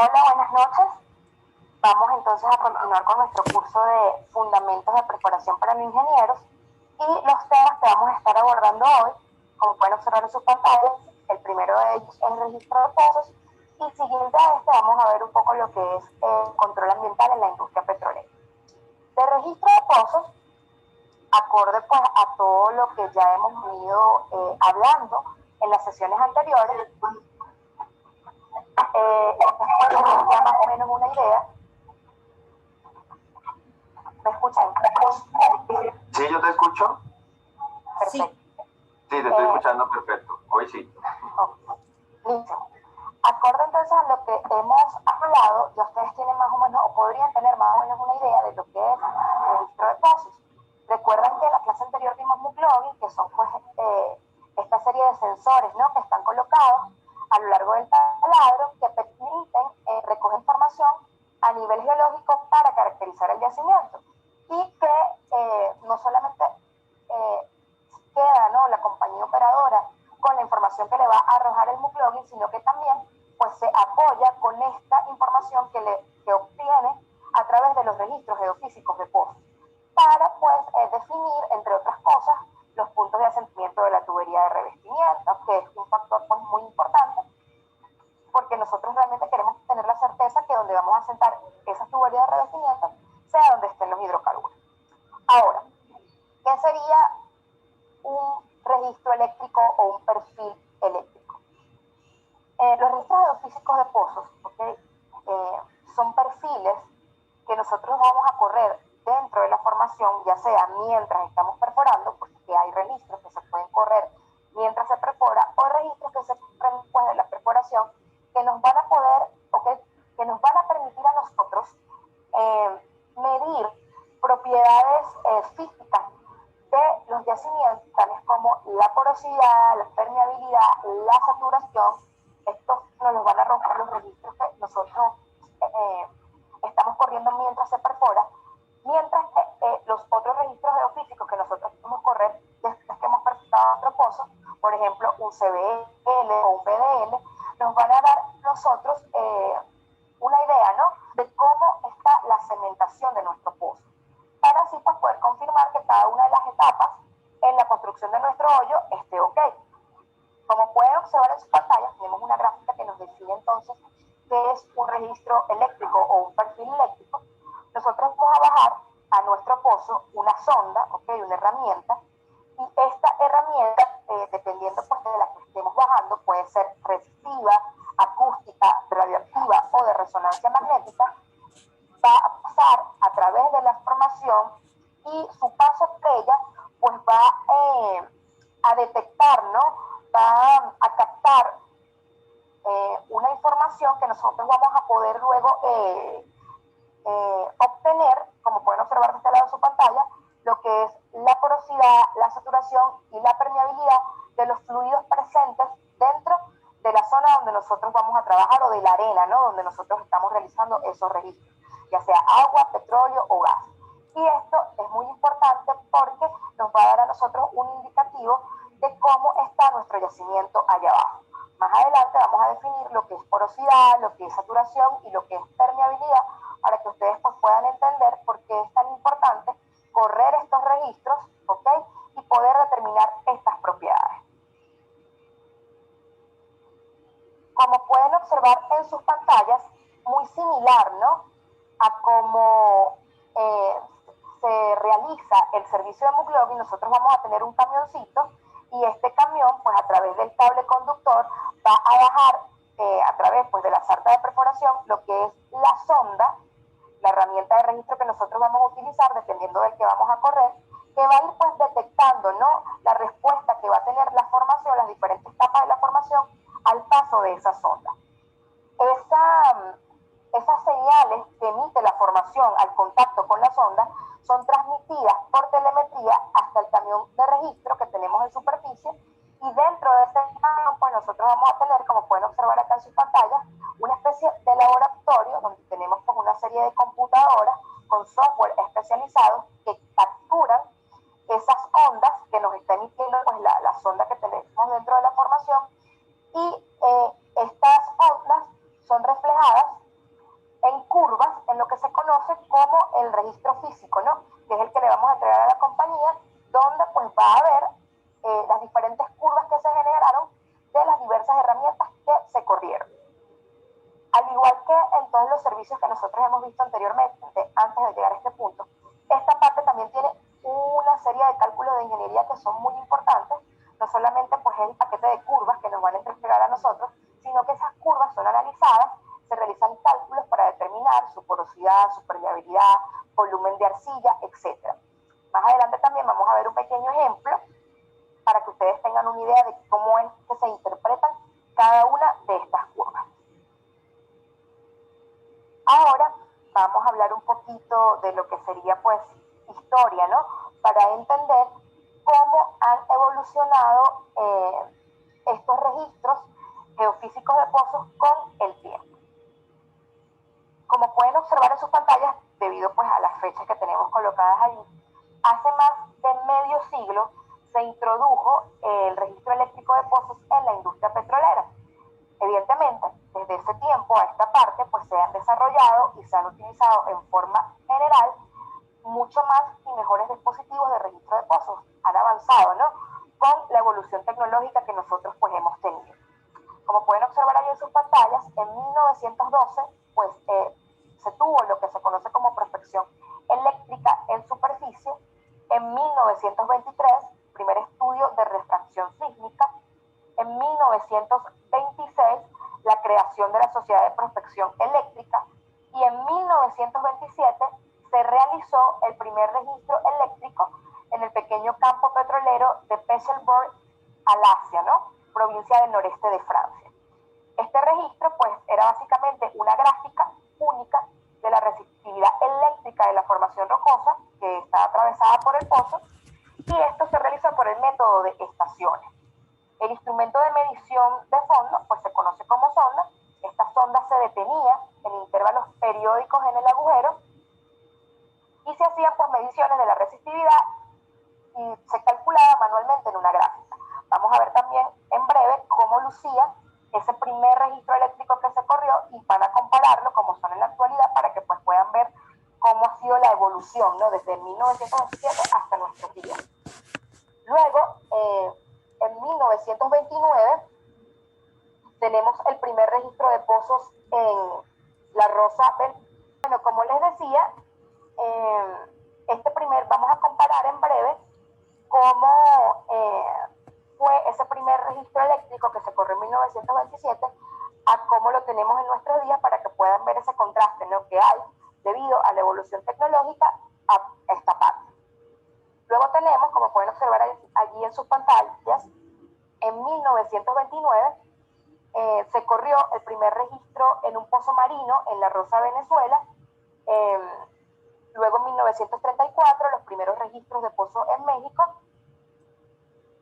Hola, buenas noches. Vamos entonces a continuar con nuestro curso de Fundamentos de Preparación para los Ingenieros y los temas que vamos a estar abordando hoy, como pueden observar en sus pantallas, el primero de ellos es el registro de pozos y siguiente a este vamos a ver un poco lo que es el control ambiental en la industria petrolera. De registro de pozos, acorde pues a todo lo que ya hemos venido hablando en las sesiones anteriores, esto es ya más o menos una idea. ¿Me escuchan? Sí, yo te escucho. Perfecto. Sí, te estoy escuchando perfecto. Hoy sí. Listo. Acorde entonces a lo que hemos hablado, ya ustedes tienen más o menos, o podrían tener más o menos una idea de lo que es el registro de pozos. Recuerdan que en la clase anterior vimos MUCLOGIN, que son pues esta serie de sensores, ¿no?, que están colocados a lo largo del taladro que permiten recoger información a nivel geológico para caracterizar el yacimiento y que no solamente queda, ¿no?, la compañía operadora con la información que le va a arrojar el MUCLOGIN, sino que también pues se apoya con esta información que obtiene a través de los registros geofísicos de pozos para pues definir, entre otras cosas, los puntos de asentamiento de la tubería de revestimiento, que es un factor pues muy importante, porque nosotros realmente queremos tener la certeza que donde vamos a asentar esa tubería de revestimiento sea donde estén los hidrocarburos. Ahora, ¿qué sería un registro eléctrico o un perfil eléctrico? Los registros geofísicos de pozos, ¿okay? Son perfiles que nosotros vamos a correr dentro de la formación, ya sea mientras estamos perforando, porque hay registros que se pueden correr mientras se perfora, o registros que se corren después de la perforación, que nos van a poder, ¿okay?, que nos van a permitir a nosotros medir propiedades físicas de los yacimientos, tales como la porosidad, la permeabilidad, la saturación. Estos nos los van a arrojar los registros que nosotros estamos corriendo mientras se perfora, mientras que los otros registros geofísicos que nosotros podemos correr después que hemos perforado otro pozo, por ejemplo un CBL o un BDL, nos van a dar nosotros una idea, ¿no?, de cómo está la cementación de nuestro pozo, para así pues poder confirmar que cada una de las etapas en la construcción de nuestro hoyo esté ok. Como pueden observar en sus pantallas, tenemos una gráfica que nos define entonces qué es un registro eléctrico o un perfil eléctrico. Nosotros vamos a bajar a nuestro pozo una sonda, ¿okay?, una herramienta, y esta herramienta, dependiendo pues de la que estemos bajando, puede ser resistiva, acústica, radioactiva o de resonancia magnética, va a pasar a través de la formación y su paso por ella pues va a detectar, ¿no?, va a captar una información que nosotros vamos a poder luego obtener, como pueden observar de este lado de su pantalla, lo que es la porosidad, la saturación y la permeabilidad de los fluidos presentes dentro de la zona donde nosotros vamos a trabajar, o de la arena, ¿no?, donde nosotros estamos realizando esos registros, ya sea agua, petróleo o gas. Y esto es muy importante porque nos va a dar a nosotros un indicativo de cómo está nuestro yacimiento allá abajo. Más adelante vamos a definir lo que es porosidad, lo que es saturación y lo que es permeabilidad, para que ustedes pues puedan entender por qué es tan importante correr estos registros, ¿ok?, y poder determinar estas propiedades. Como pueden observar en sus pantallas, muy similar, ¿no?, a cómo se realiza el servicio de MUCLOGIN, nosotros vamos a tener un camioncito y este camión, pues a través del cable conductor, va a bajar a través pues de la sarta de perforación lo que es la sonda, la herramienta de registro que nosotros vamos a utilizar dependiendo del que vamos a correr, que va a ir pues detectando, ¿no?, la respuesta que va a tener la formación, las diferentes etapas de la formación al paso de esa sonda. Esas señales que emite la formación al contacto con la sonda son transmitidas por telemetría hasta el camión de registro que tenemos en superficie, y dentro de ese camión pues nosotros vamos a tener, como pueden observar acá en sus pantallas, una especie de laboratorio donde tenemos pues una serie de computadoras con software especializados que capturan esas ondas que nos está emitiendo pues la sonda que tenemos dentro de la formación, y estas ondas son reflejadas el registro físico, ¿no? Que es el que le vamos a entregar a la compañía, donde pues va a haber las diferentes curvas que se generaron de las diversas herramientas que se corrieron. Al igual que en todos los servicios que nosotros hemos visto anteriormente, antes de llegar a este punto, esta parte también tiene una serie de cálculos de ingeniería que son muy importantes. No solamente pues es el paquete de curvas que nos van a entregar a nosotros, sino que esas curvas son analizadas, se realizan cálculos para determinar su porosidad, su permeabilidad, volumen de arcilla, etc. Más adelante también vamos a ver un pequeño ejemplo para que ustedes tengan una idea de cómo es que se interpretan cada una de estas curvas. Ahora vamos a hablar un poquito de lo que sería pues historia, ¿no? Para entender cómo han evolucionado estos registros geofísicos de pozos con el tiempo. Como pueden observar en sus pantallas, debido pues a las fechas que tenemos colocadas allí, hace más de medio siglo se introdujo el registro eléctrico de pozos en la industria petrolera. Evidentemente, desde ese tiempo a esta parte, pues se han desarrollado y se han utilizado en forma general mucho más y mejores dispositivos de registro de pozos. Han avanzado, ¿no? Con la evolución tecnológica que nosotros pues hemos tenido. Como pueden observar ahí en sus pantallas, en 1912, pues se tuvo lo que se conoce como prospección eléctrica en superficie. En 1923, primer estudio de refracción sísmica. En 1926, la creación de la Sociedad de Prospección Eléctrica, y en 1927 se realizó el primer registro eléctrico en el pequeño campo petrolero de Pechelbourg, Alasia, ¿no? Provincia del noreste de Francia. Este registro pues era básicamente una gráfica única de la resistividad eléctrica de la formación rocosa que está atravesada por el pozo, y esto se realizó por el método de estaciones. El instrumento de medición de fondo pues se conoce como sonda. Esta sonda se detenía en intervalos periódicos en el agujero y se hacían pues mediciones de la resistividad y se calculaba manualmente en una gráfica. Vamos a ver también en breve cómo lucía ese primer registro eléctrico que se corrió y van a compararlo como son en la actualidad para que pues puedan ver cómo ha sido la evolución, ¿no? Desde 1927 hasta nuestros días. Luego, en 1929 tenemos el primer registro de pozos en la Rosa del... Bueno, como les decía, vamos a comparar en breve cómo fue ese primer registro eléctrico que se corrió en 1927 a cómo lo tenemos en nuestros días para que puedan ver ese contraste, ¿no?, que hay debido a la evolución tecnológica a esta parte. Luego tenemos, como pueden observar allí en sus pantallas, en 1929 se corrió el primer registro en un pozo marino en La Rosa, Venezuela. Luego en 1934 los primeros registros de pozo en México.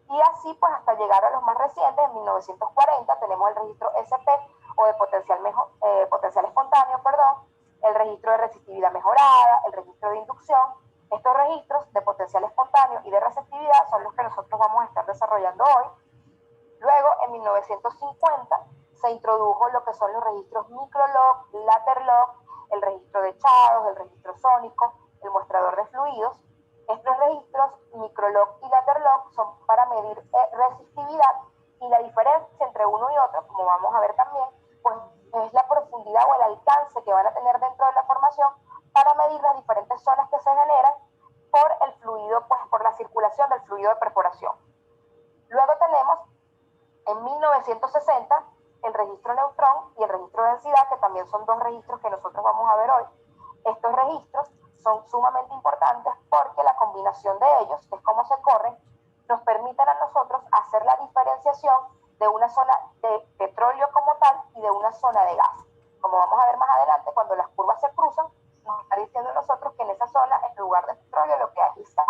Y así pues hasta llegar a los más recientes. En 1940 tenemos el registro SP o de potencial espontáneo, el registro de resistividad mejorada, el registro de inducción. Estos registros de potencial espontáneo y de resistividad son los que nosotros vamos a estar desarrollando hoy. Luego, en 1950, se introdujo lo que son los registros microlog, laterlog, el registro de echados, el registro sónico, el muestrador de fluidos. Estos registros microlog y laterlog son para medir resistividad, y la diferencia entre uno y otro, como vamos a ver también, pues es la profundidad o el alcance que van a tener dentro de la formación para medir las diferentes zonas que se generan por el fluido, pues por la circulación del fluido de perforación. Luego tenemos en 1960 el registro neutrón y el registro de densidad, que también son dos registros que nosotros vamos a ver hoy. Estos registros son sumamente importantes porque la combinación de ellos, que es cómo se corren, nos permiten a nosotros hacer la diferenciación de una zona de petróleo como tal y de una zona de gas. Como vamos a ver más adelante, cuando las curvas se cruzan, nos está diciendo a nosotros que en esa zona, en lugar de petróleo, lo que hay es gas.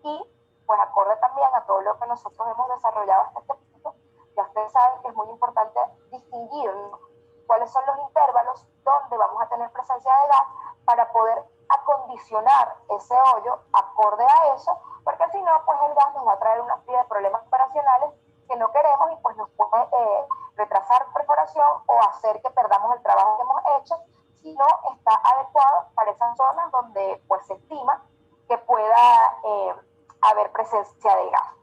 Y pues acorde también a todo lo que nosotros hemos desarrollado hasta este punto, ya ustedes saben que es muy importante distinguir, ¿no?, cuáles son los intervalos donde vamos a tener presencia de gas para poder acondicionar ese hoyo acorde a eso, porque si no, pues el gas nos va a traer una serie de problemas operacionales que no queremos y pues nos puede retrasar perforación o hacer que perdamos el trabajo que hemos hecho si no está adecuado para esas zonas donde pues se estima que pueda haber presencia de gas.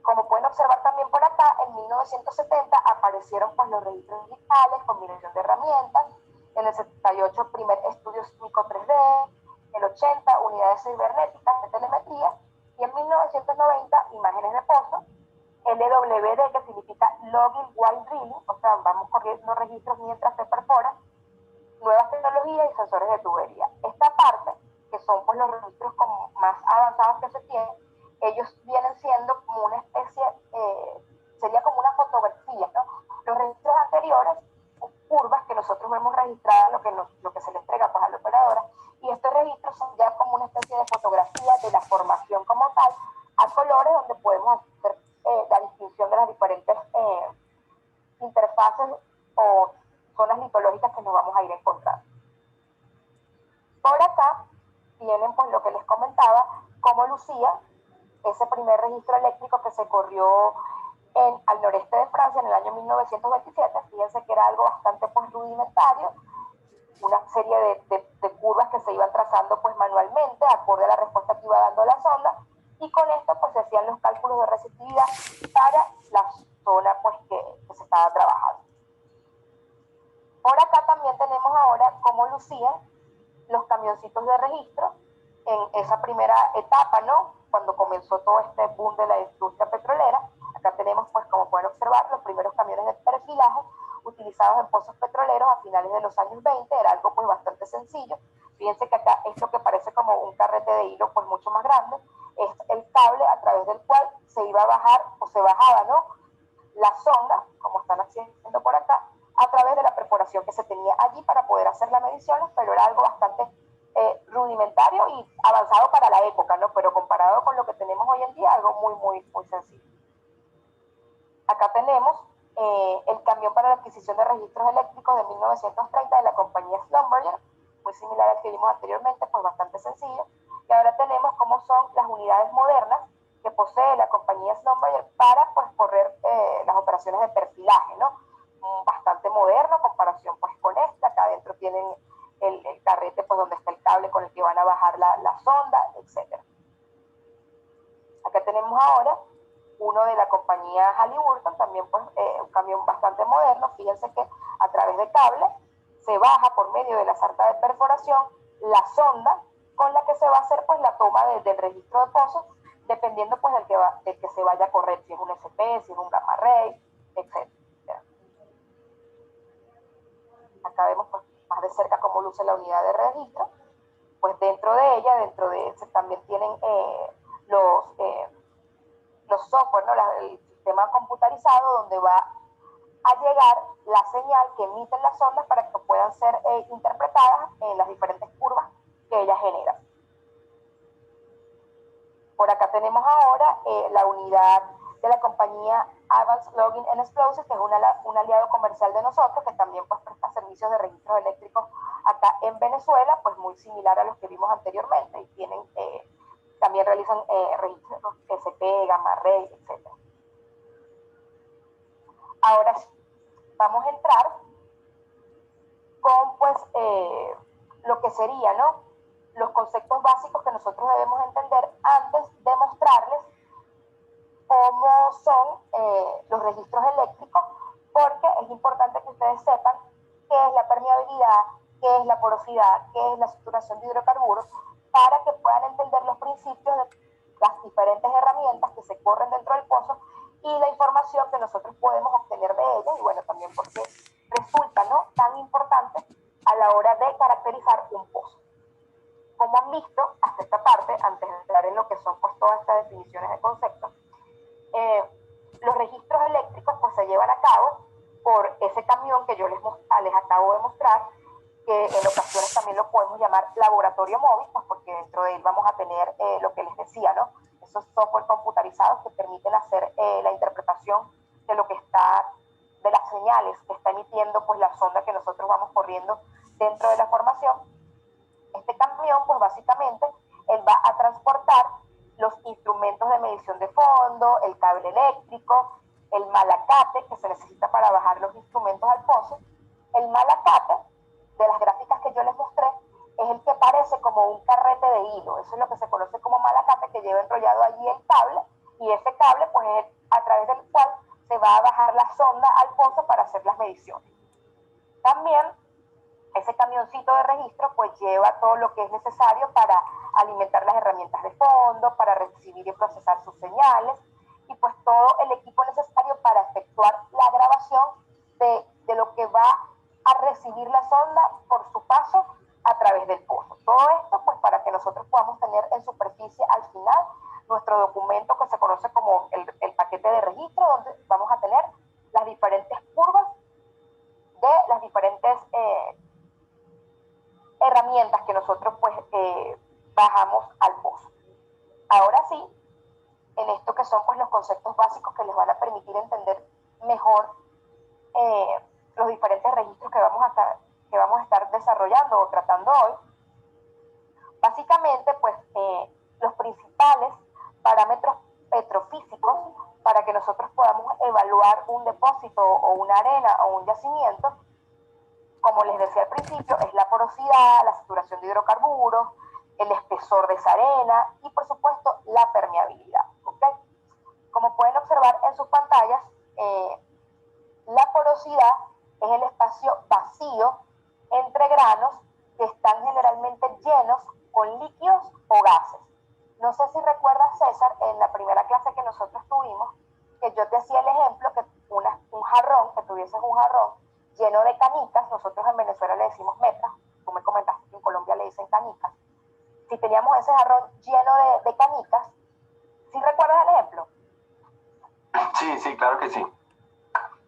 Como pueden observar también por acá, en 1970 aparecieron pues los registros digitales, combinación de herramientas, en el 78 primer estudio sísmico 3D, en el 80 unidades cibernéticas de telemetría, y en 1990 imágenes de pozo, LWD, que significa Logging While Drilling, o sea, vamos corriendo registros mientras se perfora, nuevas tecnologías y sensores de tubería. Esta parte, que son pues los registros como más avanzados que se tienen, ellos vienen siendo como una especie, sería como una fotografía, ¿no? Los registros anteriores, curvas que nosotros vemos registradas, lo que se le entrega pues a la operadora, y estos registros son ya como una especie de fotografía de la formación como tal, a colores, donde podemos hacer la distinción de las diferentes interfaces o zonas litológicas que nos vamos a ir encontrando. Por acá tienen pues lo que les comentaba, cómo lucía ese primer registro eléctrico que se corrió al noreste de Francia en el año 1927. Fíjense que era algo bastante pues rudimentario, una serie de curvas que se iban trazando pues manualmente, acorde a la respuesta que iba dando la sonda, y con esto pues se hacían los cálculos de resistividad para la zona pues que se estaba trabajando. Por acá también tenemos ahora cómo lucían los camioncitos de registro en esa primera etapa, ¿no? Cuando comenzó todo este boom de la industria petrolera. Acá tenemos, pues, como pueden observar, los primeros camiones de perfilaje utilizados en pozos petroleros a finales de los años 20. Era algo, pues, bastante sencillo. Fíjense que acá esto que parece como un carrete de hilo, pues, mucho más grande, es el cable a través del cual se iba a bajar, o se bajaba, ¿no?, la sonda, como están haciendo por acá, a través de la perforación que se tenía allí para poder hacer las mediciones, pero era algo bastante rudimentario y avanzado para la época, ¿no? Pero comparado con lo que tenemos hoy en día, algo muy sencillo. Acá tenemos el camión para la adquisición de registros eléctricos de 1930 de la compañía Schlumberger, muy similar al que vimos anteriormente, pues bastante sencillo. Y ahora tenemos cómo son las unidades modernas que posee la compañía Schlumberger para pues correr las operaciones de perfilaje, ¿no? Bastante moderno en comparación pues con esta. Acá adentro tienen el carrete pues donde está el cable con el que van a bajar la sonda, etc. Acá tenemos ahora uno de la compañía Halliburton, también pues un camión bastante moderno. Fíjense que a través de cable se baja por medio de la sarta de perforación la sonda con la que se va a hacer pues la toma del registro de pozos, dependiendo pues del que se vaya a correr, si es un SP, si es un gamma ray, etc. Acá vemos pues más de cerca cómo luce la unidad de registro. Pues dentro de ella, también tienen los software, ¿no? El sistema computarizado donde va a llegar la señal que emiten las ondas para que puedan ser interpretadas en las diferentes curvas que ellas generan. Por acá tenemos ahora la unidad de la compañía Advanced Logging and Explosives, que es un aliado comercial de nosotros, que también pues presta servicios de registros eléctricos acá en Venezuela, pues muy similar a los que vimos anteriormente, y tienen, también realizan registros SP, gamma ray, etc. Ahora sí, vamos a entrar con pues lo que sería, ¿no?, los conceptos básicos que nosotros debemos entender antes de mostrarles cómo son los registros eléctricos, porque es importante que ustedes sepan qué es la permeabilidad, qué es la porosidad, qué es la saturación de hidrocarburos, para que puedan entender los principios de las diferentes herramientas que se corren dentro del pozo y la información que nosotros podemos obtener de ellas, y bueno, también porque resulta, ¿no?, tan importante a la hora de caracterizar un pozo. Como han visto hasta esta parte, antes de entrar en lo que son pues todas estas definiciones de conceptos, los registros eléctricos pues se llevan a cabo por ese camión que yo les acabo de mostrar, que en ocasiones también lo podemos llamar laboratorio móvil, pues porque dentro de él vamos a tener lo que les decía, ¿no?, esos software computarizados que permiten hacer la interpretación de lo que está, de las señales que está emitiendo pues la sonda que nosotros vamos corriendo dentro de la formación. Este camión pues básicamente él va a transportar los instrumentos de medición de fondo, el cable eléctrico, el malacate que se necesita para bajar los instrumentos al pozo, El malacate, de las gráficas que yo les mostré, es el que parece como un carrete de hilo. Eso es lo que se conoce como malacate, que lleva enrollado allí el cable, y ese cable pues es a través del cual se va a bajar la sonda al pozo para hacer las mediciones. También ese camioncito de registro pues lleva todo lo que es necesario para alimentar las herramientas de fondo, para recibir y procesar sus señales, y pues todo el equipo necesario para efectuar la grabación de lo que va a recibir la sonda por su paso a través del pozo. Todo esto pues para que nosotros podamos tener en superficie al final nuestro documento que se conoce como el paquete de registro, donde vamos a tener las diferentes curvas de las diferentes herramientas que nosotros pues bajamos al pozo. Ahora sí, en esto que son pues los conceptos básicos que les van a permitir entender mejor los diferentes registros que vamos a estar desarrollando o tratando hoy. Básicamente pues los principales parámetros petrofísicos para que nosotros podamos evaluar un depósito o una arena o un yacimiento, como les decía al principio, es la porosidad, la saturación de hidrocarburos, el espesor de esa arena y por supuesto la permeabilidad. ¿Okay? Como pueden observar en sus pantallas, la porosidad es el espacio vacío entre granos que están generalmente llenos con líquidos o gases. No sé si recuerdas, César, en la primera clase que nosotros tuvimos, que yo te hacía el ejemplo que un jarrón, que tuvieses un jarrón lleno de canicas, nosotros en Venezuela le decimos metras, tú me comentaste que en Colombia le dicen canicas. Si teníamos ese jarrón lleno de canicas, ¿sí recuerdas el ejemplo? Sí, claro que sí.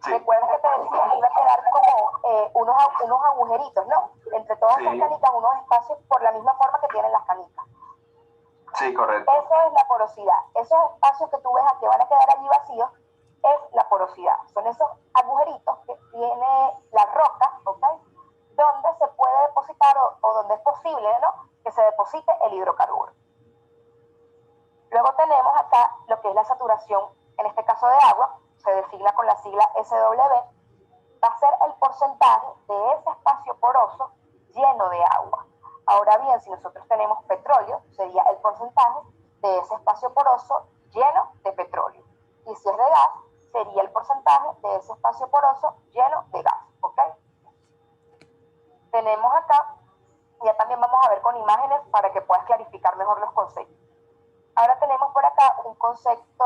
Sí. Recuerdas que te decía que iba a quedar como unos agujeritos, ¿no? Entre todas esas canicas, unos espacios por la misma forma que tienen las canicas. Sí, correcto. Eso es la porosidad. Esos espacios que tú ves que van a quedar allí vacíos es la porosidad. Son esos agujeritos que tiene la roca, ¿ok? Donde se puede depositar o donde es posible, ¿no? Que se deposite el hidrocarburo. Luego tenemos acá lo que es la saturación, en este caso de agua, se designa con la sigla SW, va a ser el porcentaje de ese espacio poroso lleno de agua. Ahora bien, si nosotros tenemos petróleo, sería el porcentaje de ese espacio poroso lleno de petróleo. Y si es de gas, sería el porcentaje de ese espacio poroso lleno de gas. ¿Ok? Tenemos acá, ya también vamos a ver con imágenes para que puedas clarificar mejor los conceptos. Ahora tenemos por acá un concepto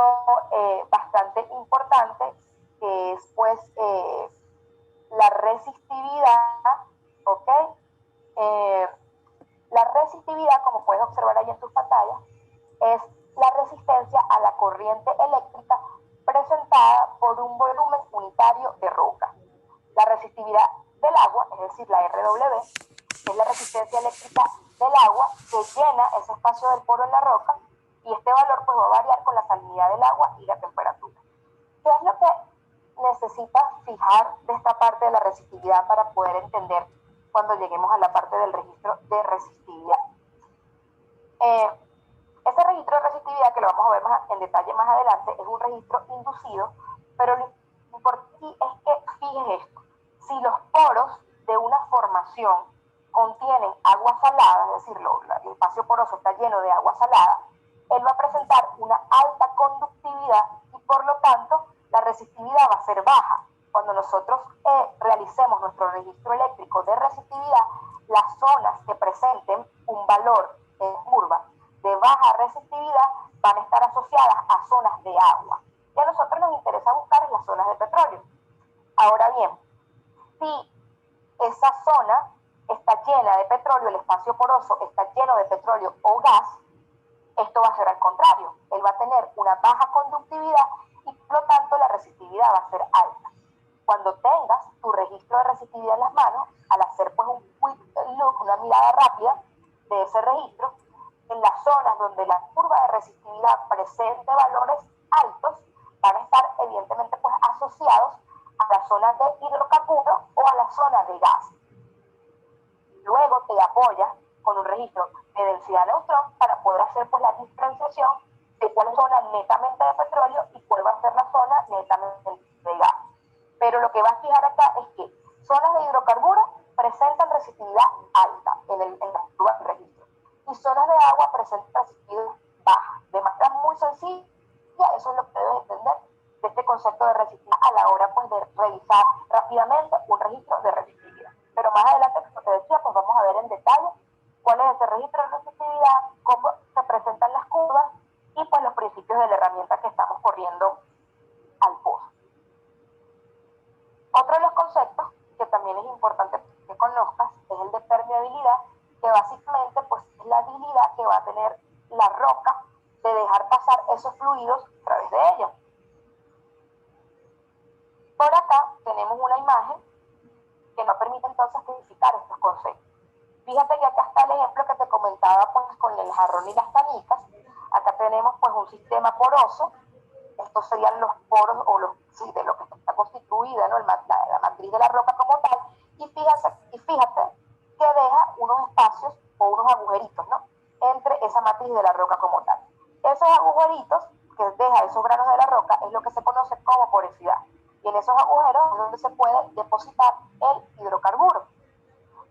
bastante importante, que es pues la resistividad, ¿ok? La resistividad, como puedes observar ahí en tus pantallas, es la resistencia a la corriente eléctrica presentada por un volumen unitario de roca. La resistividad del agua, es decir, la RW, es la resistencia eléctrica del agua que llena ese espacio del poro en la roca, y este valor pues va a variar con la salinidad del agua y la temperatura. ¿Qué es lo que necesitas fijar de esta parte de la resistividad para poder entender cuando lleguemos a la parte del registro de resistividad? Ese registro de resistividad, que lo vamos a ver en detalle más adelante, es un registro inducido, pero lo importante es que fijes esto. Si los poros de una formación contienen agua salada, es decir, el espacio poroso está lleno de agua salada, él va a presentar una alta conductividad y por lo tanto la resistividad va a ser baja. Cuando nosotros realicemos nuestro registro eléctrico de resistividad, las zonas que presenten un valor en curva de baja resistividad van a estar asociadas a zonas de agua. Y a nosotros nos interesa buscar en las zonas de petróleo. Ahora bien, si esa zona está llena de petróleo, el espacio poroso está lleno de petróleo o gas, esto va a ser al contrario. Él va a tener una baja conductividad y por lo tanto la resistividad va a ser alta. Cuando tengas tu registro de resistividad en las manos, al hacer pues un quick look, una mirada rápida de ese registro, en las zonas donde la curva de resistividad presente valores altos, van a estar evidentemente pues asociados a la zona de hidrocarburos o a la zona de gas. Luego te apoyas con un registro de densidad neutrón para poder hacer pues la diferenciación de cuál es zona netamente de petróleo y cuál va a ser la zona netamente de gas. Pero lo que vas a fijar acá es que zonas de hidrocarburos hidrocarburos presentan resistividad alta en las curvas de registro y zonas de agua presentan resistividad baja. De manera muy sencilla, eso es lo que debes entender de este concepto de resistividad a la hora pues, de revisar rápidamente un registro de resistividad. Pero más adelante, como te decía, pues vamos a ver en detalle cuál es ese registro de resistividad, cómo se presentan las curvas y pues los principios de la herramienta que estamos corriendo al pozo. Otro de los conceptos que también es importante que conozcas es el de permeabilidad, que básicamente pues, es la habilidad que va a tener la roca de dejar pasar esos fluidos a través de ella. Por acá tenemos una imagen que nos permite entonces identificar estos conceptos. Fíjate que acá está el ejemplo que te comentaba pues, con el jarrón y las canicas. Acá tenemos pues, un sistema poroso. Estos serían los poros o sí, de lo que está constituida, ¿no? la matriz de la roca como tal. Y fíjate que deja unos espacios o unos agujeritos, ¿no? Entre esa matriz de la roca como tal. Esos agujeritos que deja esos granos de la roca es lo que se conoce como porosidad. Y en esos agujeros es donde se puede depositar el hidrocarburo.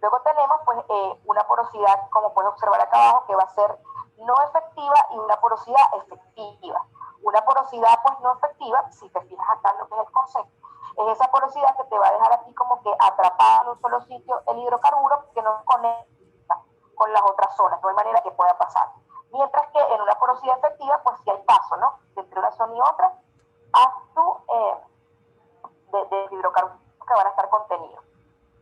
Luego tenemos pues, una porosidad, como puedes observar acá abajo, que va a ser no efectiva y una porosidad efectiva. Una porosidad pues, no efectiva, si te fijas acá en lo que es el concepto, es esa porosidad que te va a dejar aquí como que atrapada en un solo sitio el hidrocarburo que no conecta con las otras zonas, no hay manera que pueda pasar. Mientras que en una porosidad efectiva, pues sí hay paso, ¿no? Entre una zona y otra, haz tú de hidrocarburos que van a estar contenidos.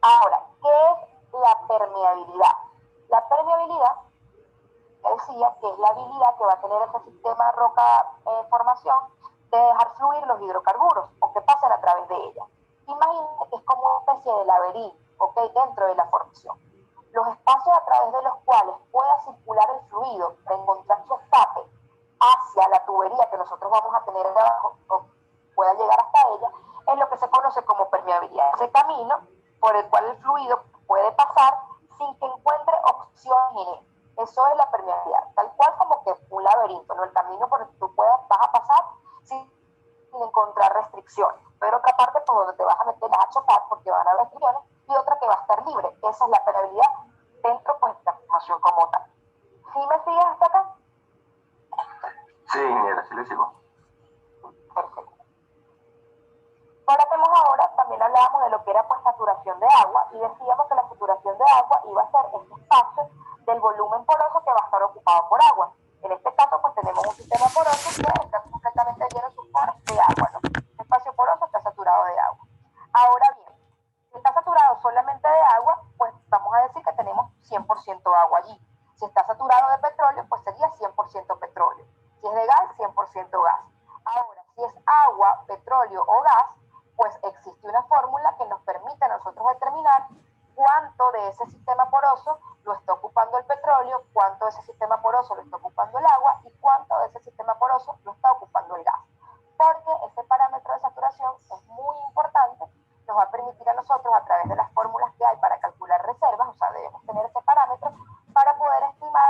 Ahora, ¿qué es la permeabilidad? La permeabilidad, decía que es la habilidad que va a tener ese sistema roca formación de dejar fluir los hidrocarburos o que pasen a través de ella. Imagínate que es como una especie de laberinto, ¿ok? Dentro de la formación. Los espacios a través de los cuales pueda circular el fluido para encontrar su escape hacia la tubería que nosotros vamos a tener debajo o pueda llegar hasta ella, es lo que se conoce como permeabilidad. Ese camino por el cual el fluido puede pasar sin que encuentre opciones en él. Eso es la permeabilidad, tal cual como que un laberinto, ¿no? El camino por el que tú vas a pasar sin encontrar restricciones. Pero otra parte por donde te vas a meter a chocar porque van a haber restricciones y otra que va a estar libre. Esa es la permeabilidad dentro pues, de la formación como tal. ¿Sí me sigues hasta acá? Sí, ingeniera, sí le sigo. Perfecto. Ahora tenemos ahora, también hablábamos de lo que era pues saturación de agua y decíamos que la saturación de agua iba a ser este espacio del volumen poroso que va a estar ocupado por agua. En este caso pues tenemos un sistema poroso que está completamente lleno de sus poros de agua, ¿no? Este espacio poroso está saturado de agua. Ahora bien, si está saturado solamente de agua, pues vamos a decir que tenemos 100% agua allí. Si está saturado de petróleo, pues sería 100% petróleo. Si es de gas, 100% gas. Ahora, si es agua, petróleo o gas, pues existe una fórmula que nos permite a nosotros determinar cuánto de ese sistema poroso lo está ocupando el petróleo, cuánto de ese sistema poroso lo está ocupando el agua y cuánto de ese sistema poroso lo está ocupando el gas. Porque ese parámetro de saturación es muy importante, nos va a permitir a nosotros a través de las fórmulas que hay para calcular reservas, o sea, debemos tener ese parámetro para poder estimar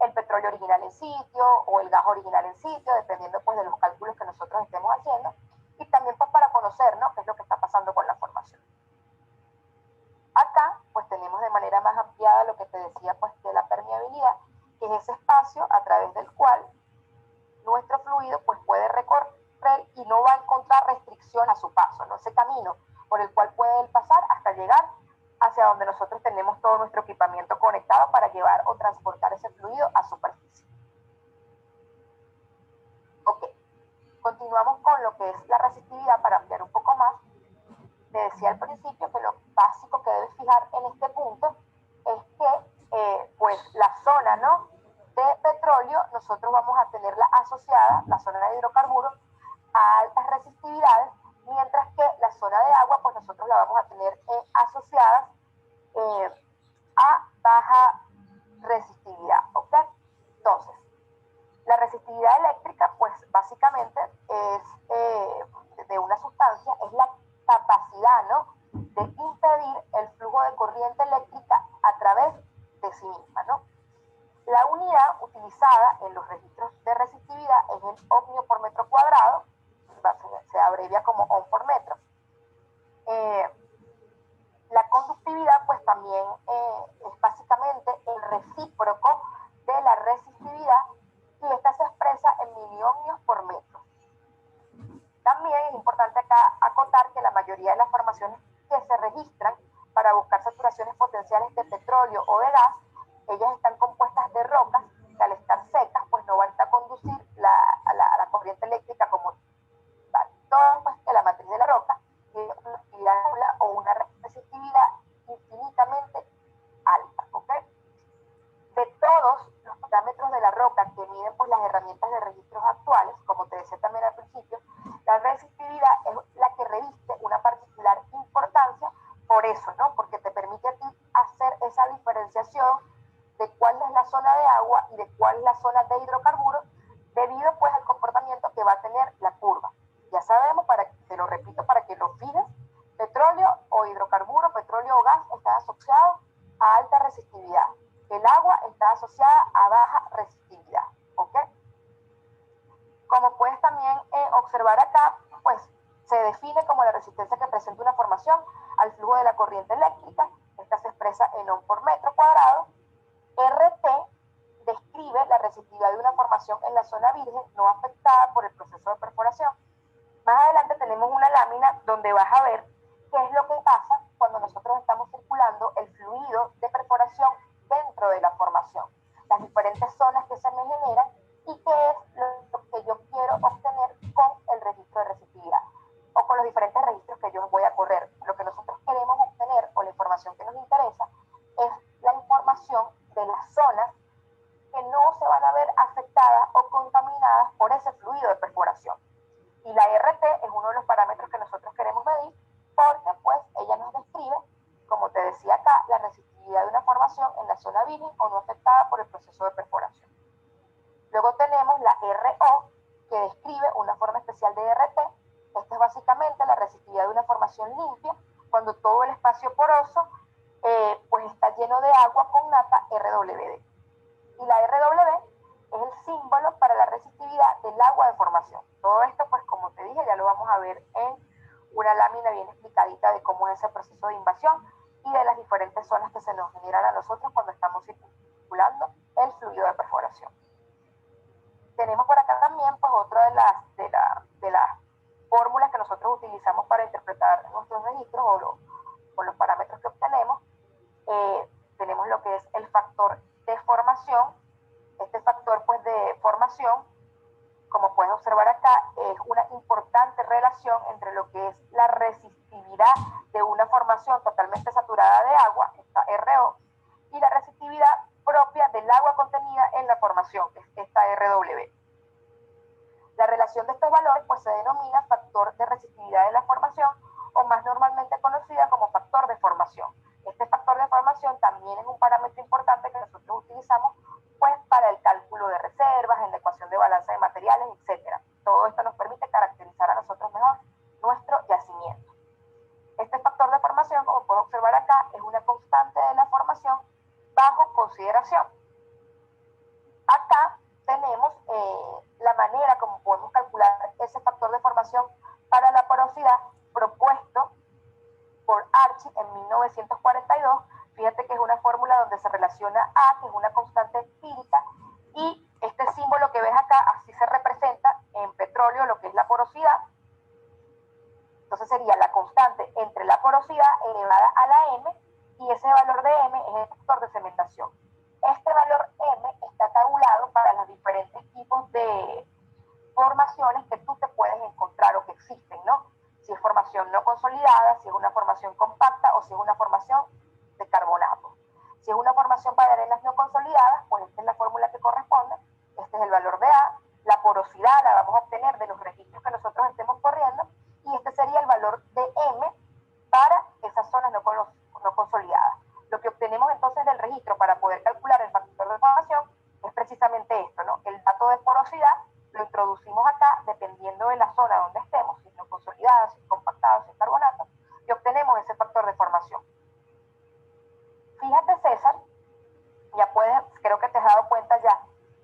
el petróleo original en sitio o el gas original en sitio, dependiendo pues de los cálculos que nosotros estemos haciendo. Y también pues para conocer, ¿no?, qué es lo que está pasando con la formación. Acá pues tenemos de manera más ampliada lo que te decía pues de la permeabilidad, que es ese espacio a través del cual nuestro fluido pues puede recorrer y no va a encontrar restricción a su paso, ¿no? Ese camino por el cual puede pasar hasta llegar hacia donde nosotros tenemos todo nuestro equipamiento conectado para llevar o transportar ese fluido a superficie. Ok. Continuamos con lo que es la resistividad para ampliar un poco más. Te decía al principio que lo básico que debes fijar en este punto es que pues la zona, ¿no?, de petróleo nosotros vamos a tenerla asociada, la zona de hidrocarburos, a altas resistividades, mientras que la zona de agua pues nosotros la vamos a tener asociada a baja resistividad, ¿ok? Entonces, la resistividad eléctrica, pues básicamente es de una sustancia, es la capacidad, ¿no?, de impedir el flujo de corriente eléctrica a través de sí misma, ¿no? La unidad utilizada en los registros de resistividad es el ohmio por metro cuadrado, se abrevia como ohm por metro. La resistividad pues también es básicamente el recíproco de la resistividad y esta se expresa en miliohmios por metro. También es importante acá acotar que la mayoría de las formaciones que se registran para buscar saturaciones potenciales de petróleo o de gas, ellas están compuestas de rocas que al estar secas pues no van a conducir la corriente eléctrica como tal. Todo pues que la matriz de la roca tiene una actividad nula o una resistividad infinitamente alta, ¿ok? De todos los parámetros de la roca que miden pues las herramientas de registros actuales, como te decía también al principio, la resistividad es la que reviste una particular importancia por eso, ¿no? Porque te permite a ti hacer esa diferenciación de cuál es la zona de agua y de cuál es la zona de hidrocarburos, debido pues al comportamiento que va a tener la curva. Ya sabemos, te lo repito para que lo fijes, petróleo o hidrocarburo, petróleo o gas están asociados a alta resistividad. El agua está asociada a baja resistividad, ¿ok? Como puedes también observar acá, pues se define como la resistencia que presenta una formación al flujo de la corriente eléctrica. Esta se expresa en ohm por metro cuadrado. RT describe la resistividad de una formación en la zona virgen no afectada por el proceso de perforación. Más adelante tenemos una lámina donde vas a ver qué es lo que pasa cuando nosotros estamos circulando el fluido de perforación dentro de la formación, las diferentes zonas que se me generan y qué es lo que yo quiero obtener con el registro de resistividad o con los diferentes registros que yo voy a correr. Lo que nosotros queremos obtener o la información que nos interesa es la información de las zonas que no se van a ver afectadas o contaminadas por ese fluido de perforación. Y la RT es uno de los parámetros que nosotros queremos medir porque pues ella nos describe, como te decía acá, la resistividad de una formación en la zona virgen o no afectada por el proceso de perforación. Luego tenemos la RO, que describe una forma especial de RT. Esta es básicamente la resistividad de una formación limpia, cuando todo el espacio poroso pues está lleno de agua con nata RWD. Y la RW es el símbolo para la resistividad del agua de formación. Todo esto, pues como te dije, ya lo vamos a ver en una lámina bien explicadita de cómo es ese proceso de invasión y de las diferentes zonas que se nos generan a nosotros cuando estamos circulando el fluido de perforación. Tenemos por acá también pues otra de las fórmulas que nosotros utilizamos para interpretar nuestros registros o los parámetros que obtenemos. Tenemos lo que es el factor de formación. Este factor pues de formación, como puedes observar acá, es una importante relación entre lo que es la resistividad de una formación totalmente saturada de agua, esta RO, y la resistividad propia del agua contenida en la formación, que es esta RW. La relación de estos valores pues se denomina factor de resistividad de la formación o más normalmente conocida como factor de formación. Este factor de formación también es un parámetro importante que nosotros utilizamos pues para el cálculo de reservas, en la ecuación de balanza de materiales, etc. Todo esto nos permite caracterizar a nosotros mejor nuestro yacimiento. Este factor de formación, como puedes observar acá, es una constante de la formación bajo consideración. Acá tenemos la manera como podemos calcular ese factor de formación para la porosidad propuesto por Archie en 1942. Fíjate que es una fórmula donde se relaciona A, que es una constante empírica, y este símbolo que ves acá, así se representa en petróleo lo que es la porosidad. Entonces sería la constante entre la porosidad elevada a la M, y ese valor de M es el factor de cementación. Este valor M está tabulado para los diferentes tipos de formaciones que tú te puedes encontrar o que existen, ¿no? Si es formación no consolidada, si es una formación compacta o si es una formación de carbonato. Si es una formación para arenas no consolidadas, pues esta es la fórmula que corresponde. Este es el valor de A. La porosidad la vamos a obtener de los registros que nosotros estemos corriendo y este sería el valor de M para esas zonas no consolidadas. Lo que obtenemos entonces del registro para poder calcular el factor de formación es precisamente esto, ¿no? El dato de porosidad lo introducimos acá dependiendo de la zona donde estemos, si es no consolidada, si es compactado, si es carbonato, y obtenemos ese factor de formación. Fíjate, César, creo que te has dado cuenta ya,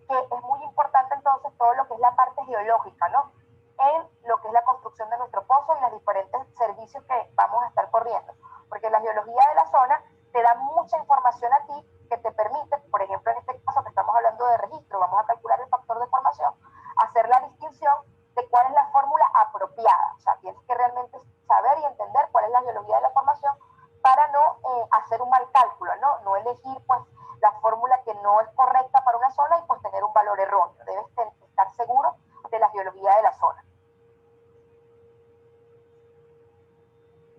que es muy importante entonces todo lo que es la parte geológica, ¿no? En lo que es la construcción de nuestro pozo y los diferentes servicios que vamos a estar corriendo. Por porque la geología de la zona te da mucha información a ti que te permite, por ejemplo, en este caso que estamos hablando de registro, vamos a calcular el factor de formación, hacer la distinción de cuál es la fórmula apropiada. O sea, tienes que realmente saber y entender cuál es la geología de la formación para no hacer un mal cálculo, no elegir pues la fórmula que no es correcta para una zona y pues tener un valor erróneo. Debes estar seguro de la geología de la zona.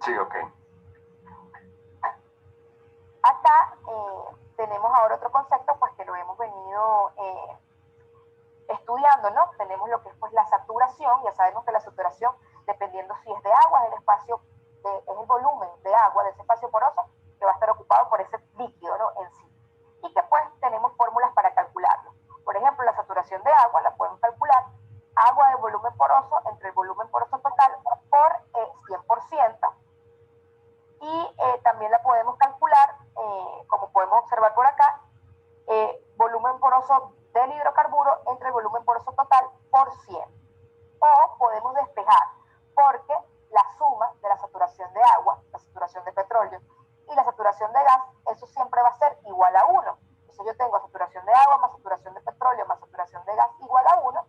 Sí, ok. Acá tenemos ahora otro concepto pues que lo hemos venido estudiando, ¿no? Tenemos lo que es pues la saturación. Ya sabemos que la saturación, dependiendo si es de agua, es el espacio, es el volumen de agua de ese espacio poroso que va a estar ocupado por ese líquido, ¿no? En sí. Y que pues tenemos fórmulas para calcularlo. Por ejemplo, la saturación de agua la podemos calcular agua de volumen poroso entre el volumen poroso total por 100%. Y también la podemos calcular, como podemos observar por acá, volumen poroso del hidrocarburo entre el volumen poroso total por 100. O podemos despejar, porque la suma de la saturación de agua, la saturación de petróleo y la saturación de gas, eso siempre va a ser igual a 1. Entonces yo tengo saturación de agua más saturación de petróleo más saturación de gas igual a 1.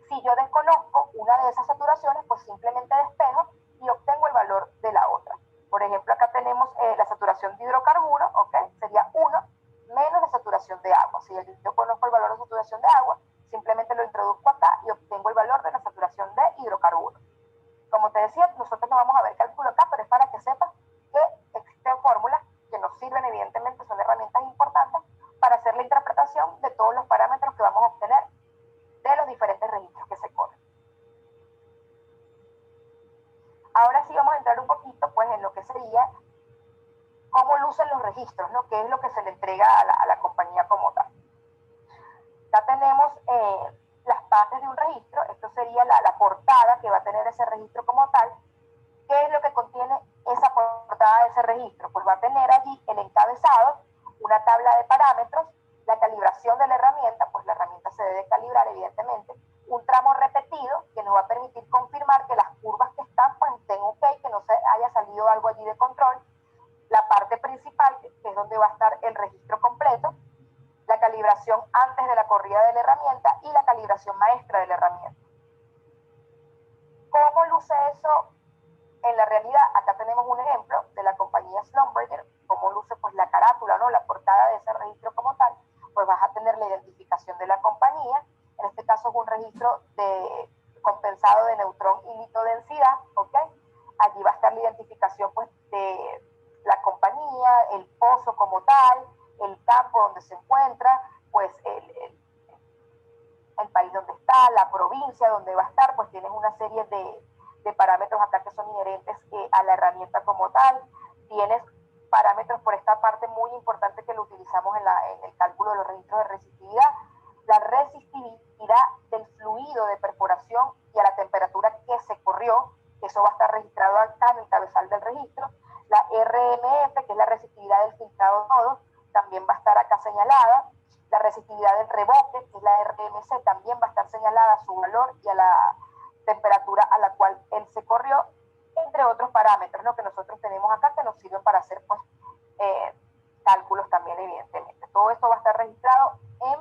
Si yo desconozco una de esas saturaciones, pues simplemente despejo y obtengo el valor de la otra. Por ejemplo, acá tenemos la saturación de hidrocarburo, ¿ok? Sería 1 menos la saturación de agua. Si yo conozco el valor de saturación de agua, simplemente lo introduzco acá y obtengo el valor de la saturación de hidrocarburo. Como te decía, nosotros no vamos a ver cálculo acá, pero es para que sepas que existen fórmulas que nos sirven, evidentemente son herramientas importantes para hacer la interpretación de todos los parámetros que vamos a obtener de los diferentes registros que se corren. Ahora sí vamos a entrar un poquito pues en lo que sería cómo lucen los registros, ¿no? ¿Qué es lo que se le entrega a la compañía como tal? Ya tenemos las partes de un registro. Esto sería la portada que va a tener ese registro como tal. ¿Qué es lo que contiene esa portada de ese registro? Pues va a tener allí el encabezado, una tabla de parámetros, la calibración de la herramienta, pues la herramienta se debe calibrar evidentemente, un tramo repetido que nos va a permitir confirmar que las curvas que están pues estén ok, que no se haya salido algo allí de control, la parte principal, que es donde va a estar el registro completo, la calibración antes de la corrida de la herramienta y la calibración maestra de la herramienta. ¿Cómo luce eso en la realidad? Acá tenemos un ejemplo de la compañía Schlumberger, cómo luce pues la carátula, ¿no? La portada de ese registro como tal. Pues vas a tener la identificación de la compañía. En este caso es un registro de compensado de neutrón y litodensidad, ¿ok? Allí va a estar la identificación pues de la compañía, el pozo como tal, el campo donde se encuentra, pues el país donde está, la provincia donde va a estar, pues tienes una serie de parámetros acá que son inherentes a la herramienta como tal. Tienes parámetros por esta parte muy importante que lo utilizamos en el cálculo de los registros de resistividad, la resistividad del fluido de perforación y a la temperatura que se corrió, eso va a estar registrado acá en el cabezal del registro. La RMF, que es la resistividad del filtrado de nodos, también va a estar acá señalada. La resistividad del reboque, que es la RMC, también va a estar señalada a su valor y a la temperatura a la cual él se corrió, entre otros parámetros, ¿no? Que nosotros tenemos acá que nos sirven para hacer pues, cálculos también, evidentemente. Todo esto va a estar registrado en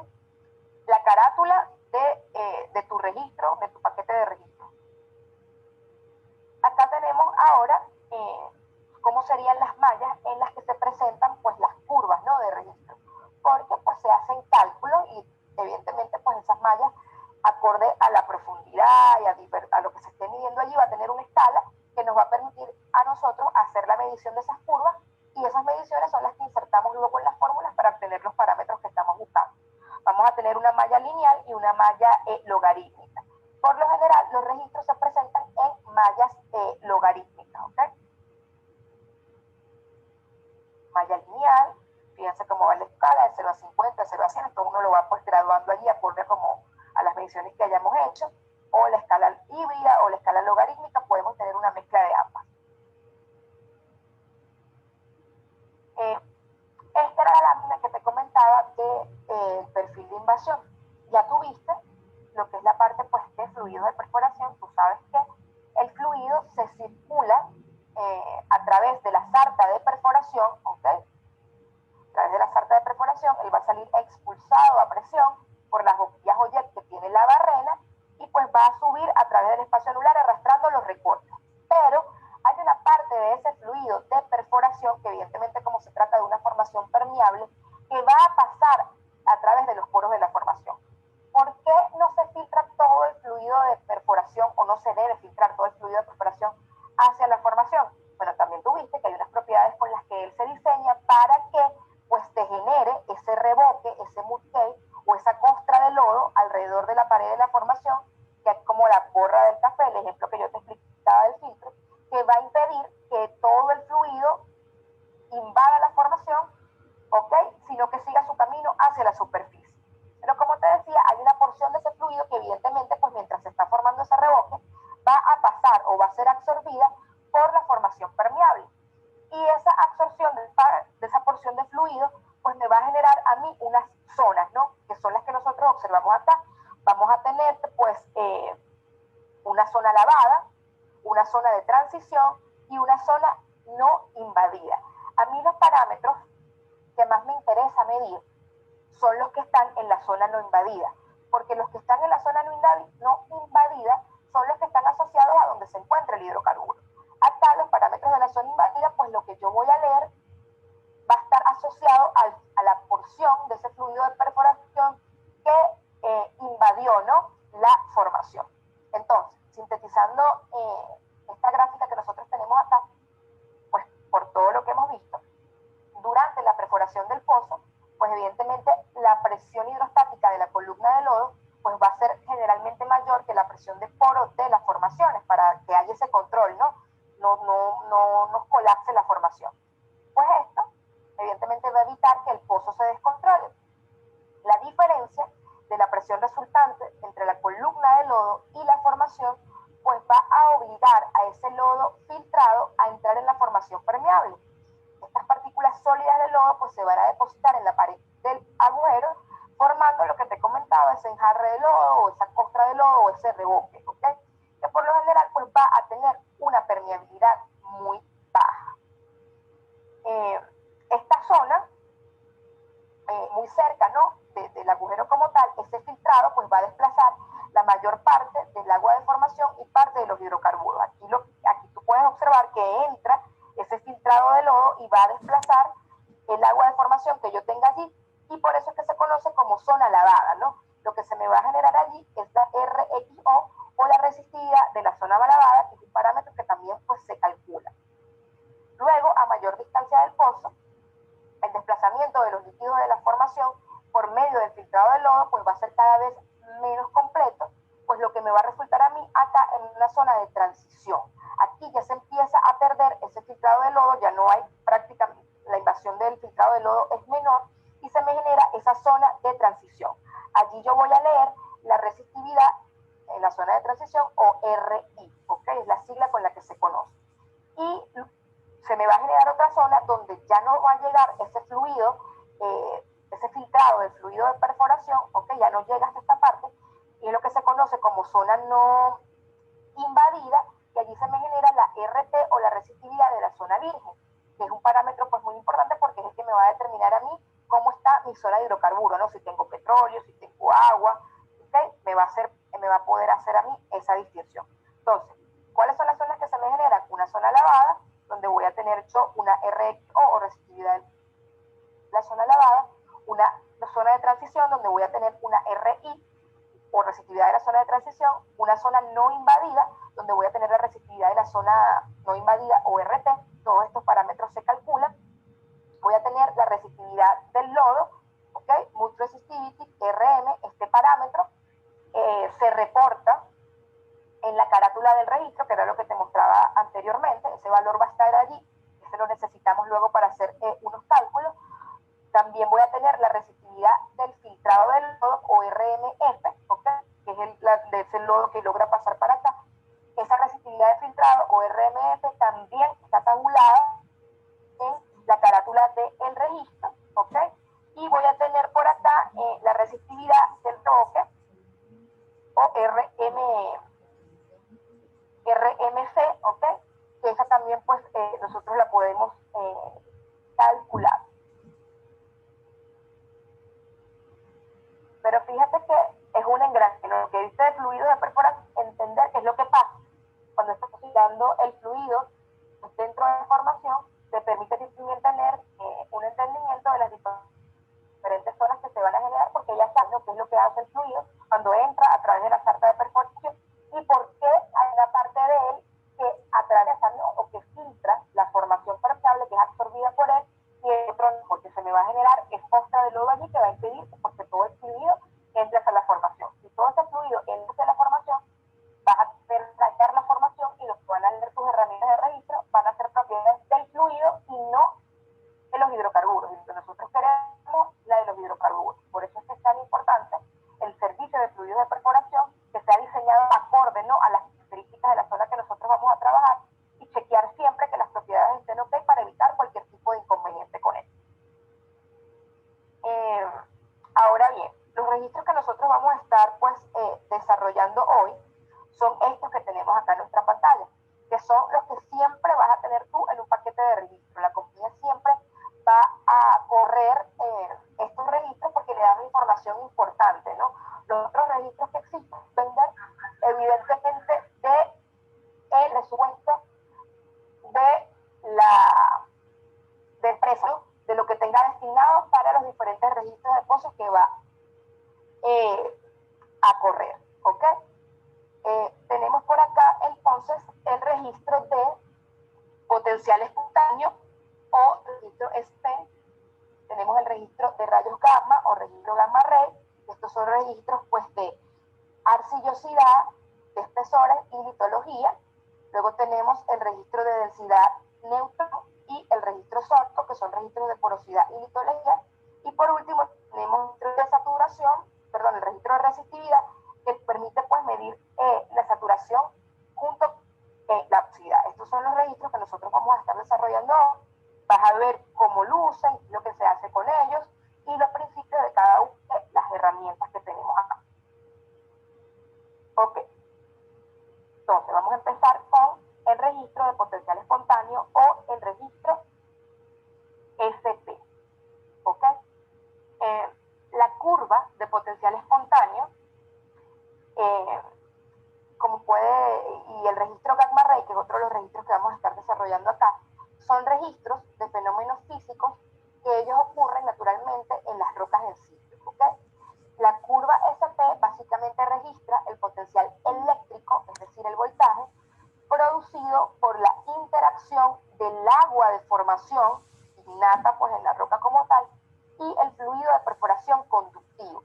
la carátula de tu registro, de tu paquete de registro. Acá tenemos ahora cómo serían las mallas en las que se presentan pues, las curvas, ¿no? De registro. Porque pues, se hacen cálculos y evidentemente pues, esas mallas, acorde a la profundidad y a lo que se esté midiendo allí, va a tener una escala que nos va a permitir a nosotros hacer la medición de esas curvas, y esas mediciones son las que insertamos luego en las fórmulas para obtener los parámetros que estamos buscando. Vamos a tener una malla lineal y una malla logarítmica. Por lo general, los registros se presentan en mallas logarítmicas, ¿ok? Malla lineal, fíjense cómo va la escala de 0 a 50, de 0 a 100, esto uno lo va pues graduando allí acorde como a las mediciones que hayamos hecho, o la escala híbrida o la escala logarítmica, podemos tener una mezcla de ambas. Esta era la lámina que te comentaba del perfil de invasión. Ya tuviste lo que es la parte pues, de fluidos de perforación. Tú sabes que el fluido se circula a través de la sarta de perforación perforación, ¿ok? A través de la sarta de perforación, él va a salir expulsado a presión por las boquillas Oyet que tiene la barrena y pues va a subir a través del espacio anular arrastrando los recortes. Pero hay una parte de ese fluido de perforación que evidentemente como se trata de una formación permeable, que va a pasar a través de los poros de la formación. ¿Por qué no se filtra todo el fluido de perforación o no se debe filtrar todo el fluido de perforación hacia la formación? Bueno, también tuviste que hay unas propiedades con las que él se diseña para que pues te genere ese reboque, ese mudcake o esa costra de lodo alrededor de la pared de la formación, que es como la borra del café, el ejemplo que yo te explicaba del filtro, que va a impedir que todo el fluido invada la formación, ¿ok? Sino que siga su camino hacia la superficie. Pero como te decía, hay una porción de ese fluido que evidentemente, pues mientras se está formando ese reboque, va a pasar o va a ser absorbida por la formación permeable. Y esa absorción de esa porción de fluido, pues me va a generar a mí unas zonas, ¿no? Que son las que nosotros observamos acá. Vamos a tener, pues, una zona lavada, una zona de transición y una zona no invadida. A mí los parámetros que más me interesa medir son los que están en la zona no invadida, porque los que están en la zona no invadida son los que están asociados a donde se encuentra el hidrocarburo. Acá los parámetros de la zona invadida, pues lo que yo voy a leer va a estar asociado a la porción de ese fluido de perforación que invadió, ¿no?, la formación. Entonces, sintetizando esta gráfica que nosotros tenemos acá, pues por todo lo que hemos visto, durante la perforación del pozo, pues evidentemente la presión hidrostática de la columna de lodo pues va a ser generalmente mayor que la presión de poro de las formaciones para que haya ese control, ¿no? No nos colapse la formación. Pues esto evidentemente va a evitar que el pozo se descontrole. La diferencia de la presión resultante entre la columna de lodo y la formación pues va a obligar a ese lodo filtrado a entrar en la formación permeable. Estas partículas sólidas de lodo pues se van a depositar en la pared del agujero formando lo que te comentaba, ese enjarre de lodo o esa costra de lodo o ese reboque, ¿ok? Que por lo general pues va a tener una permeabilidad muy baja. Esta zona, muy cerca, ¿no?, del agujero como tal, ese filtrado pues va a desplazar la mayor parte del agua de formación y parte de los hidrocarburos. Aquí tú puedes observar que entra ese filtrado de lodo y va a desplazar el agua de formación que yo tenga allí, y por eso es que se conoce como zona lavada, ¿no? Lo que se me va a generar allí es la RXO o la resistividad de la zona lavada, que es un parámetro que también pues se calcula. Luego, a mayor distancia del pozo, el desplazamiento de los líquidos de la formación por medio del filtrado de lodo pues va a ser cada vez menos completo, pues lo que me va a resultar a mí acá en una zona de transición. Aquí ya se empieza a perder ese filtrado de lodo, ya no hay prácticamente, la invasión del filtrado de lodo es menor y se me genera esa zona de transición. Allí yo voy a leer la resistividad en la zona de transición o RI, ¿ok? Es la sigla con la que se conoce. Y se me va a generar otra zona donde ya no va a llegar ese fluido, ese filtrado del fluido de perforación, ¿ok? Ya no llega hasta esta parte, y es lo que se conoce como zona no invadida, y allí se me genera la RT o la resistividad de la zona virgen, que es un parámetro pues muy importante porque es el que me va a determinar a mí cómo está mi zona de hidrocarburo, ¿no? Si tengo petróleo, si tengo agua, ¿ok? Me va a poder hacer a mí esa distinción. Entonces, ¿cuáles son las zonas que se me generan? Una zona lavada, donde voy a tener yo una RXO o resistividad de la zona lavada, una zona de transición donde voy a tener una RI o resistividad de la zona de transición, una zona no invadida donde voy a tener la resistividad de la zona no invadida o RT, todos estos parámetros se calculan. Voy a tener la resistividad del lodo, ¿ok? Mud Resistivity, RM, este parámetro se reporta en la carátula del registro, que era lo que te mostraba anteriormente. Ese valor va a estar allí, ese lo necesitamos luego para hacer unos cálculos. También voy a tener la resistividad del filtrado del lodo o RMF, ¿okay? Que es el lodo que logra pasar para acá. Esa resistividad de filtrado o RMF también está tabulada en la carátula del registro, ¿ok? Y voy a tener por acá la resistividad del toque o RMC, ¿ok? Que esa también pues nosotros la podemos hace el fluido cuando entra a través de la sarta de perforación y por qué hay una parte de él que atraviesa, ¿no? O que filtra la formación permeable que es absorbida por él y el otro no, porque se me va a generar esponja de lodo allí que va a impedir porque todo el fluido entre hacia la formación. Si todo ese fluido entra hacia la formación, vas a rayar la formación y lo que van a leer tus herramientas de registro van a ser propiedades del fluido y no de los hidrocarburos. Y nosotros queremos la de los hidrocarburos. Por eso es que es tan importante el servicio de fluidos de perforación que sea diseñado acorde, ¿no?, a las características de la zona que nosotros vamos a trabajar y chequear siempre que las propiedades estén ok para evitar cualquier tipo de inconveniente con él. Ahora bien, los registros que nosotros vamos a estar pues desarrollando hoy son estos que tenemos acá en nuestra pantalla, que son los que siempre vas a tener tú en un paquete de registro. La compañía siempre va a correr estos registros porque le dan información importante, ¿no? Los otros registros que existen dependen evidentemente del resuelto del precio, de lo que tenga destinado para los diferentes registros de pozos que va a correr, ¿ok? Tenemos por acá entonces el registro de potencial espontáneo o registro SPEN. Tenemos el registro de rayos gamma o registro gamma ray. Estos son registros pues de arcillosidad, de espesores y litología. Luego tenemos el registro de densidad neutrón y el registro SORTO, que son registros de porosidad y litología. Y por último tenemos el registro de saturación, perdón, el registro de resistividad, que permite pues medir la saturación junto con la oxidación. Estos son los registros que nosotros vamos a estar desarrollando hoy. Vas a ver cómo lucen, lo que se hace con ellos y los principios de cada una de las herramientas que tenemos acá. Ok. Entonces vamos a empezar con el registro de potencial espontáneo o el registro SP. ¿Ok? La curva de potencial espontáneo, y el registro gamma ray, que es otro de los registros que vamos a estar desarrollando acá, son registros de fenómenos físicos que ellos ocurren naturalmente en las rocas en sitio. ¿Ok? La curva SP básicamente registra el potencial eléctrico, es decir, el voltaje, producido por la interacción del agua de formación innata pues en la roca como tal y el fluido de perforación conductivo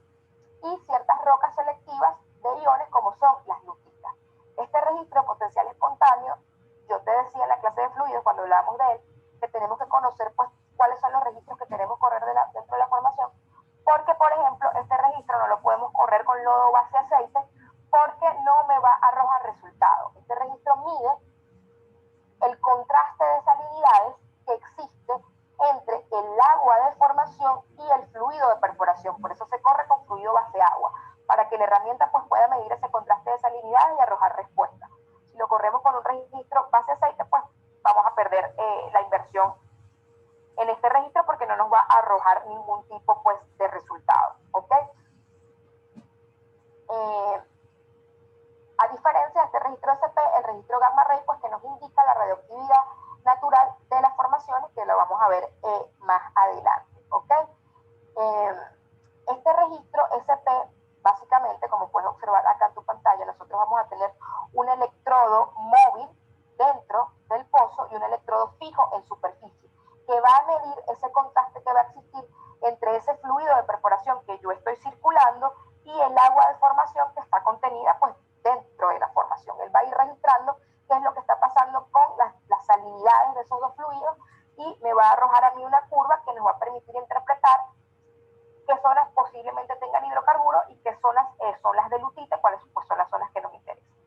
y ciertas rocas selectivas de iones como son las lutitas. Este registro de potencial espontáneo, yo te decía en la clase de fluidos cuando hablábamos de él que tenemos que conocer pues cuáles son los registros que queremos correr dentro de la formación, porque por ejemplo este registro no lo podemos correr con lodo base aceite porque no me va a arrojar resultado. Este registro mide el contraste de salinidades que existe entre el agua de formación y el fluido de perforación. Por eso se corre con fluido base agua, para que la herramienta pues pueda medir ese contraste de salinidades y arrojar respuesta. Si lo corremos con un registro base aceite, pues vamos a perder la inversión en este registro porque no nos va a arrojar ningún tipo pues de resultado. ¿Ok? A diferencia de este registro SP, el registro gamma ray pues que nos indica la radioactividad natural de las formaciones, que lo vamos a ver más adelante. ¿Ok? Este registro SP, básicamente, como puedes observar acá en tu pantalla, nosotros vamos a tener un electrodo móvil dentro del pozo y un electrodo fijo en superficie, que va a medir ese contraste que va a existir entre ese fluido de perforación que yo estoy circulando y el agua de formación que está contenida pues dentro de la formación. Él va a ir registrando qué es lo que está pasando con las salinidades de esos dos fluidos y me va a arrojar a mí una curva que nos va a permitir interpretar qué zonas posiblemente tengan hidrocarburos y qué zonas son las de lutita, cuáles pues, son las zonas que nos interesan.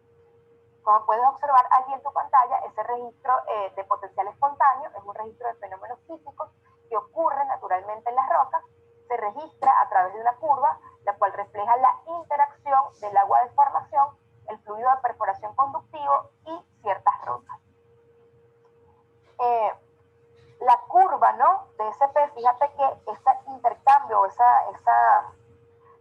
Como puedes observar allí en tu pantalla, ese registro de potencial espontáneo es un registro de fenómenos físicos que ocurren naturalmente en las rocas, se registra a través de una curva, la cual refleja la interacción del agua de formación, el fluido de perforación conductivo y ciertas rocas. La curva, ¿no?, de SP, fíjate que ese intercambio, esa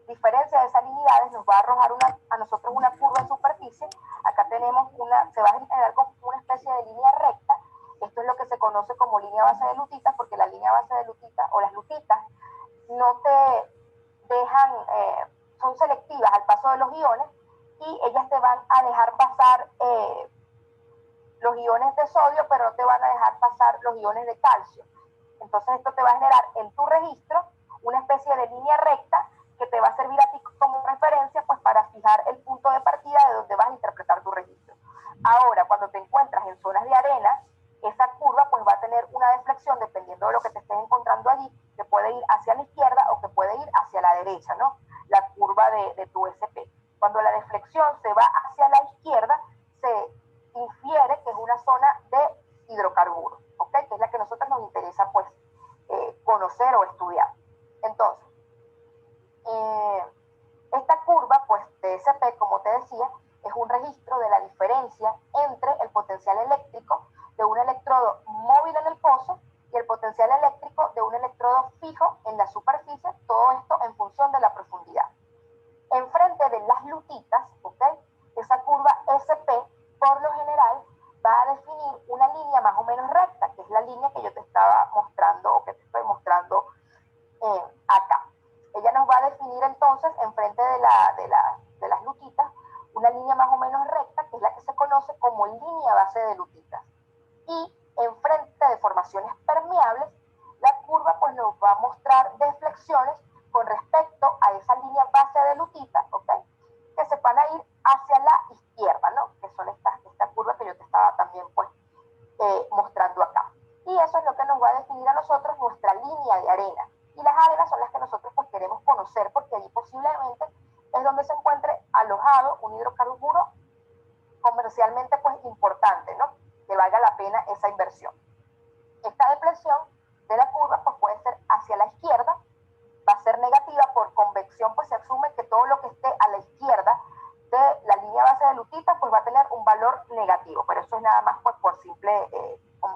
diferencia de salinidades nos va a arrojar a nosotros una curva en superficie. Acá tenemos se va a generar como una especie de línea recta. Esto es lo que se conoce como línea base de lutitas, porque la línea base de lutitas o las lutitas no te dejan son selectivas al paso de los iones y ellas te van a dejar pasar los iones de sodio, pero no te van a dejar pasar los iones de calcio. Entonces esto te va a generar en tu registro una especie de línea recta que te va a servir a ti como referencia pues para fijar el punto de partida de donde vas a interpretar tu registro. Ahora, cuando te encuentras en zonas de arena, esa curva pues va a tener una deflexión dependiendo de lo que te estés encontrando allí, que puede ir hacia la izquierda o que puede ir hacia la derecha, ¿no? La curva de tu SP. Cuando la deflexión se va hacia la izquierda, se infiere que es una zona de hidrocarburos, ¿ok? Que es la que a nosotros nos interesa pues conocer o estudiar. Entonces, esta curva pues de SP, como te decía, es un registro de la diferencia entre el potencial eléctrico de un electrodo móvil en el pozo y el potencial eléctrico de un electrodo fijo en la superficie, todo esto en función de la profundidad. Enfrente de las lutitas, ¿ok? Esa curva SP, por lo general, va a definir una línea más o menos recta, que es la línea que yo te estaba mostrando o que te estoy mostrando acá. Ella nos va a definir entonces, enfrente de las lutitas, una línea más o menos recta, que es la que se conoce como línea base de lutitas. Y enfrente de formaciones permeables, la curva pues nos va a mostrar deflexiones con respecto a esa línea base de lutita, ¿ok? Que se van a ir hacia la izquierda, ¿no? Que son esta curva que yo te estaba también pues mostrando acá. Y eso es lo que nos va a definir a nosotros nuestra línea de arena. Y las arenas son las que nosotros pues queremos conocer porque allí posiblemente es donde se encuentre alojado un hidrocarburo comercialmente pues importante, ¿no? Que valga la pena esa inversión. Esta deflexión de la curva pues puede ser hacia la izquierda, va a ser negativa por convección, pues se asume que todo lo que esté a la izquierda de la línea base de lutita pues va a tener un valor negativo, pero eso es nada más pues por simple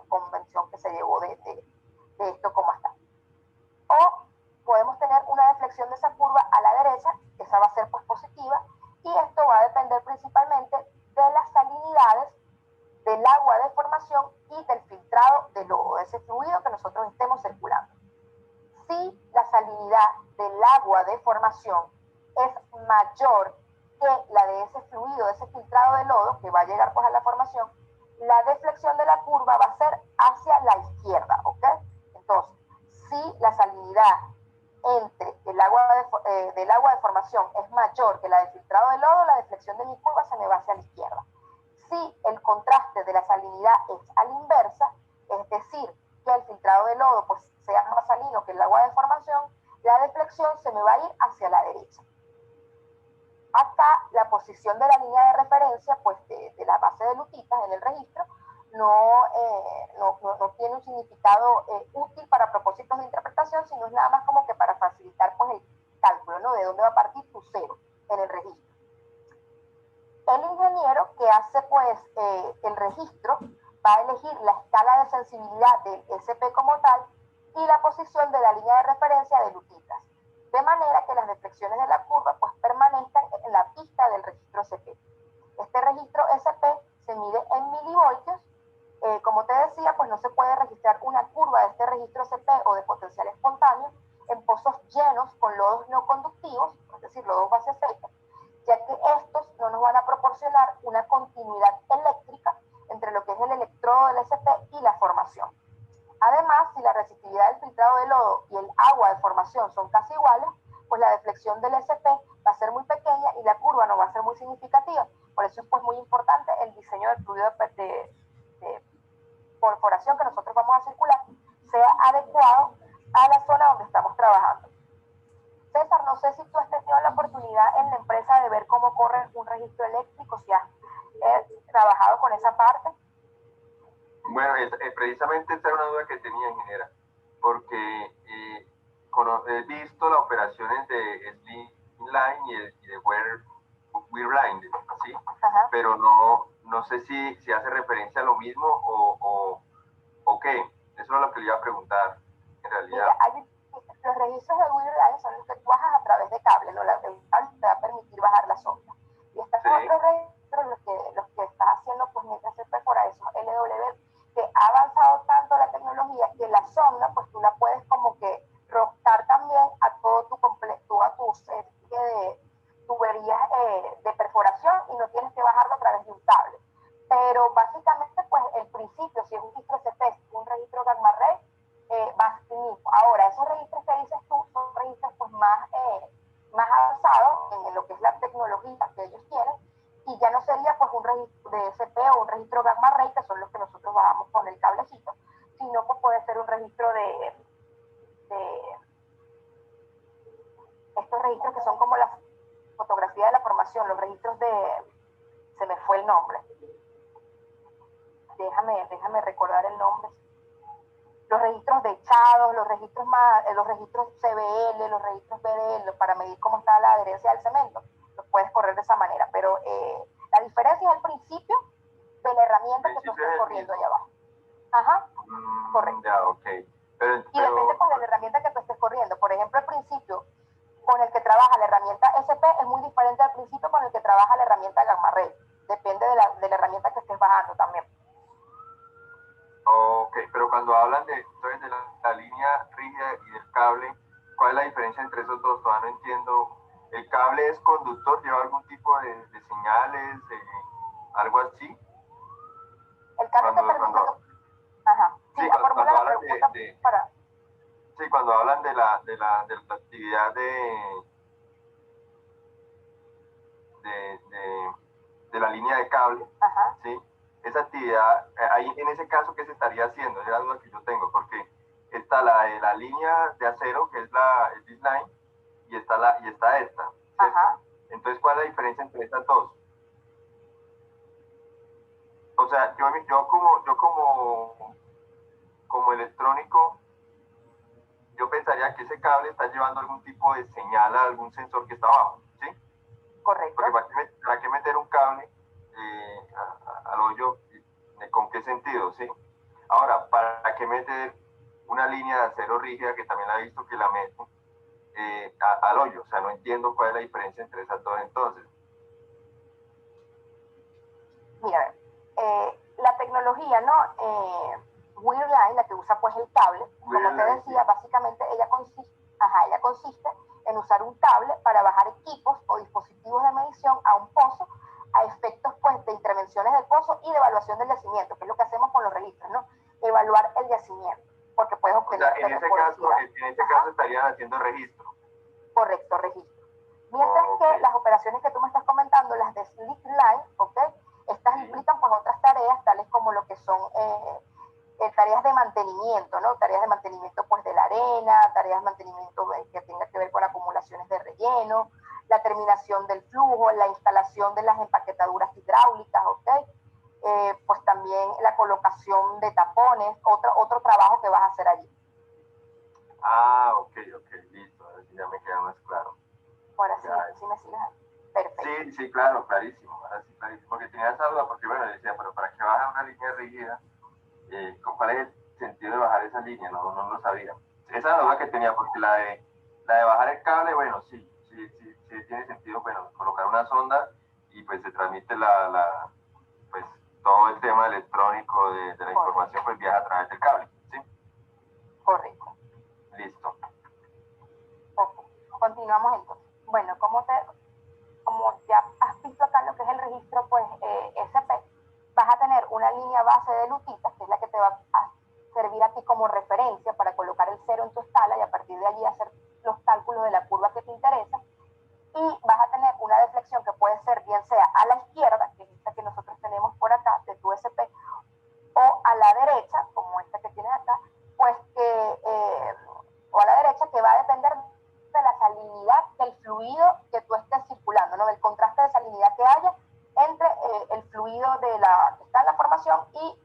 convención que se llevó de esto como está. O podemos tener una deflexión de esa curva a la derecha, esa va a ser pues positiva, y esto va a depender principalmente de las salinidades del agua de formación y del filtrado de lodo, de ese fluido que nosotros estemos circulando. Si la salinidad del agua de formación es mayor que la de ese fluido, de ese filtrado de lodo que va a llegar pues a la formación, la deflexión de la curva va a ser hacia la izquierda, ¿ok? Entonces, si la salinidad entre el agua del agua de formación es mayor que la del filtrado de lodo, la deflexión de mi curva se me va hacia la izquierda. Si el contraste de la salinidad es a la inversa, es decir, que el filtrado de lodo pues, sea más salino que el agua de formación, la deflexión se me va a ir hacia la derecha. Acá la posición de la línea de referencia pues, de la base de lutitas en el registro no tiene un significado útil para propósitos de interpretación, sino es nada más como que para facilitar pues, el cálculo, ¿no? De dónde va a partir tu cero en el registro. El ingeniero que hace pues el registro va a elegir la escala de sensibilidad del SP como tal y la posición de la línea de referencia de lutitas, de manera que las deflexiones de la curva pues permanezcan en la pista del registro SP. Este registro SP se mide en milivoltios. Como te decía, pues no se puede registrar una curva de este registro SP o de potencial espontáneo en pozos llenos con lodos no conductivos, es decir, lodos base aceite, ya que estos no nos van a proporcionar una continuidad eléctrica entre lo que es el electrodo del SP y la formación. Además, si la resistividad del filtrado de lodo y el agua de formación son casi iguales, pues la deflexión del SP va a ser muy pequeña y la curva no va a ser muy significativa. Por eso es pues muy importante el diseño del fluido de perforación que nosotros vamos a circular sea adecuado a la zona donde estamos trabajando. César, no sé si tú has tenido la oportunidad en la empresa de ver cómo corre un registro eléctrico, si has trabajado con esa parte. Bueno, precisamente esta era una duda que tenía, ingeniera, porque he visto las operaciones de Slimline y de Weirline, ¿sí? Ajá. Pero no sé si hace referencia a lo mismo o qué. Eso es lo que le iba a preguntar, en realidad. Mira, los registros de Weirline son los que tú bajas a través de cable, ¿no? La cable te va a permitir bajar la sonda. Y están otros registros, los que estás haciendo pues mientras se perfora eso, LW, que ha avanzado tanto la tecnología que la sonda pues tú la puedes como que roscar también a todo tu serie mismo. Ahora, esos registros que dices tú son registros pues más avanzados en lo que es la tecnología que ellos tienen, y ya no sería pues un registro de SP o un registro gamma ray, que son los que nosotros bajamos con el cablecito, sino que puede ser un registro de estos registros que son como la fotografía de la formación, los registros se me fue el nombre, déjame recordar el nombre, los registros de echados, los registros CBL, los registros BDL, para medir cómo está la adherencia del cemento, los puedes correr de esa manera, pero la diferencia es el principio de la herramienta que tú estás corriendo allá abajo. Ajá, correcto. Ya, ok. Y depende pues de la herramienta que tú estés corriendo. Por ejemplo, el principio con el que trabaja la herramienta SP es muy diferente al principio con el que trabaja la herramienta gamma ray. Depende de la herramienta que estés bajando también. Ok, pero cuando hablan entonces de la línea rígida y del cable, ¿cuál es la diferencia entre esos dos? Todavía no entiendo. ¿El cable es conductor? ¿Lleva algún tipo de señales? ¿Algo así? El cable te permite... Ajá. Sí, cuando hablan sí, cuando hablan de la actividad de la línea de cable, ajá, ¿sí? Esa actividad, ahí en ese caso, ¿qué se estaría haciendo? Esa es la duda que yo tengo, porque está la línea de acero, que es el disline, y está esta, ¿cierto? Ajá. Entonces, ¿cuál es la diferencia entre estas dos? O sea, yo como electrónico, yo pensaría que ese cable está llevando algún tipo de señal a algún sensor que está abajo, ¿sí? Correcto. Porque ¿para qué meter un cable al hoyo? ¿Con qué sentido, sí? Ahora, ¿para qué meter una línea de acero rígida, que también la he visto que la meten al hoyo? O sea, no entiendo cuál es la diferencia entre esas dos entonces. Mira, la tecnología, ¿no? Wireline, la que usa pues el cable, como te decía, básicamente ella consiste en usar un cable para bajar equipos o dispositivos de medición a un pozo, a efectos pues de intervenciones del pozo y de evaluación del yacimiento, que es lo que hacemos con los registros, ¿no? Evaluar el yacimiento, porque puedes obtener... O sea, en este caso estarían haciendo registro. Correcto, registro. Mientras que las operaciones que tú me estás comentando, las de Slick Line, ¿ok? Estas implican pues otras tareas, tales como lo que son tareas de mantenimiento, ¿no? Tareas de mantenimiento pues de la arena, tareas de mantenimiento que tenga que ver con acumulaciones de relleno, la terminación del flujo, la instalación de las empaquetaduras hidráulicas, ¿ok? Pues también la colocación de tapones, otro trabajo que vas a hacer allí. Ah, ok, listo, ahora sí ya me queda más claro. Ahora sí me sigues. Perfecto. Sí, claro, clarísimo, ahora sí, clarísimo, porque tenía esa duda, porque bueno, decía, pero ¿para qué baja una línea rígida? ¿Cuál es el sentido de bajar esa línea? No lo sabía. Esa es la duda que tenía, porque la de bajar el cable, bueno, sí tiene sentido, bueno, colocar una sonda y pues se transmite pues todo el tema electrónico de la información, pues viaja a través del cable, ¿sí? Correcto. Listo. Ok, continuamos entonces. Bueno, como ya has visto acá lo que es el registro, pues SP, vas a tener una línea base de lutitas, que es la que te va a servir a ti como referencia para colocar el cero en tu escala y a partir de allí hacer los cálculos de la curva que te interesa. Y vas a tener una deflexión que puede ser bien sea a la izquierda, que es esta que nosotros tenemos por acá, de tu SP, o a la derecha, como esta que tienes acá, pues o a la derecha, que va a depender de la salinidad del fluido que tú estés circulando, ¿no? Del contraste de salinidad que haya entre el fluido que está en la formación y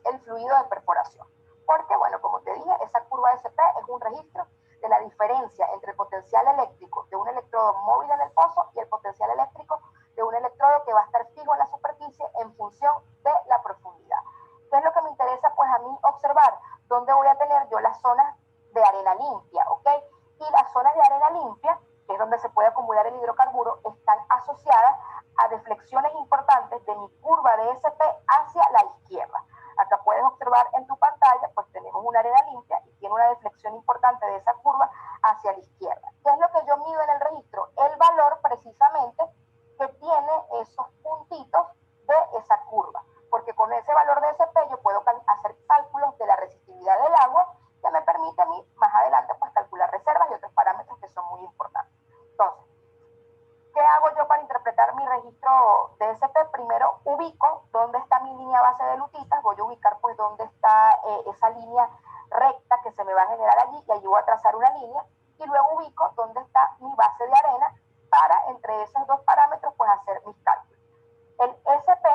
el fluido de perforación. Porque, bueno, como te dije, esa curva SP es un registro de la diferencia entre el potencial eléctrico de un electrodo móvil en el pozo y el potencial eléctrico de un electrodo que va a estar fijo en la superficie en función de la profundidad. ¿Qué es lo que me interesa pues a mí observar? ¿Dónde voy a tener yo las zonas de arena limpia? ¿Ok? Y las zonas de arena limpia, que es donde se puede acumular el hidrocarburo, están asociadas a deflexiones importantes de mi curva de SP hacia la izquierda. Acá puedes observar en tu pantalla, pues tenemos una arena limpia y tiene una deflexión importante de esa curva hacia la izquierda. ¿Qué es lo que yo mido en el registro? El valor precisamente que tiene esos puntitos de esa curva, porque con ese valor de SP yo puedo hacer cálculos de la resistividad del agua que me permite a mí esa línea recta que se me va a generar allí, y allí voy a trazar una línea, y luego ubico dónde está mi base de arena para entre esos dos parámetros pues hacer mis cálculos. El SP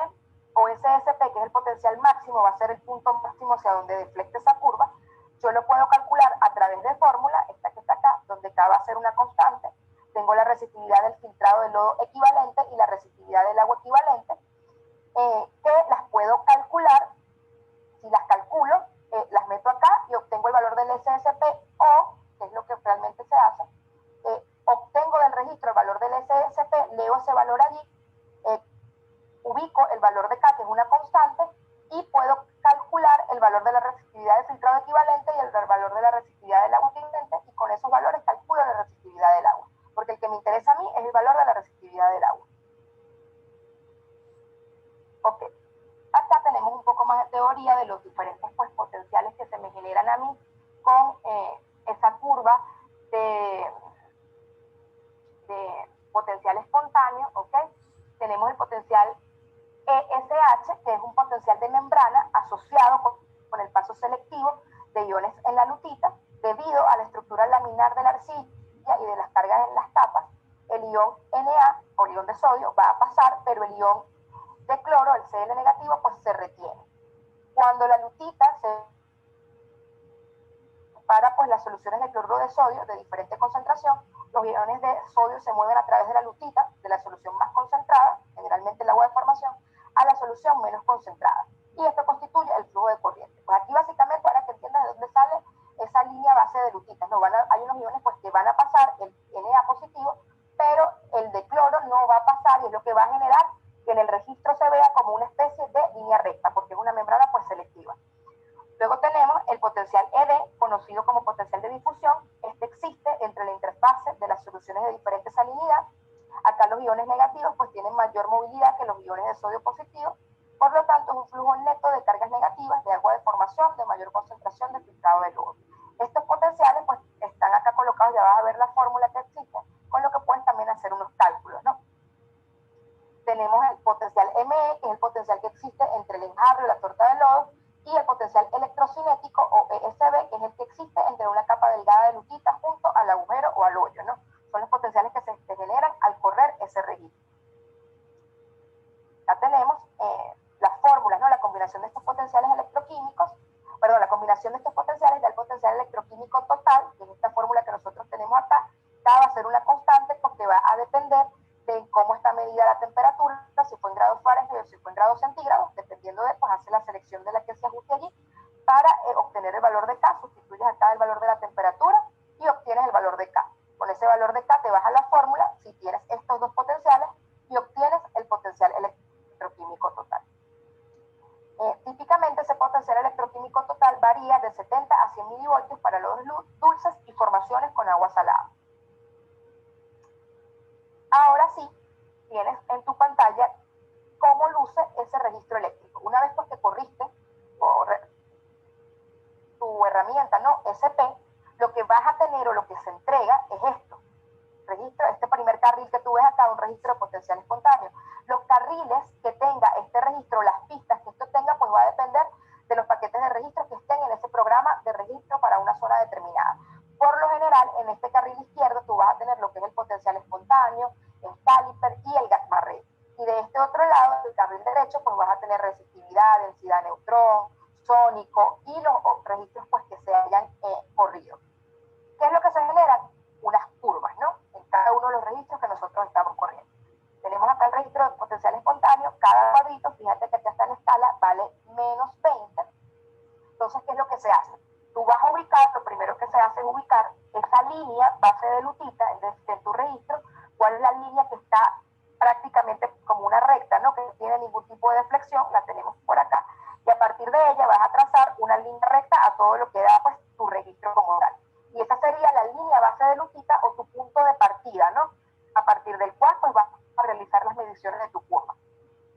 o SSP, que es el potencial máximo, va a ser el punto máximo hacia donde deflecte esa curva. Yo lo puedo calcular a través de fórmula, esta que está acá, donde K va a ser una constante. Tengo la resistividad del filtrado de lodo equivalente y la resistividad del agua equivalente, que las puedo calcular. Si las calculo, las meto acá y obtengo el valor del SSP, o, que es lo que realmente se hace, obtengo del registro el valor del SSP, leo ese valor allí, ubico el valor de K, que es una constante, y puedo calcular el valor de la resistividad del filtrado equivalente y el valor de la resistividad del agua equivalente, y con esos valores calculo la resistividad del agua, porque el que me interesa a mí es el valor de la resistividad del agua. Ok, acá tenemos un poco más de teoría de los diferentes pues, potenciales que se me generan a mí con esa curva de potencial espontáneo, ¿ok? Tenemos el potencial ESH, que es un potencial de membrana asociado con el paso selectivo de iones en la lutita, debido a la estructura laminar de la arcilla y de las cargas en las capas. El ion Na, o ion de sodio, va a pasar, pero el ion de cloro, el Cl negativo, pues se retiene. Cuando la lutita se para pues las soluciones de cloruro de sodio de diferente concentración, los iones de sodio se mueven a través de la lutita, de la solución más concentrada, generalmente el agua de formación, a la solución menos concentrada. Y esto constituye el flujo de corriente. Pues aquí básicamente, para que entiendas de dónde sale esa línea base de lutitas, ¿no? Hay unos iones pues, que van a pasar el Na positivo, pero el de cloro no va a pasar, y es lo que va a generar que en el registro se vea como una especie de línea recta, porque es una membrana pues selectiva. Luego tenemos el potencial ED, conocido como potencial de difusión. Este existe entre la interfase de las soluciones de diferente salinidad. Acá los iones negativos pues tienen mayor movilidad que los iones de sodio positivo, por lo tanto es un flujo neto de cargas negativas de agua de formación de mayor concentración de filtrado de lodo. Estos potenciales pues están acá colocados, ya vas a ver la fórmula que existe, con lo que puedes también hacer unos cálculos, ¿no? Tenemos el potencial ME, que es el potencial que existe entre el enjarro y la torta de lodo, y el potencial electrocinético o ESB, que es el que existe entre una capa delgada de lutita junto al agujero o al hoyo, ¿no? Son los potenciales que se generan al correr ese registro. Ya tenemos las fórmulas, ¿no? La combinación de estos potenciales electroquímicos, perdón, la combinación de estos potenciales da el potencial electroquímico total, que es esta fórmula que nosotros tenemos acá. Cada va a ser una constante porque va a depender de cómo está medida la temperatura, si fue en grados Fahrenheit o si fue en grados centígrados, dependiendo de, pues hace la selección de la que se ajuste allí para obtener el valor de K. Sustituyes acá el valor de la temperatura y obtienes el valor de K. Con ese valor de K te vas a la fórmula, si tienes estos dos potenciales, y obtienes el potencial electroquímico total. Típicamente ese potencial electroquímico total varía de 70 a 100 milivoltios para lodos dulces y formaciones con agua salada. Ahora sí, tienes en tu pantalla cómo luce ese registro eléctrico. Una vez pues que corriste por tu herramienta, ¿no? SP, lo que vas a tener o lo que se entrega es esto. Registro, este primer carril que tú ves acá, un registro de potencial espontáneo. Los carriles que tenga este registro, las pistas que esto tenga, pues va a depender de los paquetes de registro que estén en ese programa de registro para una zona determinada. Por lo general, en este carril izquierdo tú vas a tener lo que es el potencial espontáneo, el caliper y el gamma ray. Y de este otro lado, el carril derecho, pues vas a tener resistividad, densidad neutrón, sónico y los registros pues que se hayan corrido. ¿Qué es lo que se genera? Unas curvas, ¿no? En cada uno de los registros que nosotros estamos corriendo. Tenemos acá el registro de potencial espontáneo, cada cuadrito, fíjate que acá está en escala, vale menos 20. Entonces, ¿qué es lo que se hace? Tú vas a ubicar, lo primero que se hace es ubicar esa línea base de lutita en tu registro, cuál es la línea que está prácticamente como una recta, ¿no? Que no tiene ningún tipo de deflexión, la tenemos por acá, y a partir de ella vas a trazar una línea recta a todo lo que da pues tu registro como tal. Y esa sería la línea base de lutita o tu punto de partida, ¿no? A partir del cual pues vas a realizar las mediciones de tu curva.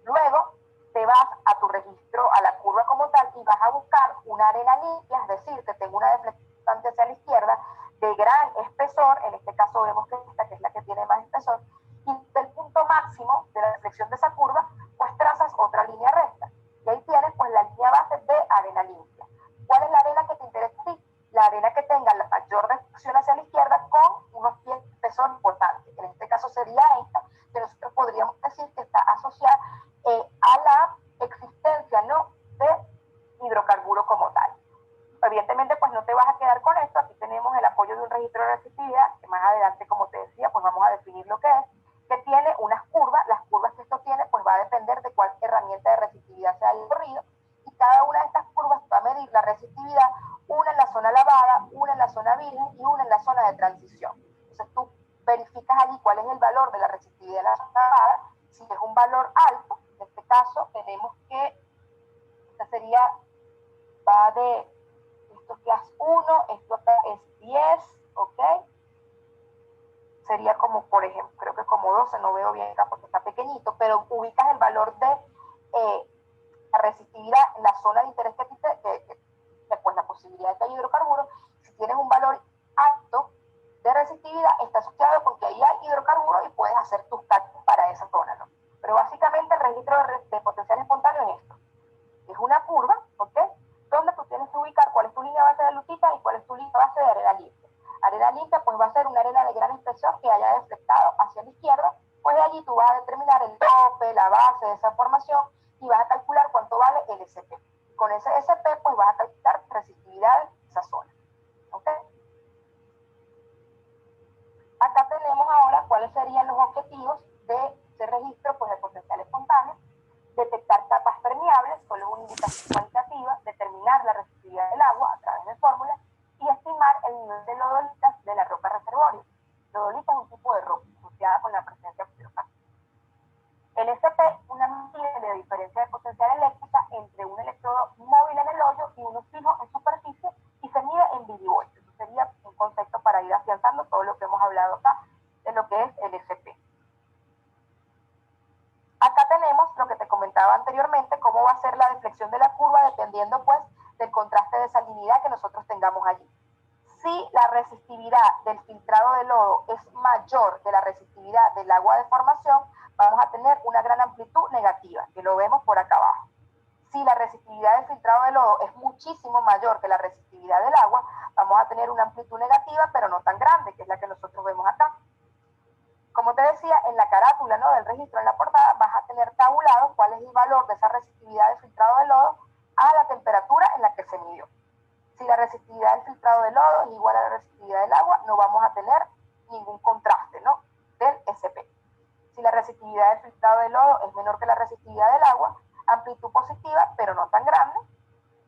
Luego te vas a tu registro, a la curva como tal, y vas a buscar una arena limpia, es decir, que tenga una deflectante hacia la izquierda de gran espesor, en este caso vemos que esta que es la que tiene más espesor, y del punto máximo de la deflexión de esa curva, pues trazas otra línea recta. Y ahí tienes pues la línea base de arena limpia. tenga la mayor deflexión hacia la izquierda con unos pies de espesor importantes. En este caso sería esta, que nosotros podríamos decir que está asociada a la existencia, ¿no?, de hidrocarburo como tal. Evidentemente, pues no te vas a quedar con esto. Aquí tenemos el apoyo de un registro de resistividad, que más adelante, como te decía, pues vamos a definir lo que es, que tiene unas curvas. Las curvas que esto tiene, pues va a depender de cuál herramienta de resistividad se haya corrido, y cada una de estas curvas va a medir la resistividad, una en la zona lavada, una en la zona virgen y una en la zona de transición. Entonces tú verificas allí cuál es el valor de la resistividad en la zona lavada. Si es un valor alto, en este caso tenemos que, esta sería, va de, esto que es 1, esto acá es 10, ¿ok? Sería como, por ejemplo, creo que como 12, no veo bien acá porque está pequeñito, pero ubicas el valor de la resistividad en la zona de interés que después la posibilidad de que haya hidrocarburos. Si tienes un valor alto de resistividad, está asociado con que ahí hay hidrocarburos y puedes hacer tus cálculos para esa zona, ¿no? Pero básicamente el registro de potencial espontáneo es esto. Es una curva, ¿ok?, donde tú tienes que ubicar cuál es tu línea base de lutita y cuál es tu línea base de arena limpia. Arena limpia, pues va a ser una arena de gran espesor que haya deflectado hacia la izquierda, pues de allí tú vas a determinar el tope, la base de esa formación y vas a calcular cuánto vale el SP. Con ese SP, pues vas a calcular resistividad de esa zona, ¿ok? Acá tenemos ahora cuáles serían los objetivos de ese registro, pues, de potencial espontáneo. Detectar capas permeables, solo una indicación cuantitativa, determinar la resistividad del agua a través de fórmulas y estimar el nivel de lodolitas de la roca reservorio. Lodolita es un tipo de roca asociada con la presencia de hidrocarburo. El SP es una medida de diferencia de potencial eléctrica entre un electrodo móvil en el hoyo y uno fijo en superficie y se mide en milivoltios. Eso sería un concepto para ir afianzando todo lo que hemos hablado acá de lo que es el SP. Acá tenemos lo que te comentaba anteriormente, cómo va a ser la deflexión de la curva dependiendo, pues, del contraste de salinidad que nosotros tengamos allí. Si la resistividad del filtrado de lodo es mayor que la resistividad del agua de formación, vamos a tener una gran amplitud negativa, que lo vemos por acá abajo. Si la resistividad del filtrado de lodo es muchísimo mayor que la resistividad del agua, vamos a tener una amplitud negativa, pero no tan grande, que es la que nosotros vemos acá. Como te decía, en la carátula, ¿no?, del registro, en la portada, vas a tener tabulado cuál es el valor de esa resistividad de filtrado de lodo a la temperatura en la que se midió. Si la resistividad del filtrado de lodo es igual a la resistividad del agua, no vamos a tener ningún contraste, ¿no?, del SP. Si la resistividad del filtrado de lodo es menor que la resistividad del agua, amplitud positiva, pero no tan grande.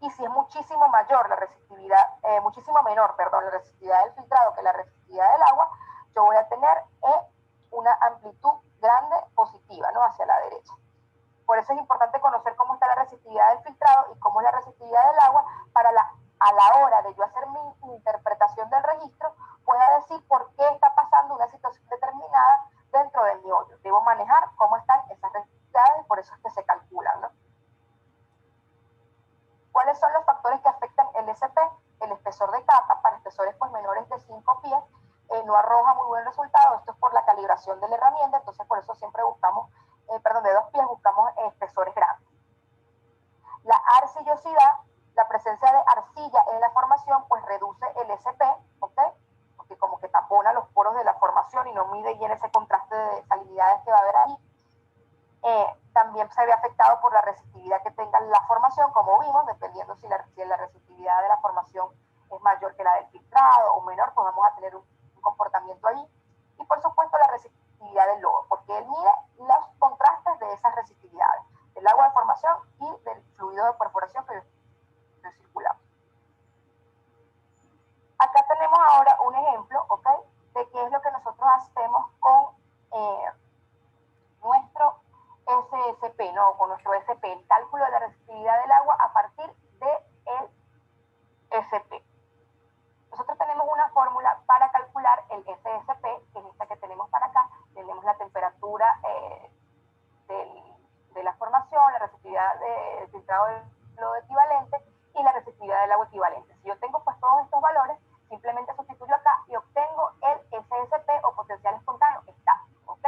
Y si es muchísimo mayor la resistividad, muchísimo menor, perdón, la resistividad del filtrado que la resistividad del agua, yo voy a tener una amplitud grande positiva, ¿no?, hacia la derecha. Por eso es importante conocer cómo está la resistividad del filtrado y cómo es la resistividad del agua para a la hora de yo hacer mi interpretación del registro, pueda decir por qué está pasando una situación determinada dentro de mi hoyo. Debo manejar cómo están esas resistividades y por eso es que se calculan, ¿no? ¿Cuáles son los factores que afectan el SP? El espesor de capa, para espesores, pues, menores de 5 pies, no arroja muy buen resultado. Esto es por la calibración de la herramienta, entonces por eso siempre buscamos, de 2 pies, buscamos espesores grandes. La arcillosidad, la presencia de arcilla en la formación, pues reduce el SP, ¿ok?, porque como que tapona los poros de la formación y no mide bien ese contraste de salinidades que va a haber ahí. También se ve afectado por la resistividad que tenga la formación, como vimos, dependiendo si la resistividad de la formación es mayor que la del filtrado o menor, pues vamos a tener un comportamiento ahí. Y por supuesto la resistividad del lodo, porque él mide los contrastes de esas resistividades, del agua de formación y del fluido de perforación que estoy circulando. Acá tenemos ahora un ejemplo, ¿ok?, de qué es lo que nosotros hacemos con nuestro SSP, ¿no?, con nuestro SP, el cálculo de la resistividad del agua a partir del SP. Nosotros tenemos una fórmula para calcular el SSP, que es esta que tenemos para acá. Tenemos la temperatura de la formación, la resistividad del filtrado del lodo equivalente y la resistividad del agua equivalente. Si yo tengo, pues, todos estos valores, simplemente sustituyo acá y obtengo el SSP o potencial espontáneo estático, ¿ok?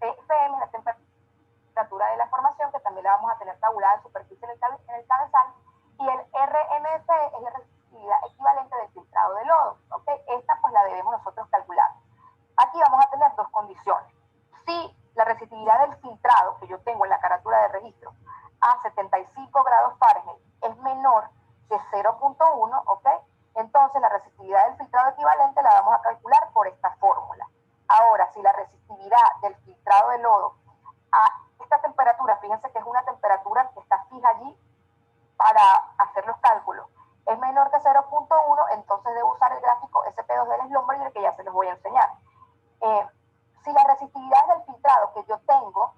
TFM es la temperatura de la formación, que también la vamos a tener tabulada en superficie en el cabezal, y el RMC es la resistividad equivalente del resistividad del filtrado equivalente la vamos a calcular por esta fórmula. Ahora, si la resistividad del filtrado de lodo a esta temperatura, fíjense que es una temperatura que está fija allí para hacer los cálculos, es menor que 0.1, entonces debo usar el gráfico SP2 del Schlumberger que ya se los voy a enseñar. Si la resistividad del filtrado que yo tengo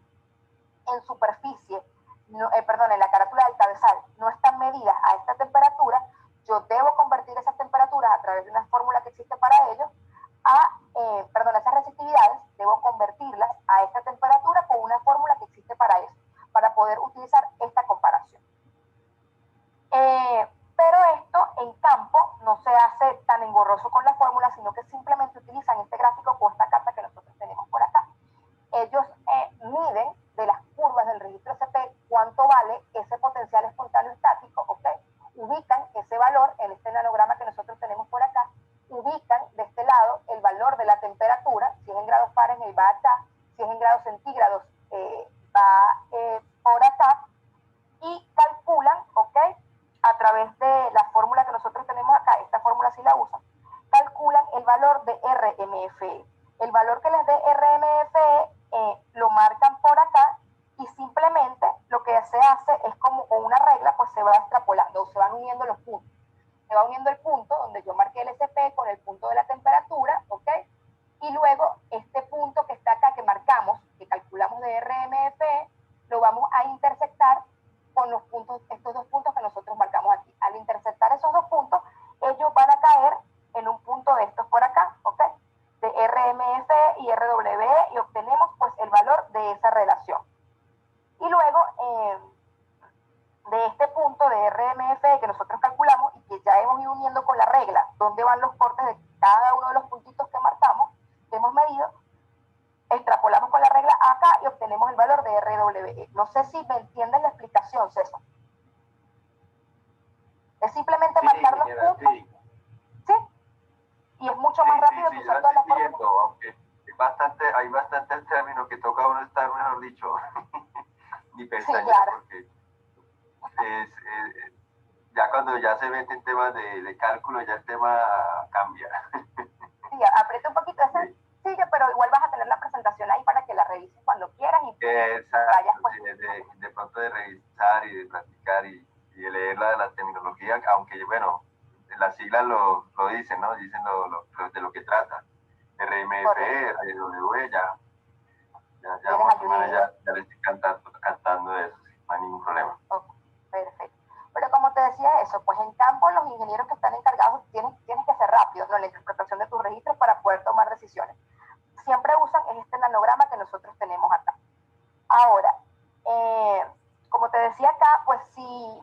en superficie, en la carátula del cabezal, no están medidas a esta temperatura, yo debo convertir esas temperaturas a través de una fórmula que existe para ello, esas resistividades, debo convertirlas a esta temperatura con una fórmula que existe para eso, para poder utilizar esta comparación. Pero esto en campo no se hace tan engorroso con la fórmula, sino que simplemente utilizan este gráfico o esta carta que nosotros tenemos por acá. Ellos miden de las curvas del registro SP cuánto vale ese potencial espontáneo estático, ¿ok? Ubican ese valor en este nanograma que nosotros tenemos por acá, ubican de este lado el valor de la temperatura, si es en grados Fahrenheit va acá, si es en grados centígrados va por acá, y calculan, ¿ok? A través de la fórmula que nosotros tenemos acá, esta fórmula sí la usan, calculan el valor de RMFE. El valor que les dé RMFE lo marcan por acá y simplemente lo que se hace es como con una regla, pues se va extrapolando o se van uniendo los puntos. Se va uniendo el punto donde yo marqué el SP con el punto de la temperatura, ¿ok? Y luego este punto que está acá, que marcamos, que calculamos de RMFE, lo vamos a intersectar con los puntos, estos dos puntos que nosotros marcamos aquí. Al intersectar esos dos puntos, ellos van a caer en un punto de estos por acá, ¿ok? De RMFE y RWE, y obtenemos pues el valor de esa relación. Y luego, de este punto de RMFE que nosotros calculamos y que ya hemos ido uniendo con la regla, donde van los cortes de cada uno de los puntitos que marcamos, que hemos medido, extrapolamos con la regla acá y obtenemos el valor de RWE. No sé si me entienden la explicación, César. Es simplemente marcar los puntos. ¿Sí? Y es mucho más rápido que usar todas las fórmulas. Aunque hay bastantes términos que toca uno estar, mejor dicho, ni pestañas, claro. Porque ya cuando ya se mete en temas de cálculo, ya el tema cambia. Sí, aprieta un poquito ese sencillo, pero igual vas a tener la presentación ahí para que la revises cuando quieras y vayas pues. De pronto de revisar y de practicar y de leer la terminología, aunque bueno, las siglas lo dicen, ¿no? Dicen de lo que trata. RMFE, RW, ya más o menos ya le estoy cantando eso, no hay ningún problema. Okay, perfecto. Pero como te decía eso, pues en campo los ingenieros que están encargados tienes que ser rápidos, ¿no? En la interpretación de tus registros para poder tomar decisiones. Siempre usan este nanograma que nosotros tenemos acá. Ahora, como te decía acá, pues si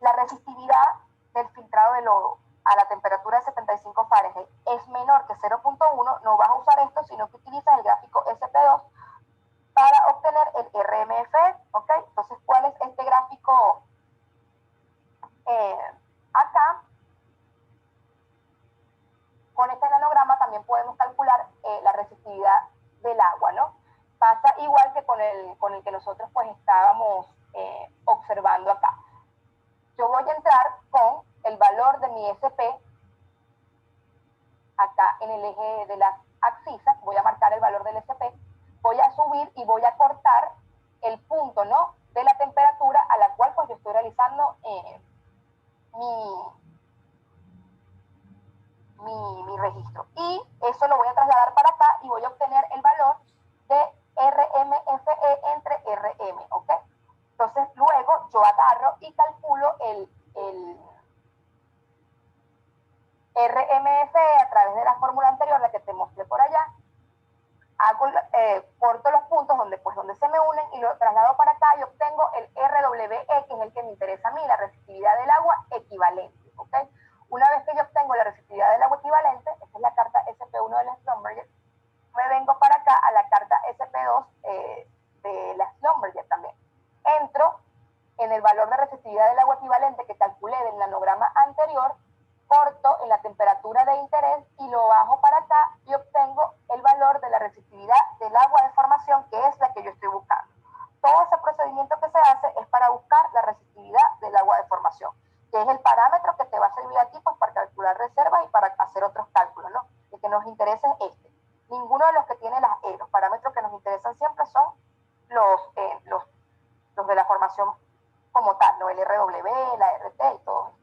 la resistividad del filtrado de lodo a la temperatura de 75 Fahrenheit es menor que 0.1, no vas a usar esto, sino que utilizas el gráfico SP2 para obtener el RMFE, ¿ok? Entonces, ¿cuál es este gráfico? Acá, con este nanograma también podemos calcular la resistividad del agua, ¿no? Pasa igual que con el que nosotros pues estábamos observando acá. Yo voy a entrar con el valor de mi SP acá en el eje de las abscisas, voy a marcar el valor del SP, voy a subir y voy a cortar el punto, ¿no?, de la temperatura a la cual pues yo estoy realizando mi registro. Y eso lo voy a trasladar para acá y voy a obtener el valor de RMFE entre RM, ¿ok? Entonces luego yo agarro y calculo el RMFE a través de la fórmula anterior, la que te mostré por allá, corto los puntos donde se me unen y lo traslado para acá y obtengo el RWE, que es el que me interesa a mí, la resistividad del agua equivalente, ¿ok? Una vez que yo obtengo la resistividad del agua equivalente, esta es la carta SP1 de la Schlumberger, me vengo para acá a la carta SP2 de la Schlumberger también. Entro en el valor de resistividad del agua equivalente que calculé del nanograma anterior, corto en la temperatura de interés y lo bajo para acá y obtengo el valor de la resistividad del agua de formación, que es la que yo estoy buscando. Todo ese procedimiento que se hace es para buscar la resistividad del agua de formación, que es el parámetro que te va a servir a ti pues, para calcular reservas y para hacer otros cálculos, ¿no? El que nos interesa es este. Ninguno de los que tiene los parámetros que nos interesan siempre son los de la formación como tal, ¿no? El RW, la RT y todo esto.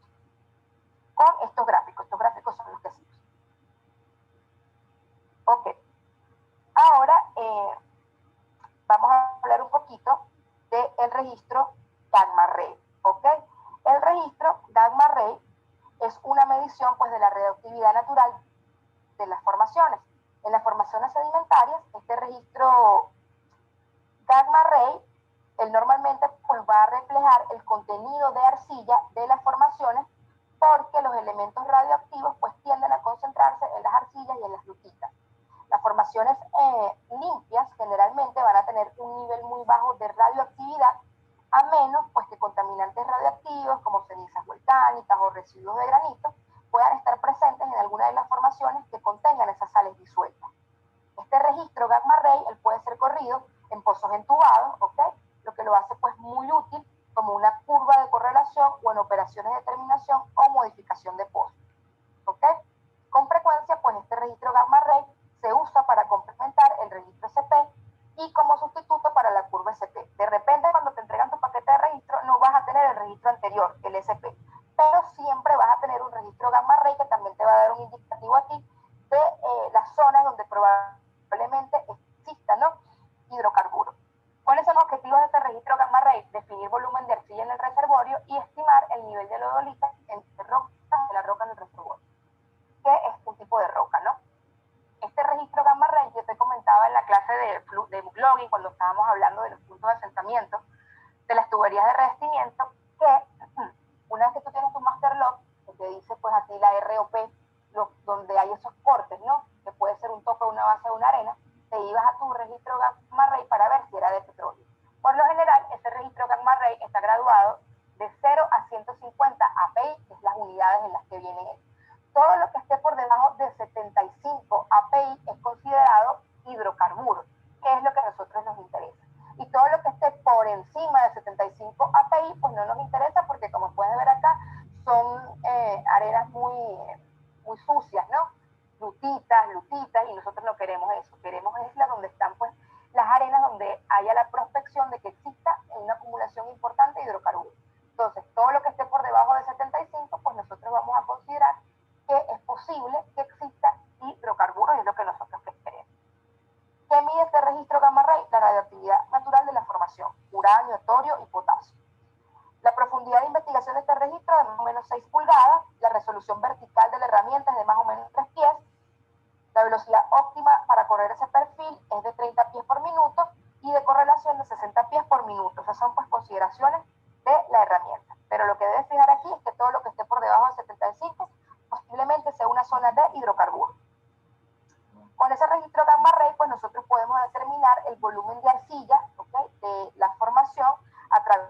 Con estos gráficos son los que sí. Ok. Ahora vamos a hablar un poquito del registro gamma ray, ¿ok? El registro gamma ray es una medición pues de la radioactividad natural de las formaciones. En las formaciones sedimentarias, este registro gamma ray, él normalmente pues va a reflejar el contenido de arcilla de las formaciones porque los elementos radioactivos pues tienden a concentrarse en las arcillas y en las lutitas. Las formaciones limpias generalmente van a tener un nivel muy bajo de radioactividad, a menos pues que contaminantes radioactivos como cenizas volcánicas o residuos de granito puedan estar presentes en alguna de las formaciones que contengan esas sales disueltas. Este registro gamma ray él puede ser corrido en pozos entubados, ¿ok? Lo que lo hace pues muy útil como una curva de correlación o en operaciones de terminación o modificación de pozos, ¿ok? Con frecuencia pues este registro gamma ray se usa para complementar el registro SP y como sustituto para la curva SP. De repente cuando te entregan tu paquete de registro no vas a tener el registro anterior, el SP, pero siempre vas a tener un registro gamma ray que también te va a dar un indicativo a ti de las zonas donde probablemente exista, ¿no?, hidrocarburos. ¿Cuáles son los objetivos de este registro gamma ray? Definir volumen de arcilla en el reservorio y estimar el nivel de lodolita en la roca en el reservorio, que es un tipo de roca, ¿no? Este registro gamma ray, yo te comentaba en la clase de logging, cuando estábamos hablando de los puntos de asentamiento, de las tuberías de revestimiento, que una vez que tú tienes tu master log, que te dice pues a ti la ROP, donde hay esos cortes, ¿no?, que puede ser un tope, una base o una arena, te ibas a tu registro gamma ray para ver si era de petróleo. Por lo general, este registro gamma ray está graduado de 0 a 150 API, que es las unidades en las que viene él. Todo lo que esté por debajo de 75 API es considerado hidrocarburo, que es lo que a nosotros nos interesa. Y todo lo que esté por encima de 75 API, pues no nos interesa porque, como puedes ver acá, son arenas muy sucias, ¿no? Lutitas, y nosotros no queremos eso. Queremos islas donde están, pues, las arenas donde haya la prospección de que exista una acumulación importante de hidrocarburos. Entonces, todo lo que esté por debajo de 75, pues nosotros vamos a considerar que es posible que exista hidrocarburos, y es lo que nosotros queremos. ¿Qué mide este registro gamma ray? La radioactividad natural de la formación, uranio, torio y potasio. La profundidad de investigación de este registro es de más o menos 6 pulgadas, la resolución vertical de la herramienta es de más o menos 3 pies, la velocidad óptima para correr ese perfil es de 30 pies por minuto y de correlación de 60 pies por minuto. Esas son pues consideraciones de la herramienta. Pero lo que debes fijar aquí es que todo lo que esté por debajo de 75 posiblemente sea una zona de hidrocarburos. Con ese registro gamma ray, pues nosotros podemos determinar el volumen de arcilla, ¿okay?, de la formación a través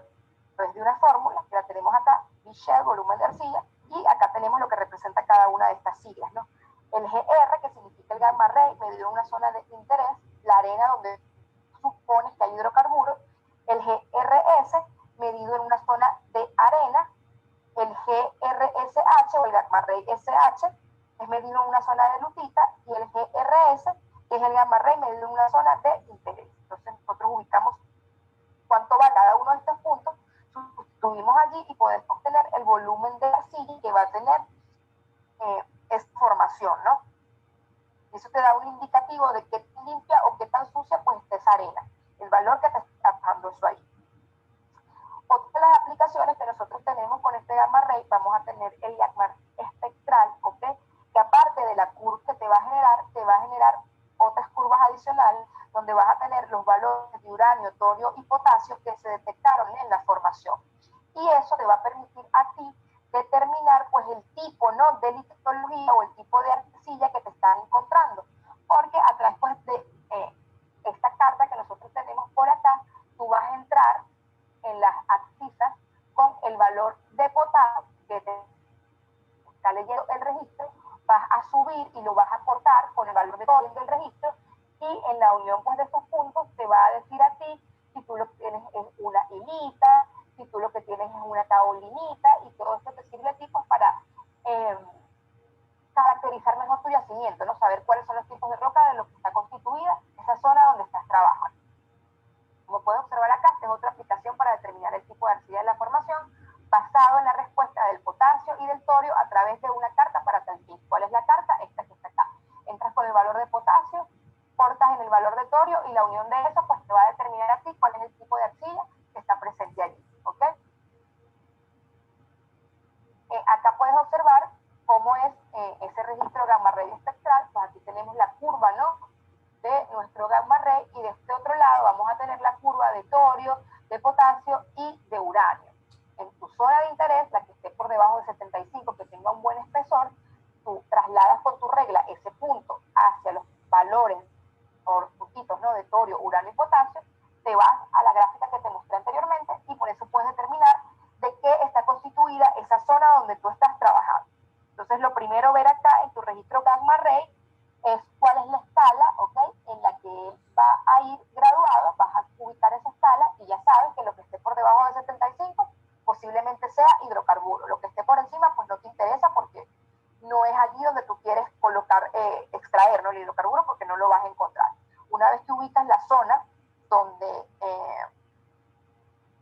de una fórmula, que la tenemos acá, Bichel, volumen de arcilla, y acá tenemos lo que representa cada una de estas siglas, ¿no? El GR, que significa el gamma ray, medido en una zona de interés, la arena donde supones que hay hidrocarburos, el GRS, medido en una zona de arena, el GRSH o el gamma ray SH, es medido en una zona de lutita, y el GRS, que es el gamma ray medido en una zona de interés. Entonces nosotros ubicamos cuánto va cada uno de estos puntos, sustituimos allí y podemos obtener el volumen de arcilla que va a tener esta formación, ¿no? Eso te da un indicativo de qué tan limpia o qué tan sucia pues está esa arena, el valor que te está dando eso ahí. Otra de las aplicaciones que nosotros tenemos con este gamma ray, vamos a tener el gamma espectral, ¿ok?, que aparte de la curva que te va a generar otras curvas adicionales donde vas a tener los valores de uranio, torio y potasio que se detectaron en la formación. Y eso te va a permitir a ti determinar pues el tipo, ¿no?, de litología o el tipo de arcilla que te están encontrando. Porque a través pues, de esta carta que nosotros tenemos por acá, tú vas a entrar en las abscisas con el valor de potasio que te está leyendo el registro, vas a subir y lo vas a cortar con el valor de torio del registro, y en la unión pues, de esos puntos te va a decir a ti si tú lo que tienes es una hilita, si tú lo que tienes es una taolinita, y todo esto te sirve a ti pues, para caracterizar mejor tu yacimiento, ¿no? Saber cuáles son los tipos de roca de los que está constituida esa zona donde estás trabajando. Como puedes observar acá, esta es otra aplicación para determinar el tipo de arcilla de la formación, basado en la respuesta del potasio y del torio a través de una carta para tal fin. ¿Cuál es la carta? Esta que está acá. Entras con el valor de potasio, cortas en el valor de torio y la unión de eso pues te va a determinar a ti cuál es el tipo de arcilla que está presente allí. ¿Ok? Acá puedes observar cómo es ese registro gamma ray espectral. Pues aquí tenemos la curva, ¿no?, de nuestro gamma ray, y de este otro lado vamos a tener la curva de torio, de potasio y de uranio. En tu zona de interés, la que esté por debajo de 75, que tenga un buen espesor, tú trasladas con tu regla ese punto hacia los valores o los puntitos, ¿no?, de torio, uranio y potasio, te vas a la gráfica que te mostré anteriormente y por eso puedes determinar de qué está constituida esa zona donde tú estás trabajando. Entonces, lo primero ver acá en tu registro gamma ray es cuál es la escala, ¿ok?, en la que va a ir graduado. Vas a ubicar esa escala y ya sabes que lo que esté por debajo de 75 posiblemente sea hidrocarburo. Lo que esté por encima pues no te interesa porque no es allí donde tú quieres colocar, extraer, ¿no?, el hidrocarburo, porque no lo vas a encontrar. Una vez que ubicas la zona donde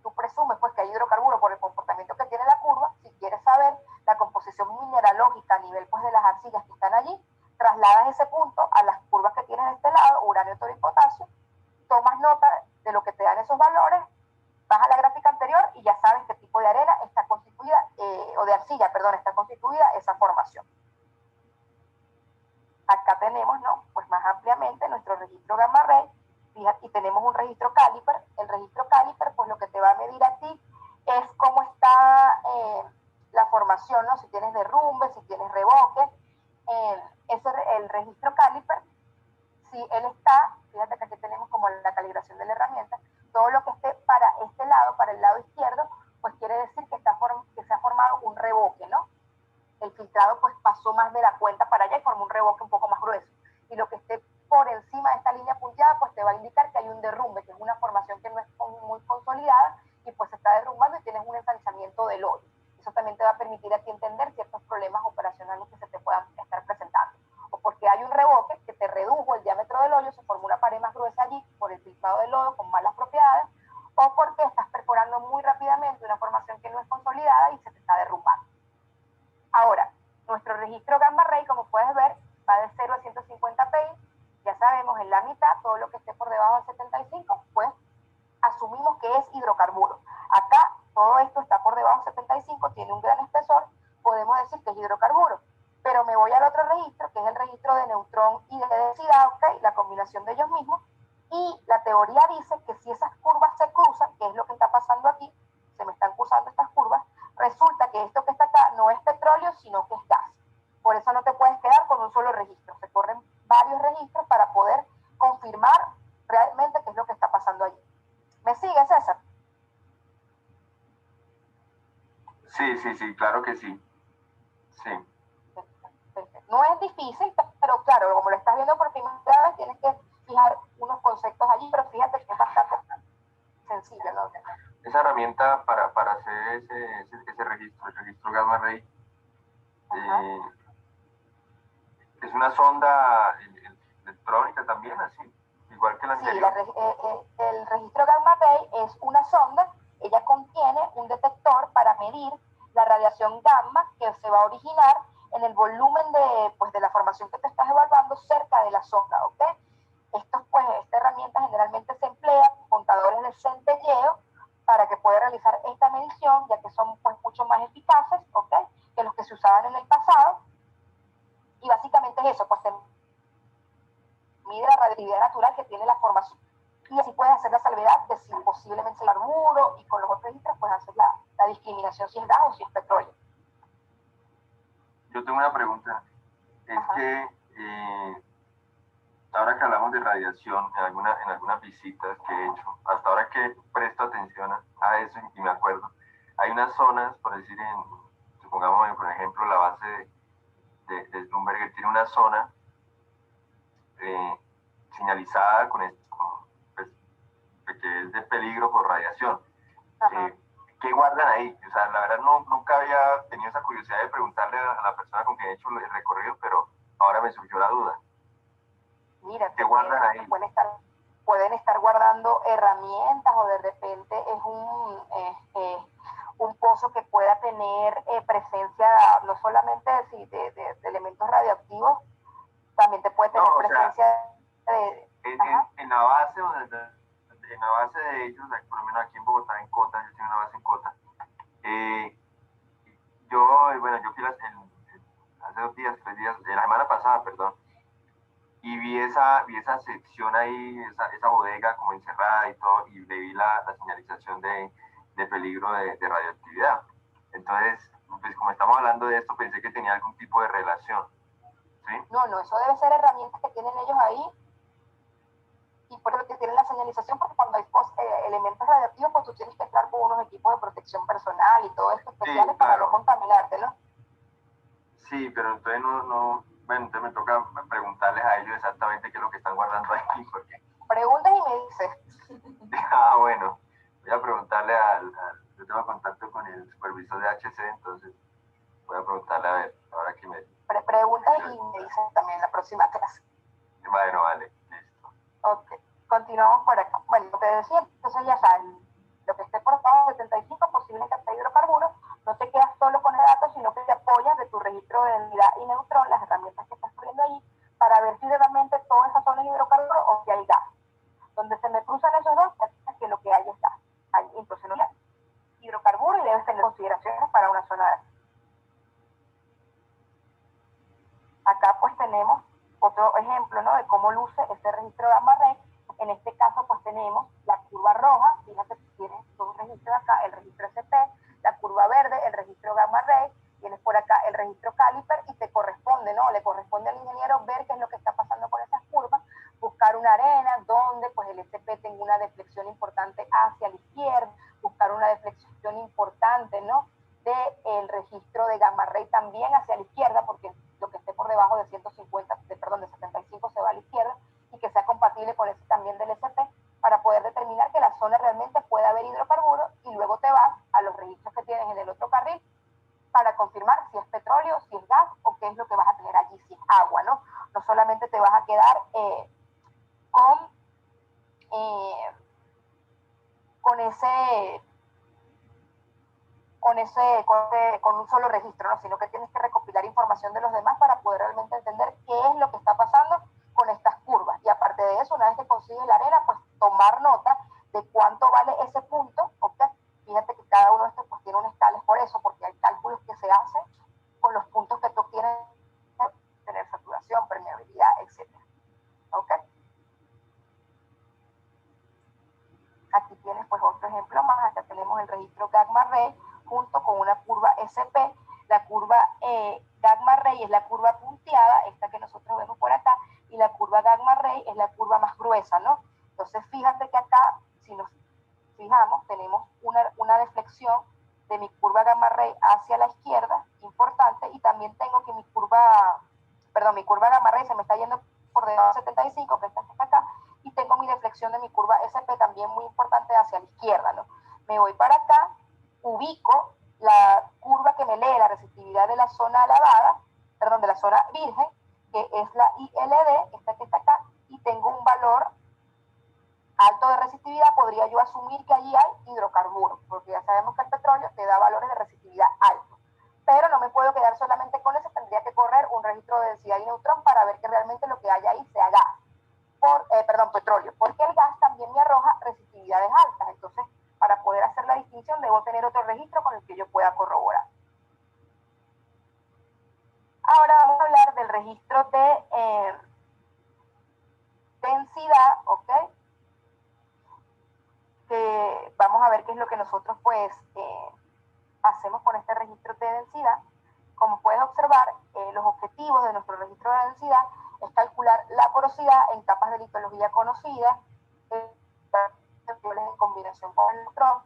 tú presumes pues que hay hidrocarburo por el comportamiento que tiene la curva, si quieres saber la composición mineralógica a nivel pues de las arcillas que están allí, trasladas ese punto a las curvas que tienes de este lado, uranio, torio y potasio, tomas nota de lo que te dan esos valores, vas a la gráfica anterior y ya sabes qué tipo de arena está constituida, o de arcilla, perdón, está constituida esa formación. Acá tenemos, ¿no?, pues más ampliamente nuestro registro gamma ray, y tenemos un registro caliper. El registro caliper, pues lo que te va a medir a ti es cómo está la formación, ¿no?, si tienes derrumbe, si tienes revoque. El registro caliper, si él está, fíjate que aquí tenemos como la calibración de la herramienta, todo lo que esté para este lado, para el lado izquierdo, pues quiere decir que se ha formado un revoque, ¿no? El filtrado pues pasó más de la cuenta para allá y formó un revoque un poco más grueso. Y lo que esté por encima de esta línea punteada pues te va a indicar que hay un derrumbe, que es una formación que no es muy consolidada y pues se está derrumbando y tienes un ensanchamiento del hoyo. Eso también te va a permitir a ti entender ciertos problemas operacionales que se te puedan estar presentando. O porque hay un revoque que te redujo el diámetro del hoyo, se formó una pared más gruesa allí por el filtrado del lodo con malas propiedades, o porque estás perforando muy rápidamente una formación que no es consolidada y se te está derrumbando. Ahora, nuestro registro gamma ray, como puedes ver, va de 0 a 150 pi. Ya sabemos, en la mitad, todo lo que esté por debajo de 75, pues asumimos que es hidrocarburo. Acá, todo esto está por debajo de 75, tiene un gran espesor, podemos decir que es hidrocarburo. Pero me voy al otro registro, que es el registro de neutrón y de densidad, ¿ok?, la combinación de ellos mismos, y la teoría dice que si esas curvas se cruzan, que es lo que está pasando aquí, se me están cruzando estas curvas, resulta que esto que está acá no es petróleo, sino que es gas. Por eso no te puedes quedar con un solo registro, se corren varios registros para poder confirmar realmente qué es lo que está pasando allí. ¿Me sigue, César? Sí, claro que sí. Sí. No es difícil, pero claro, como lo estás viendo por primera vez, tienes que fijar unos conceptos allí, pero fíjate que es bastante sencillo, ¿no? Esa herramienta para hacer ese registro, el registro gamma ray, es una sonda electrónica también, así, igual que la anterior. Sí, el registro gamma ray es una sonda, ella contiene un detector para medir la radiación gamma que se va a originar en el volumen de la formación que te estás evaluando cerca de la sonda, ¿ok? Esta herramienta generalmente se emplea con contadores de centelleo para que pueda realizar esta medición, ya que son pues mucho más eficaces, ¿ok?, que los que se usaban en el pasado. Y básicamente es eso, pues te mide la radioactividad natural que tiene la formación. Y así puedes hacer la salvedad de si posiblemente es el carburo, y con los otros registros puedes hacer la discriminación si es gas o si es petróleo. Yo tengo una pregunta. Es que ahora que hablamos de radiación, en algunas visitas que he hecho, hasta ahora que presto atención a eso y me acuerdo, hay unas zonas, por decir, supongamos, por ejemplo, la base de Schlumberger tiene una zona señalizada pues, que es de peligro por radiación. ¿Qué guardan ahí? O sea, la verdad nunca había tenido esa curiosidad de preguntarle a la persona con quien he hecho el recorrido, pero ahora me surgió la duda. Mira, ¿Qué guardan ahí? Pueden estar guardando herramientas, o de repente es un pozo que pueda tener presencia no solamente de elementos radioactivos, también te puede tener presencia en la base en la base de ellos, por lo menos aquí en Bogotá, en Cota, yo tengo una base en Cota. Yo fui hace 2 días, 3 días, la semana pasada, perdón, y vi esa sección ahí, esa bodega como encerrada y todo, y le vi la señalización de peligro de radioactividad. Entonces, pues como estamos hablando de esto, pensé que tenía algún tipo de relación. ¿Sí? No, eso debe ser herramientas que tienen ellos ahí, y por lo que tienen la señalización, porque cuando hay elementos radioactivos, pues tú tienes que estar con unos equipos de protección personal y todo esto especiales, sí, para no contaminarte, ¿no? Sí, pero entonces bueno, entonces me toca preguntarles a ellos exactamente qué es lo que están guardando ahí, porque... Preguntas y me dices. Bueno, voy a preguntarle yo tengo contacto con el supervisor de HC, entonces voy a preguntarle a ver, ahora que me... Preguntas y me dices también en la próxima clase. Bueno, vale, listo. Ok, continuamos por acá. Bueno, te decía, entonces ya saben, lo que esté por debajo de 75, posible cantidad de hidrocarburos, no te quedas solo con el dato, sino que te apoyas de tu registro de densidad y neutrón, las herramientas que estás poniendo ahí, para ver si realmente toda esa zona es hidrocarburo o si hay gas. Donde se me cruzan esos dos, es que lo que hay es gas. Entonces no hay hidrocarburo y debes tener consideraciones para una zona de gas. Acá pues tenemos otro ejemplo, ¿no?, de cómo luce este registro gamma ray. En este caso pues tenemos la curva roja, fíjate que tienes dos registros acá, el registro SP, la curva verde, el registro gamma ray, tienes por acá el registro caliper, y te corresponde, ¿no?, le corresponde al ingeniero ver qué es lo que está pasando con esas curvas, buscar una arena donde pues el SP tenga una deflexión importante hacia la izquierda, buscar una deflexión importante, ¿no?, del registro de gamma ray también hacia la izquierda, porque lo que esté por debajo de 75 se va a la izquierda, y que sea compatible con ese también del SP, para poder determinar que la zona realmente puede haber hidrocarburos, y luego te vas a los registros que tienes en el otro carril para confirmar si es petróleo, si es gas, o qué es lo que vas a tener allí, si es agua, ¿no? No solamente te vas a quedar con un solo registro, ¿no?, sino que tienes que recopilar información de los demás para poder realmente entender qué es lo que está pasando con estas curvas. Y aparte de eso, una vez que consigues la arena, pues tomar nota de cuánto vale ese punto, ¿ok? Fíjate que cada uno de estos pues tiene un escala, es por eso, porque hay cálculos que se hacen con los puntos que tú quieres tener, saturación, permeabilidad, etc. ¿Ok? Aquí tienes pues otro ejemplo más. Acá tenemos el registro gamma ray junto con una curva SP. La curva gamma ray es la curva punteada, esta que nosotros vemos por acá, y la curva gamma ray es la curva más gruesa, ¿no? Entonces fíjate que acá, si nos fijamos, tenemos una deflexión de mi curva gamma ray hacia la izquierda, importante, y también tengo que mi curva gamma ray se me está yendo por debajo de 75, que está acá, y tengo mi deflexión de mi curva SP también muy importante hacia la izquierda, ¿no? Me voy para acá, ubico la curva que me lee la resistividad de la zona lavada, de la zona virgen, que es la ILD, esta que está acá, y tengo un valor alto de resistividad. Podría yo asumir que allí hay hidrocarburos, porque ya sabemos que el petróleo te da valores de resistividad altos. Pero no me puedo quedar solamente con eso, tendría que correr un registro de densidad y neutrón para ver que realmente lo que hay ahí sea gas. Petróleo, porque el gas también me arroja resistividades altas. Entonces, para poder hacer la distinción, debo tener otro registro con el que yo pueda corroborar. Ahora vamos a hablar del registro de densidad, ¿ok? Que vamos a ver qué es lo que nosotros pues hacemos con este registro de densidad. Como puedes observar, los objetivos de nuestro registro de densidad es calcular la porosidad en capas de litología conocidas, en combinación con el neutrón,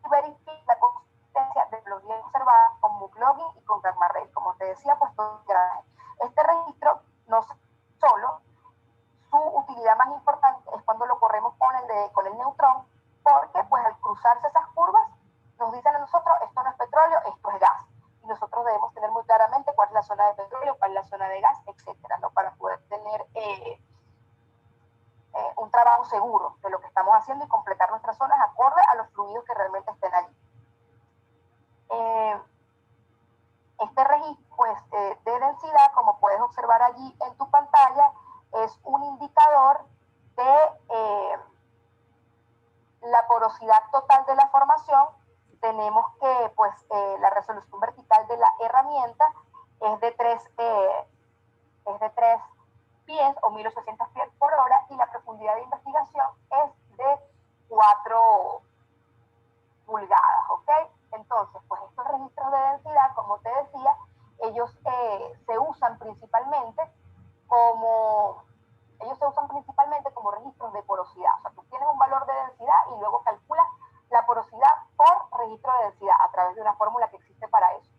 y verificar la consistencia de litología observada con MUC-login y con gamma ray. Como te decía, pues todo grande. Este registro no solo, su utilidad más importante es cuando lo corremos con el neutrón, porque pues al cruzarse esas curvas nos dicen a nosotros, esto no es petróleo, esto es gas. Y nosotros debemos tener muy claramente cuál es la zona de petróleo, cuál es la zona de gas, etcétera, ¿no?, para estamos seguros de lo que estamos haciendo y completar nuestras zonas acorde a los fluidos que realmente estén allí. Este registro pues, de densidad, como puedes observar allí en tu pantalla, es un indicador de la porosidad total de la formación. Tenemos que pues, la resolución vertical de la herramienta es de 3 pies o 1800 pies por hora y la profundidad de investigación es de 4 pulgadas, ¿ok? Entonces, pues estos registros de densidad, como te decía, ellos se usan principalmente como registros de porosidad. O sea, tú tienes un valor de densidad y luego calculas la porosidad por registro de densidad a través de una fórmula que existe para eso.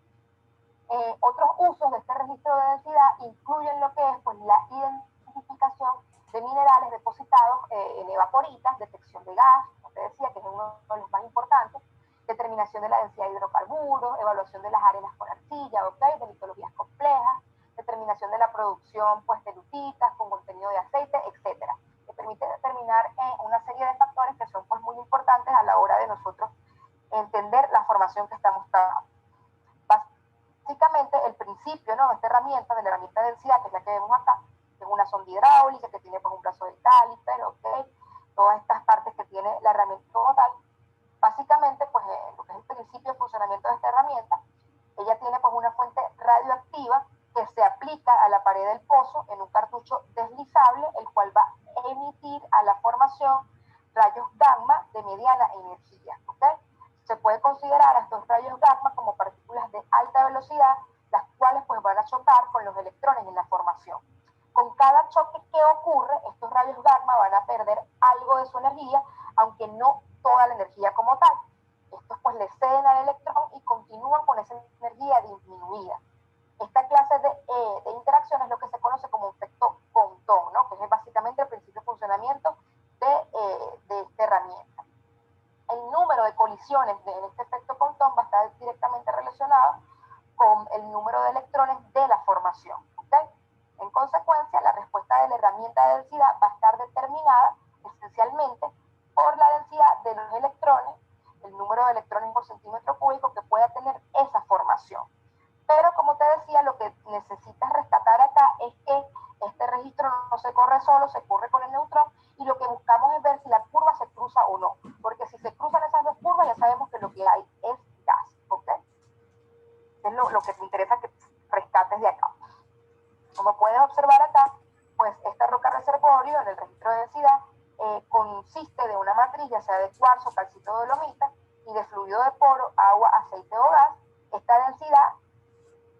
Otros usos de este registro de densidad incluyen lo que es pues, la identificación de minerales depositados en evaporitas, detección de gas, como te decía, que es uno de los más importantes, determinación de la densidad de hidrocarburos, evaluación de las arenas con arcilla, ¿okay? De litologías complejas, determinación de la producción pues, de lutitas con contenido de aceite, etcétera, que permite determinar una serie de factores que son pues, muy importantes a la hora de nosotros entender la formación que estamos trabajando. Básicamente, el principio, ¿no?, de esta herramienta, de la herramienta de densidad, que es la que vemos acá, que es una sonda hidráulica, que tiene pues, un brazo de caliper, ¿okay? Todas estas partes que tiene la herramienta como tal. Básicamente, pues, lo que es el principio de funcionamiento de esta herramienta, ella tiene pues, una fuente radioactiva que se aplica a la pared del pozo en un cartucho deslizable, el cual va a emitir a la formación rayos gamma de mediana energía, ¿okay? Se puede considerar a estos rayos gamma como partículas de alta velocidad, las cuales pues, van a chocar con los electrones en la formación. Con cada choque que ocurre, estos rayos gamma van a perder algo de su energía, aunque no toda la energía como tal. Estos pues le ceden al electrón y continúan con esa energía disminuida. Esta clase de interacción es lo que se conoce como efecto Compton, ¿no?, que es básicamente el principio de funcionamiento de esta herramienta. El número de colisiones en este efecto Compton va a estar directamente relacionado con el número de electrones de la formación, ¿okay? En consecuencia, la respuesta de la herramienta de densidad va a estar determinada esencialmente por la densidad de los electrones, el número de electrones por centímetro cúbico que pueda tener esa formación. Pero como te decía, lo que necesitas rescatar acá es que este registro no se corre solo, se corre con el neutrón, y lo que buscamos es ver si la curva se cruza o no, porque si se cruzan esas dos curvas ya sabemos que lo que hay es gas, ¿ok? Es lo que te interesa que rescates de acá. Como puedes observar acá, pues esta roca reservorio en el registro de densidad consiste de una matriz, ya sea de cuarzo, calcito, dolomita, y de fluido de poro, agua, aceite o gas. Esta densidad,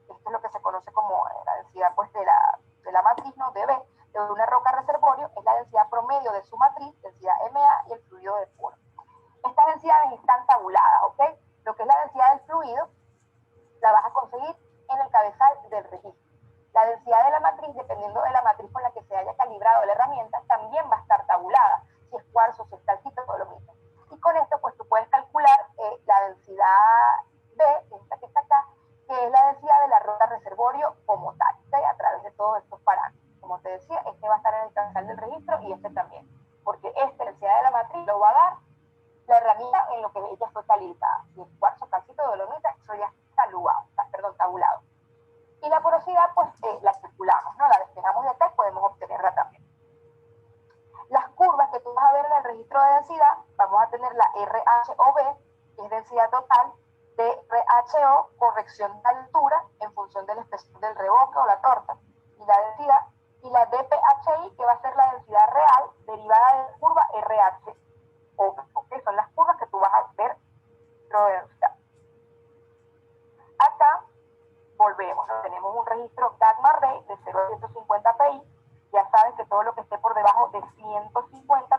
esto es lo que se conoce como la densidad pues, de la matriz, ¿no?, de B, de una roca reservorio, es la densidad promedio de su matriz, densidad MA, y el fluido de poro. Estas densidades están tabuladas, ¿ok? Lo que es la densidad del fluido la vas a conseguir en el cabezal del registro. La densidad de la matriz, dependiendo de la matriz con la que se haya calibrado la herramienta, también va a estar tabulada, si es cuarzo, si es calcito, todo lo mismo. Y con esto, pues tú puedes calcular la densidad B, esta que está acá, que es la densidad de la roca reservorio como tal, ¿okay? A través de todos estos parámetros. Como te decía, este va a estar en el cabezal del registro y este también, porque esta densidad de la matriz lo va a dar la herramienta en lo que ella fue calibrada. Si es cuarzo, calcito, dolomita, eso ya está tabulado. Y la porosidad, pues la calculamos, ¿no? La despejamos de acá y podemos obtenerla también. Las curvas que tú vas a ver en el registro de densidad, vamos a tener la RHOB, que es densidad total, de RHO, corrección de altura en función del espesor del reboque o la torta, y la densidad, y la DPHI, que va a ser la densidad real derivada de la curva RH. Okay, son las curvas que tú vas a ver dentro de densidad. Acá volvemos, ¿no? Tenemos un registro Dagmar-Day de 0 a 150 pi. Ya sabes que todo lo que esté por debajo de 150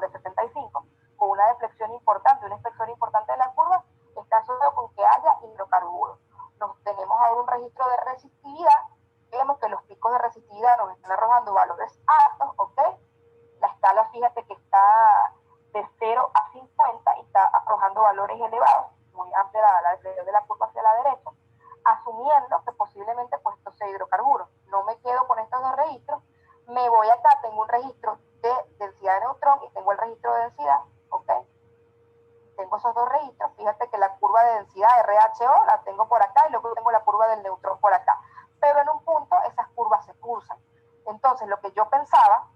de 75 con una deflexión importante, un espesor importante de la curva, está asociado con que haya hidrocarburos. Nos tenemos ahora un registro de resistividad. Vemos que los picos de resistividad nos están arrojando valores altos, ¿ok? La escala, fíjate que está de 0 a 50 y está arrojando valores elevados, muy amplia la deflexión de la curva hacia la derecha, asumiendo que posiblemente pues, esto sea hidrocarburos. No me quedo con estos dos registros, me voy acá, tengo un registro de densidad de neutrón RHO, la tengo por acá, y luego tengo la curva del neutrón por acá. Pero en un punto esas curvas se cruzan. Entonces, lo que yo pensaba,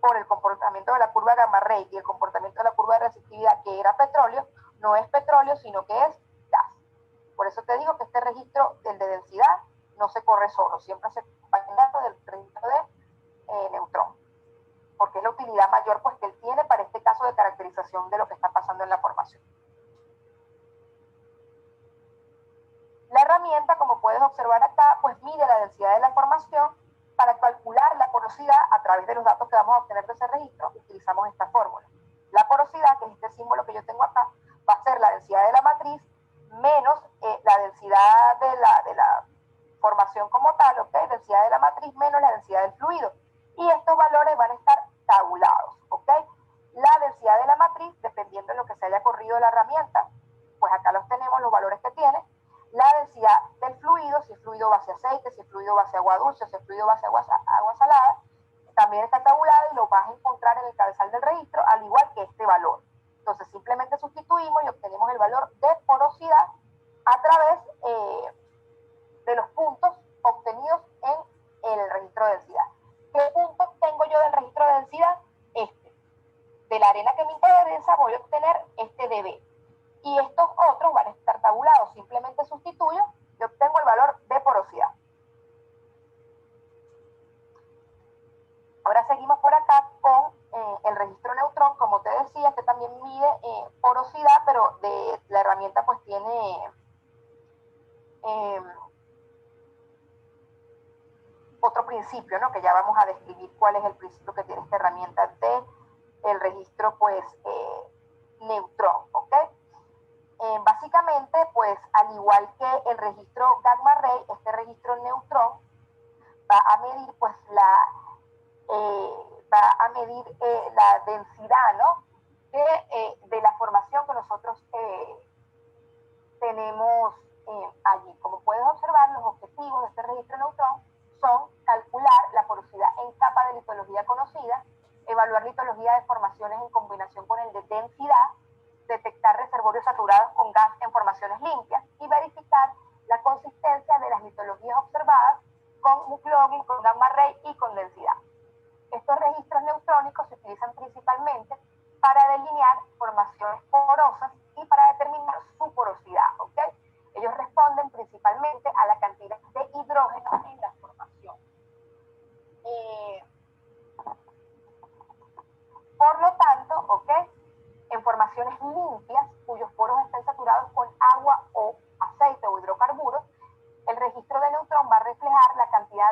por el comportamiento de la curva gamma ray y el comportamiento de la curva de resistividad, que era petróleo, no es petróleo, sino que es gas. Por eso te digo que este registro, el de densidad, no se corre solo, siempre se acompaña del registro de neutrón, porque es la utilidad mayor pues, que él tiene para este caso de caracterización de lo que está pasando en la formación. La herramienta, como puedes observar acá, pues mide la densidad de la formación. Para calcular la porosidad a través de los datos que vamos a obtener de ese registro, utilizamos esta fórmula. La porosidad, que es este símbolo que yo tengo acá, va a ser la densidad de la matriz menos la densidad de la formación como tal, ¿ok? Densidad de la matriz menos la densidad del fluido. Y estos valores van a estar tabulados, ¿ok? La densidad de la matriz, dependiendo de lo que se haya corrido la herramienta, pues acá los tenemos, los valores que tiene. La densidad del fluido, si el fluido va hacia aceite, si el fluido va hacia agua dulce, si el fluido va hacia agua salada, también está tabulado y lo vas a encontrar en el cabezal del registro, al igual que este valor. Entonces simplemente sustituimos y obtenemos el valor de porosidad a través de los puntos obtenidos en el registro de densidad. ¿Qué puntos tengo yo del registro de densidad? Este. De la arena que me interesa voy a obtener este dB. Y estos otros van a estar tabulados. Simplemente sustituyo y obtengo el valor de porosidad. Ahora seguimos por acá con el registro neutrón. Como te decía, este también mide porosidad, pero de la herramienta pues tiene otro principio, ¿no? Que ya vamos a describir cuál es el principio que tiene esta herramienta de el registro pues neutrón, ¿ok? Básicamente, pues al igual que el registro gamma ray, este registro neutrón va a medir pues la densidad, ¿no? de la formación que nosotros tenemos allí. Como puedes observar, los objetivos de este registro neutrón son calcular la porosidad en capa de litología conocida, evaluar litología de formaciones en combinación con el de densidad, detectar reservorios saturados con gas en formaciones limpias y verificar la consistencia de las litologías observadas con nucleógeno, con gamma ray y con densidad. Estos registros neutrónicos se utilizan principalmente para delinear formaciones porosas y para determinar su porosidad, ¿ok? Ellos responden principalmente a la cantidad de hidrógeno en la formación. Por lo tanto, ¿ok? En formaciones limpias, cuyos poros estén saturados con agua o aceite o hidrocarburos, el registro de neutrón va a reflejar la cantidad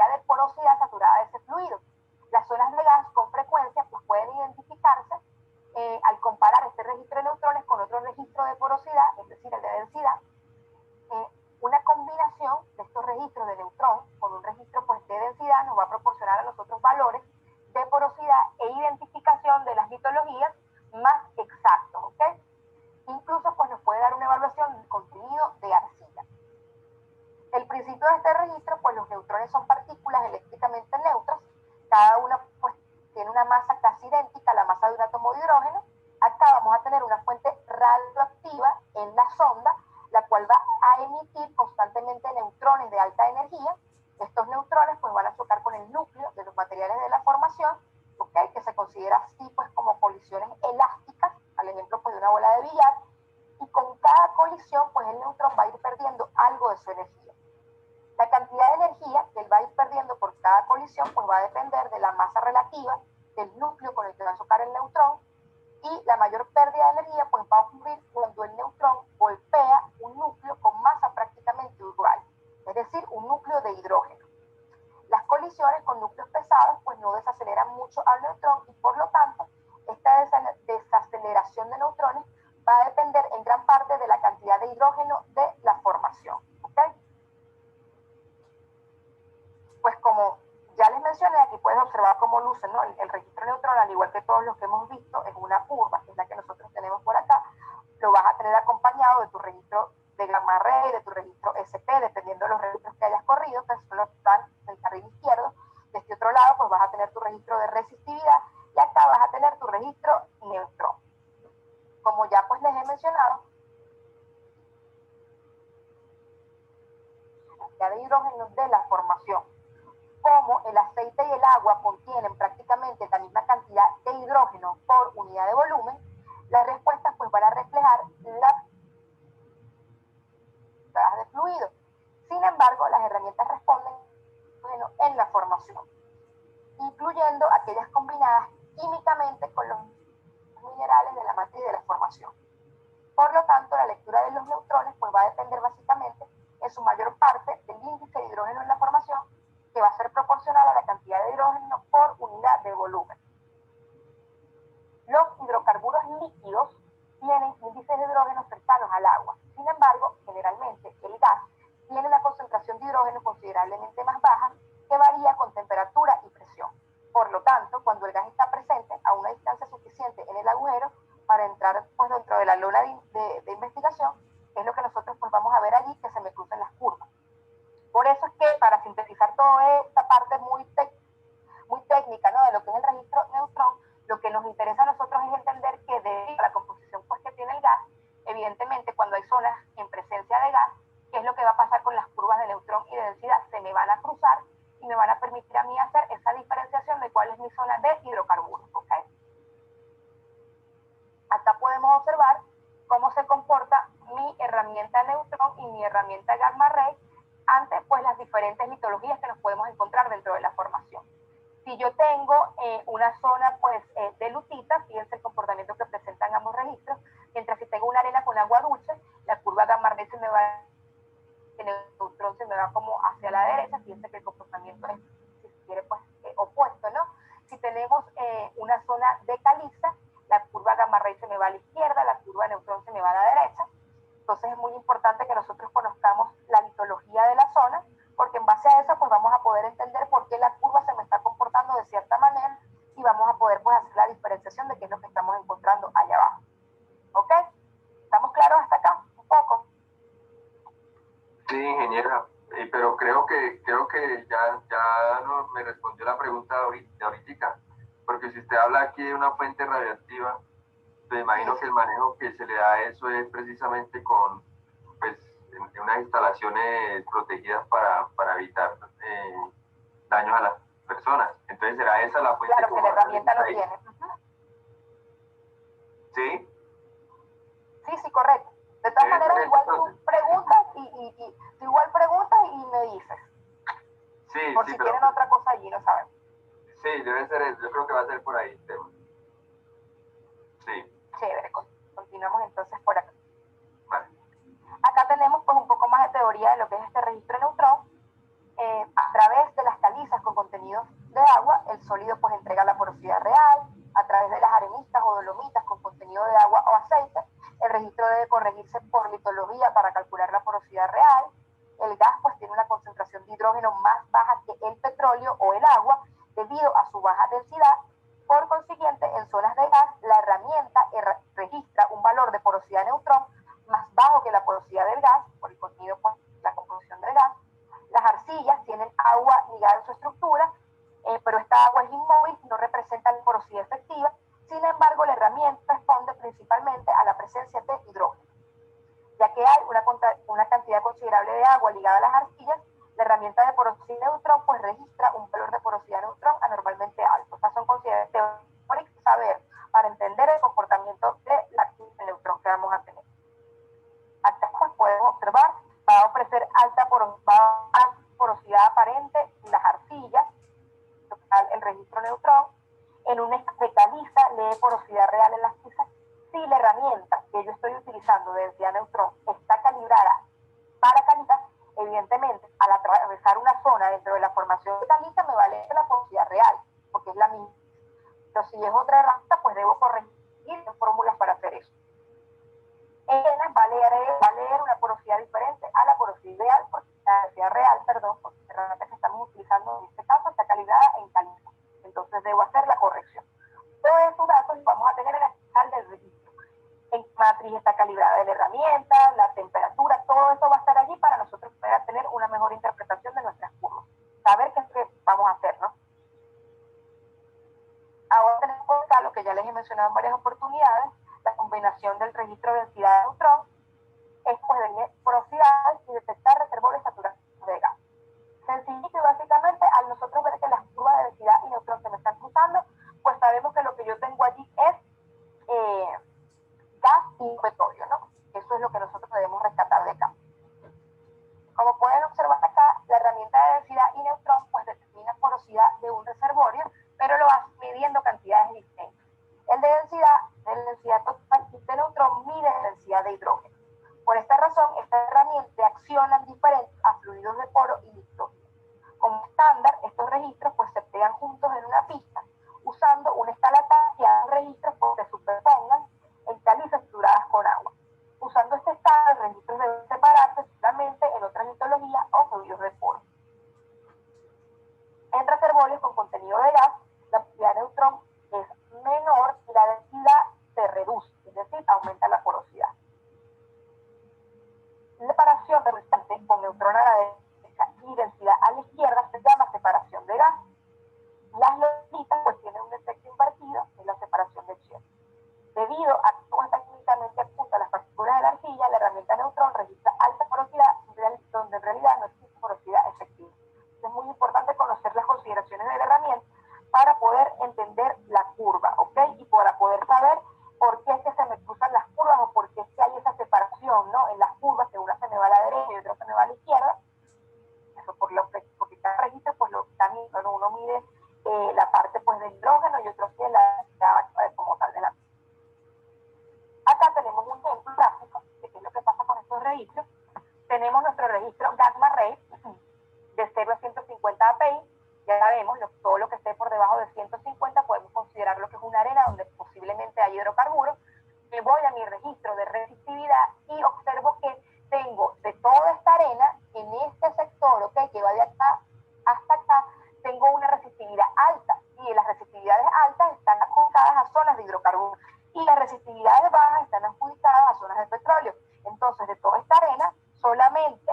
de porosidad saturada de ese fluido. Las zonas de gas con frecuencia pues, pueden identificarse al comparar este registro de neutrones con otro registro de porosidad, es decir, el de densidad. Una combinación de estos registros de neutrón con un registro pues, de densidad nos va a proporcionar a nosotros valores de porosidad e identificación de las litologías más exactos, ¿ok? Incluso pues, nos puede dar una evaluación del contenido de arcilla. El principio de este registro, pues los neutrones son partículas eléctricamente neutras, cada una pues tiene una masa casi idéntica a la masa de un átomo de hidrógeno. Acá vamos a tener una fuente radioactiva en la sonda, la cual va a emitir constantemente neutrones de alta energía. Estos neutrones pues van a chocar con el núcleo de los materiales de la formación, ¿okay? Que se considera así pues como colisiones elásticas, al ejemplo pues de una bola de billar, y con cada colisión pues el neutrón va a ir perdiendo algo de su energía. La cantidad de energía que él va a ir perdiendo por cada colisión pues va a depender de la masa relativa del núcleo con el que va a chocar el neutrón, y la mayor pérdida de energía pues va a ocurrir cuando el neutrón golpea un núcleo con masa prácticamente igual, es decir, un núcleo de hidrógeno. Las colisiones con núcleos pesados pues no desaceleran mucho al neutrón y por lo tanto esta desaceleración de neutrones va a depender en gran parte de la cantidad de hidrógeno de la formación, ¿ok? Pues como ya les mencioné, aquí puedes observar cómo luce, ¿no? El registro neutrón, al igual que todos los que hemos visto, es una curva, que es la que nosotros tenemos por acá. Lo vas a tener acompañado de tu registro de gamma ray, de tu registro SP, dependiendo de los registros que hayas corrido, que solo están en el carril izquierdo. De este otro lado, pues vas a tener tu registro de resistividad y acá vas a tener tu registro neutrón. Como ya pues les he mencionado, hidrógeno de la formación. Como el aceite y el agua contienen prácticamente la misma cantidad de hidrógeno por unidad de volumen, las respuestas pues van a reflejar las de fluido. Sin embargo, las herramientas responden en la formación, incluyendo aquellas combinadas químicamente con los minerales de la matriz de la formación. Por lo tanto, la lectura de los neutrones pues, va a depender básicamente en su mayor parte del índice de hidrógeno en la formación, que va a ser proporcional a la cantidad de hidrógeno por unidad de volumen. Los hidrocarburos líquidos tienen índices de hidrógeno cercanos al agua. Sin embargo, generalmente el gas tiene una concentración de hidrógeno considerablemente más baja que varía con temperatura y presión. Por lo tanto, cuando el gas está presente a una distancia suficiente en el agujero para entrar pues, dentro de la lona de investigación, es lo que nosotros pues, vamos a ver allí que se me cruzan las curvas. Por eso es que para sintetizar toda esta parte muy técnica, ¿no? De lo que es el registro neutrón, lo que nos interesa a nosotros es entender que debido a la composición pues, que tiene el gas, evidentemente cuando hay zonas en presencia de gas, ¿qué es lo que va a pasar con las curvas de neutrón y de densidad? Se me van a cruzar y me van a permitir a mí hacer esa diferenciación de cuál es mi zona de hidrocarburos. ¿Okay? Acá podemos observar cómo se comporta mi herramienta neutrón y mi herramienta gamma ray ante pues, las diferentes litologías que nos podemos encontrar dentro de la formación. Si yo tengo una zona pues, de lutita, fíjense el comportamiento que presentan ambos registros, mientras si tengo una arena con agua dulce, la curva gamma ray se me va, el neutrón se me va como hacia la derecha, fíjense que el comportamiento es, si se quiere, pues, opuesto, ¿no? Si tenemos una zona de caliza, la curva gamma ray se me va a la izquierda, la curva de neutrón se me va a la derecha. Entonces es muy importante que nosotros conozcamos la litología de la zona, porque en base a eso pues vamos a poder entender por qué la curva se me está comportando de cierta manera y vamos a poder pues hacer la diferenciación de qué es lo que estamos encontrando allá abajo. ¿Ok? ¿Estamos claros hasta acá? Un poco. Sí, ingeniera, pero creo que ya no me respondió la pregunta de ahorita, porque si usted habla aquí de una fuente radiactiva, me imagino que el manejo que se le da a eso es precisamente con, pues, en unas instalaciones protegidas para evitar daños a las personas. Entonces, ¿será esa la fuente? Claro, que la herramienta lo tiene. ¿Sí? Sí, correcto. De todas maneras, igual tú preguntas y me dices. Sí, por sí, si pero tienen otra cosa allí, no saben. Sí, debe ser eso. Yo creo que va a ser por ahí el tema. Sí. Chévere, continuamos entonces por acá. Vale. Acá tenemos pues un poco más de teoría de lo que es este registro de neutrón. A través de las calizas con contenidos de agua, el sólido pues entrega la porosidad real. A través de las arenistas o dolomitas con contenido de agua o aceite, el registro debe corregirse por litología para calcular la porosidad real. El gas pues tiene una concentración de hidrógeno más baja que el petróleo o el agua debido a su baja densidad. Por consiguiente, en zonas de gas, la herramienta registra un valor de porosidad de neutrón más bajo que la porosidad del gas, por el contenido, pues, la composición del gas. Las arcillas tienen agua ligada en su estructura, pero esta agua es inmóvil, no representa la porosidad efectiva. Sin embargo, la herramienta responde principalmente a la presencia de hidrógeno. Ya que hay una cantidad considerable de agua ligada a las arcillas, la herramienta de porosidad de neutrón pues registra un valor de porosidad de neutrón anormalmente alto. Estas son consideradas teóricas saber para entender el comportamiento de la actividad de neutrón que vamos a tener. Acá pues podemos observar, va a ofrecer alta porosidad aparente en las arcillas, el registro neutrón. En un de caliza lee porosidad real en las piezas. Si la herramienta que yo estoy utilizando de densidad neutrón está calibrada para caliza, evidentemente al atravesar una zona dentro de la formación de caliza me va a leer la porosidad real, porque es la misma. Pero si es otra herramienta, pues debo corregir fórmulas para hacer eso. En va a leer una porosidad diferente a la porosidad real, porque la densidad real, perdón, porque la herramienta que estamos utilizando en este caso está calibrada en caliza. Entonces debo hacer la corrección. Todos estos datos los vamos a tener en la final del registro. En qué matriz está calibrada la herramienta, la temperatura, todo eso va a estar allí para nosotros poder tener una mejor interpretación de nuestras curvas. Saber qué es que vamos a hacer, ¿no? Ahora tenemos acá lo que ya les he mencionado en varias oportunidades, la combinación del registro de densidad de neutrón es pues venir porosidades y detectar reservorios saturados de gas. de un reservorio, pero lo vas midiendo cantidades distintas. El de densidad total de neutrón mide la densidad de hidrógeno. Por esta razón, estas herramientas reaccionan diferentes a fluidos de poro y nitrógeno. Como estándar, estos registros pues, se pegan juntos en una pista, usando una escala tal que ambos registros pues, se superpongan en calizas saturadas con agua. Usando este estado, los registros deben separarse solamente en otras mitologías o fluidos de poro. En reservorios con contenido de gas, la densidad de neutrón es menor y la densidad se reduce, es decir, aumenta la porosidad. La separación resultante con neutrón a la derecha y densidad a la izquierda se llama separación de gas. Las lonjitas pues tienen un efecto invertido en la separación de Scherzer. Debido a que está químicamente apunta a las partículas de la arcilla, la herramienta neutrón registra alta porosidad, donde en realidad no existe porosidad efectiva. Es muy importante conocer las consideraciones de la herramienta para poder entender la curva, ¿ok? Y para poder saber por qué es que se me cruzan las curvas o por qué es que hay esa separación, ¿no? En las curvas, que una se me va a la derecha y otra se me va a la izquierda. Eso porque cada registro, pues también uno mide la parte pues del hidrógeno y otro que la como tal de la. Acá tenemos un ejemplo gráfico de qué es lo que pasa con estos registros. Tenemos nuestro registro gamma ray de 0 a 150 API. Ya sabemos, todo lo que esté por debajo de 150 podemos considerar lo que es una arena donde posiblemente hay hidrocarburos. Me voy a mi registro de resistividad y observo que tengo de toda esta arena en este sector, ¿okay? Que va de acá hasta acá, tengo una resistividad alta y las resistividades altas están adjudicadas a zonas de hidrocarburos y las resistividades bajas están adjudicadas a zonas de petróleo. Entonces, de toda esta arena, solamente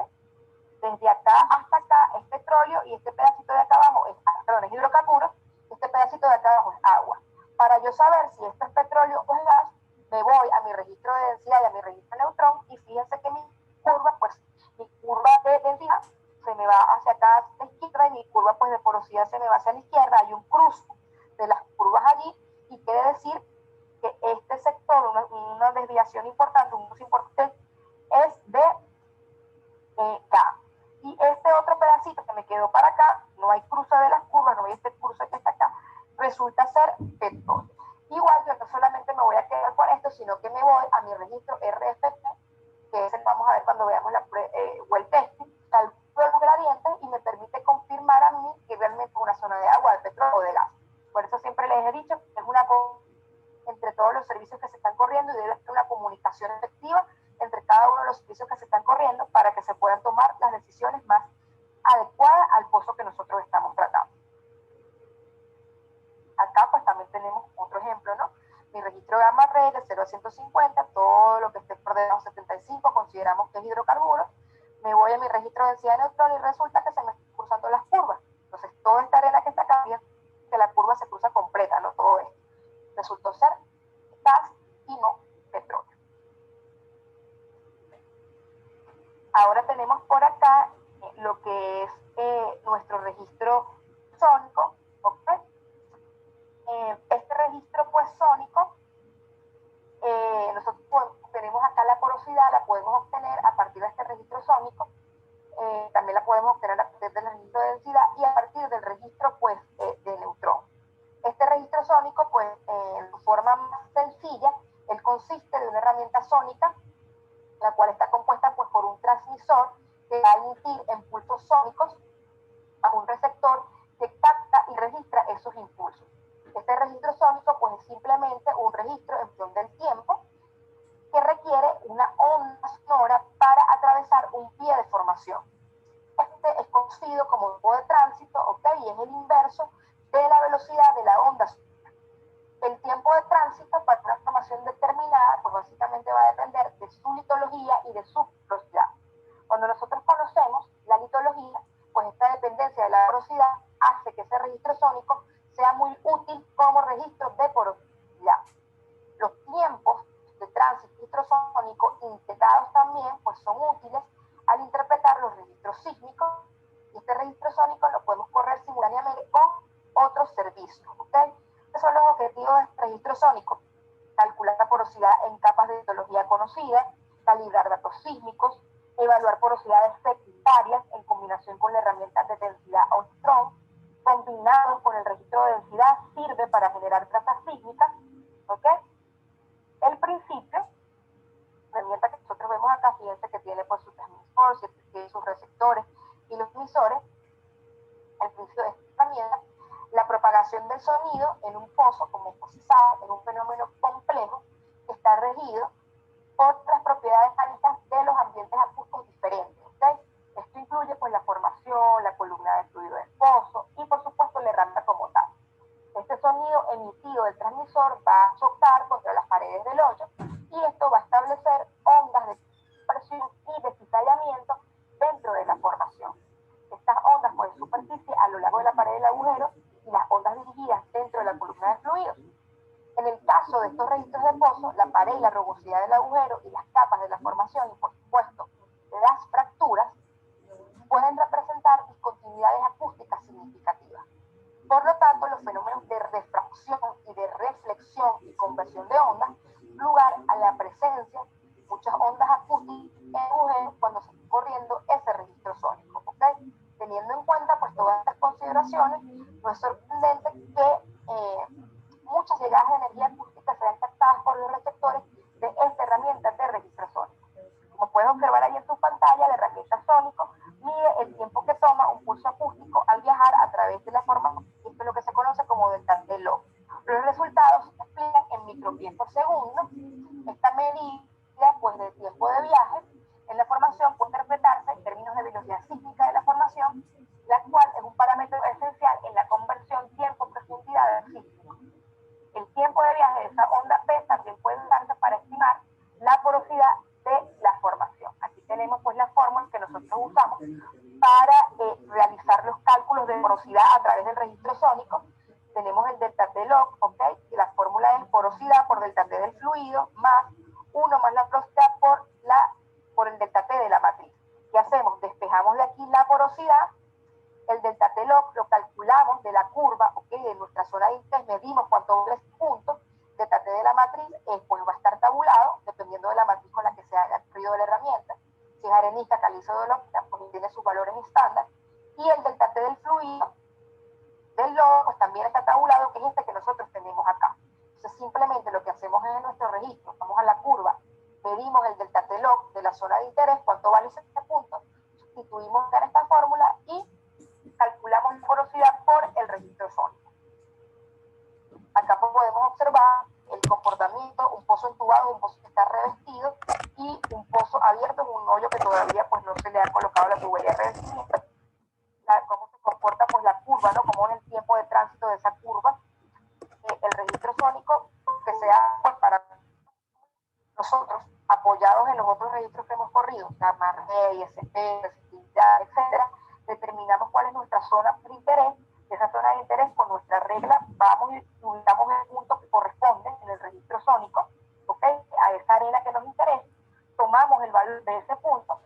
desde acá hasta acá es petróleo y este pedacito de acá abajo es hidrocarburos, este pedacito de acá abajo es agua. Para yo saber si esto es petróleo o es gas, me voy a mi registro de densidad y a mi registro de neutrón y fíjense que mi curva de densidad se me va hacia acá a la izquierda y mi curva pues de porosidad se me va hacia la izquierda. Hay un cruce de las curvas allí y quiere decir que este sector, una desviación importante, un cruce importante, es de K. Y este otro pedacito que me quedó para acá, no hay cruce de las curvas, no hay este cruce que está acá, resulta ser petróleo. Igual yo no solamente me voy a quedar con esto, sino que me voy a mi registro RFP, que es el que vamos a ver cuando veamos la well testing, calculo los gradientes y me permite confirmar a mí que realmente es una zona de agua, de petróleo o de gas. Por eso siempre les he dicho que es una entre todos los servicios que se están corriendo y debe ser una comunicación efectiva entre cada uno de los servicios que se están corriendo para que se puedan tomar las decisiones más adecuadas al pozo que nosotros estamos tratando. Acá pues también tenemos otro ejemplo, ¿no? Mi registro de gamma ray de 0 a 150, todo lo que esté por debajo de 75 consideramos que es hidrocarburos. Me voy a mi registro de densidad de neutrón y resulta que se me están cruzando las curvas. Entonces toda esta arena que está acá, que la curva se cruza completa, ¿no? Todo esto resultó ser gas y no petróleo. Ahora tenemos por acá lo que es nuestro registro sónico, ¿ok? Este registro pues sónico, nosotros tenemos acá la porosidad, la podemos obtener a partir de este registro sónico, también la podemos obtener a partir del registro de densidad y a partir del registro pues de neutrón. Este registro sónico pues en su forma más sencilla, él consiste de una herramienta sónica, la cual está compuesta pues por un transmisor que va a emitir impulsos sónicos a un receptor que capta y registra esos impulsos. Este registro sónico pues es simplemente un registro en función del tiempo que requiere una onda sonora para atravesar un pie de formación. Este es conocido como tiempo de tránsito, ¿ok? Y es el inverso de la velocidad de la onda sonora. El tiempo de tránsito para una formación determinada, pues básicamente va a depender de su litología y de su porosidad. Cuando nosotros conocemos la litología, pues esta dependencia de la porosidad hace que ese registro sónico sea muy útil como registro de porosidad. Los tiempos de tránsito sónico integrados también pues son útiles al interpretar los registros sísmicos y este registro sónico lo podemos correr simultáneamente con otros servicios, ¿ok? ¿Qué son los objetivos del registro sónico? Calcular la porosidad en capas de litología conocidas, calibrar datos sísmicos, evaluar porosidades secundarias en combinación con la herramienta de densidad o neutrón, combinado con el registro de densidad, sirve para generar trazas sísmicas, ¿ok? El principio, la herramienta que nosotros vemos acá, fíjense que tiene pues su transmisor, tiene sus receptores y los emisores. El principio de esta herramienta, la propagación del sonido en un pozo, como se sabe, es un fenómeno complejo que está regido por las propiedades mecánicas de los ambientes acústicos diferentes, ¿ok? Esto incluye pues la formación, la columna de fluido del pozo y por supuesto la herramienta como tal. Este sonido emitido del transmisor va a chocar contra las paredes del hoyo y esto va a establecer ondas de presión y de cizallamiento dentro de la formación. Estas ondas pues, de superficie a lo largo de la pared del agujero y las ondas dirigidas dentro de la columna de fluidos. En el caso de estos registros de pozo, la pared y la rugosidad del agujero y las capas de la formación y por supuesto las fracturas pueden representar discontinuidades acústicas significativas. Por lo tanto, los fenómenos de refracción y de reflexión y conversión de ondas lugar a la presencia de muchas ondas acústicas en agujeros cuando se está corriendo ese registro sónico, ¿ok? Teniendo en cuenta pues todas estas consideraciones, no es sorprendente que muchas llegadas de energía acústica sean captadas por los receptores de esta herramienta de registro sónico. Como puedes observar ahí en tu pantalla, la herramienta sónico mide el tiempo que toma un pulso acústico al viajar a través de la forma, esto es lo que se conoce como delta de log. Los resultados se explican en micropies por segundo. Esta medida pues, de tiempo de viaje en la formación puede interpretarse en términos de velocidad sísmica de la formación, la cual es un parámetro esencial en la conversión tiempo-profundidad del sísmico. El tiempo de viaje de esa onda P también puede usarse para estimar la porosidad de la formación. Aquí tenemos pues la fórmula que nosotros usamos para realizar los cálculos de porosidad a través del registro sónico. Tenemos el delta T log, ¿ok? Y la fórmula es porosidad por delta T del fluido más 1 más la porosidad por el delta T de la matriz. ¿Qué hacemos? Despejamos de aquí la porosidad. El delta T log lo calculamos de la curva, ¿ok? De nuestra zona de interés, medimos cuántos puntos. Delta T de la matriz pues va a estar tabulado dependiendo de la matriz con la que se haga el fluido de la herramienta. Si es arenisca, calizo, dolomita, pues tiene sus valores estándar. Y el delta T del fluido del lodo pues también está tabulado, que es este que nosotros tenemos acá. Entonces simplemente lo que hacemos es en nuestro registro, vamos a la curva, medimos el delta T log de la zona de interés, cuánto vale ese punto, sustituimos en esta fórmula y calculamos la porosidad por el registro sónico. Acá pues podemos observar el comportamiento, un pozo entubado, un pozo que está revestido y un pozo abierto, un hoyo que todavía pues no se le ha colocado la tubería revestida. Cómo se comporta pues la curva, ¿no? Como en el tiempo de tránsito de esa curva, el registro sónico que sea pues, para nosotros apoyados en los otros registros que hemos corrido, GAMA, ISP, resistividad, etcétera, determinamos cuál es nuestra zona de interés. De esa zona de interés, con nuestra regla, vamos y ubicamos el punto que corresponde en el registro sónico, ¿ok? A esa arena que nos interesa, tomamos el valor de ese punto,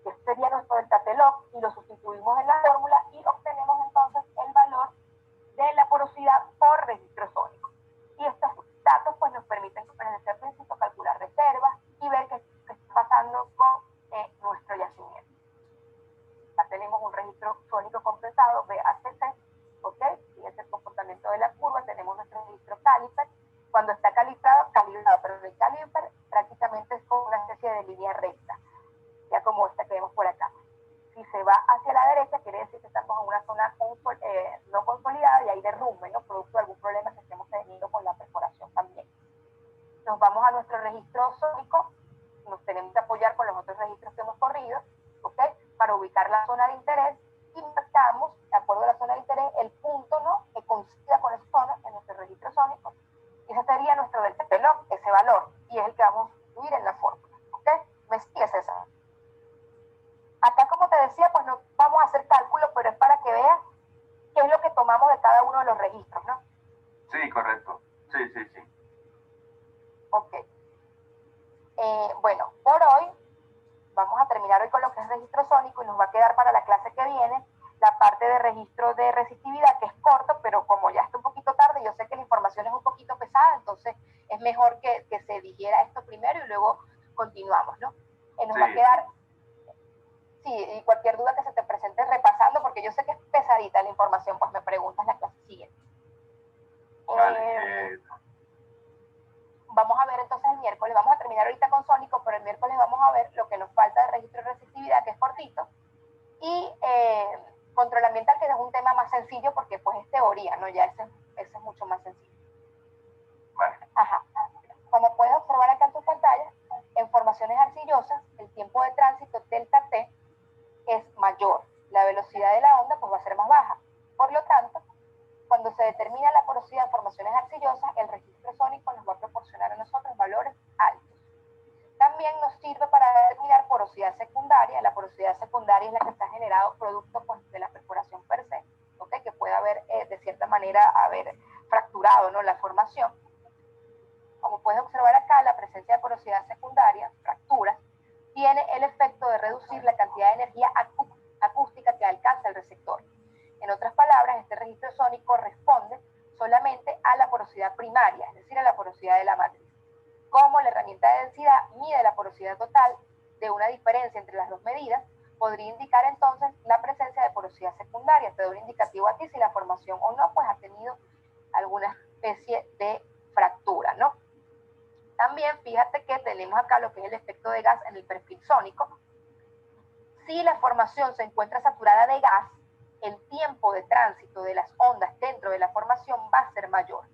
que sería nuestro delta T log, y lo sustituimos en la fórmula y obtenemos entonces el valor de la porosidad por registro sónico. Y estos datos pues, nos permiten, como les decía al principio, calcular reservas y ver qué está pasando con nuestro yacimiento. Ya tenemos un registro sónico compensado, VHC, ¿ok? Y es el comportamiento de la curva. Tenemos nuestro registro caliper. Cuando está calibrado, pero el caliper prácticamente es como una especie de línea recta, ya como esta que vemos por acá. Si se va hacia la derecha, quiere decir que estamos en una zona no consolidada y hay derrumbe, ¿no? Producto de algún problema que estemos teniendo con la perforación también. Nos vamos a nuestro registro sónico, nos tenemos que apoyar con los otros registros que hemos corrido, ¿ok? Para ubicar la zona de interés y marcamos, de acuerdo a la zona de interés, el punto, ¿no? Que coincida con esa zona en nuestro registro sónico. Y ese sería nuestro delta T log, ese valor, y es el que vamos a incluir en la fórmula, ¿ok? ¿Me sigues, César? Acá, como te decía, pues no vamos a hacer cálculos, pero es para que veas qué es lo que tomamos de cada uno de los registros, ¿no? Sí, correcto. Sí, sí, sí. Ok. Bueno, por hoy vamos a terminar hoy con lo que es registro sónico y nos va a quedar para la clase que viene la parte de registro de resistividad, que es corto, pero como ya está un poquito tarde, yo sé que la información es un poquito pesada, entonces es mejor que se digiera esto primero y luego continuamos, ¿no? Nos va a quedar... Sí, y cualquier duda que se te presente repasando, porque yo sé que es pesadita la información, pues me preguntas la Vale. Vamos a ver entonces el miércoles, vamos a terminar ahorita con Sónico, pero el miércoles vamos a ver lo que nos falta de registro de resistividad, que es cortito, y control ambiental, que es un tema más sencillo porque pues es teoría, ¿no? Ya ese es mucho más sencillo. Vale. Ajá. Como puedes observar acá en tu pantalla, en formaciones arcillosas, el tiempo de tránsito delta T es mayor. La velocidad de la onda pues va a ser más baja. Por lo tanto, cuando se determina la porosidad en formaciones arcillosas, el registro sónico nos va a proporcionar a nosotros valores altos. También nos sirve para determinar porosidad secundaria. La porosidad secundaria es la que está generado producto pues, de la perforación per se, ¿okay? Que puede haber, de cierta manera, haber fracturado, ¿no? La formación. Como puedes observar acá, la presencia de porosidad secundaria, fracturas, tiene el efecto de reducir la cantidad de energía acústica que alcanza el receptor. En otras palabras, este registro sónico responde solamente a la porosidad primaria, es decir, a la porosidad de la matriz. Como la herramienta de densidad mide la porosidad total de una diferencia entre las dos medidas, podría indicar entonces la presencia de porosidad secundaria. Te doy un indicativo a ti si la formación o no, pues ha tenido alguna especie de fractura, ¿no? También fíjate que tenemos acá lo que es el efecto de gas en el perfil sónico. Si la formación se encuentra saturada de gas, el tiempo de tránsito de las ondas dentro de la formación va a ser mayor,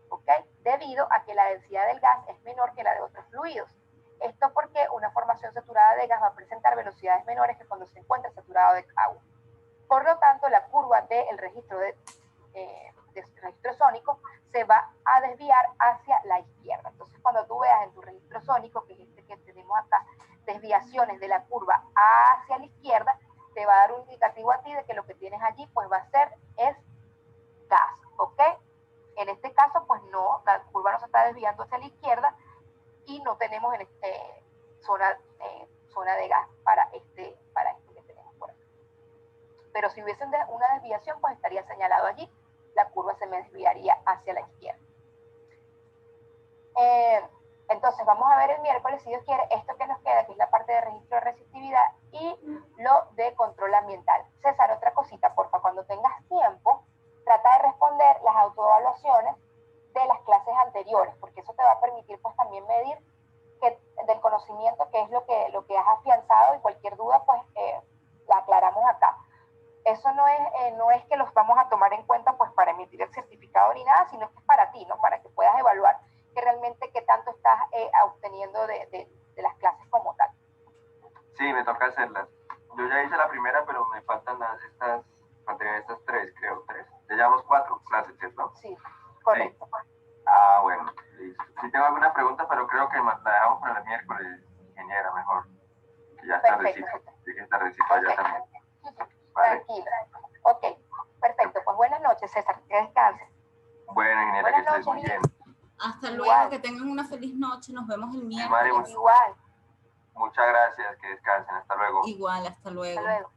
¿ok? Debido a que la densidad del gas es menor que la de otros fluidos. Esto porque una formación saturada de gas va a presentar velocidades menores que cuando se encuentra saturado de agua. Por lo tanto, la curva del registro registro sónico se va a desviar hacia la izquierda. Entonces, cuando tú veas en tu registro sónico, que es este que tenemos acá, desviaciones de la curva hacia la izquierda, te va a dar un indicativo a ti de que lo que tienes allí pues va a ser es gas, ¿ok? En este caso pues no, la curva no se está desviando hacia la izquierda y no tenemos en zona de gas para esto que tenemos por acá. Pero si hubiesen una desviación pues estaría señalado allí, la curva se me desviaría hacia la izquierda. Entonces vamos a ver el miércoles, si Dios quiere, esto que nos queda, que es la parte de registro de resistividad y lo de control ambiental. César, otra cosita, porfa, cuando tengas tiempo, trata de responder las autoevaluaciones de las clases anteriores, porque eso te va a permitir pues también medir del conocimiento, que es lo que has afianzado, y cualquier duda pues la aclaramos acá. Eso no es que los vamos a tomar en cuenta pues para emitir el certificado ni nada, sino que es para ti, ¿no? Para que puedas evaluar que realmente qué tanto estás obteniendo de las clases como tal. Sí, me toca hacerlas. Yo ya hice la primera, pero me faltan estas tres, creo, tres. Ya llevamos 4 clases, ¿cierto? Sí, correcto. Sí. Bueno, listo. Sí tengo alguna pregunta, pero creo que la dejamos para el miércoles, ingeniera, mejor. Que ya está recito. Sí, que está recito allá también. Vale. Tranquilo. Ok, perfecto. Pues buenas noches, César. Que descanses. Bueno, ingeniera, que estés muy bien. Hasta luego, que tengan una feliz noche. Nos vemos el miércoles. Igual. Muchas gracias, que descansen. Hasta luego. Igual, hasta luego. Hasta luego.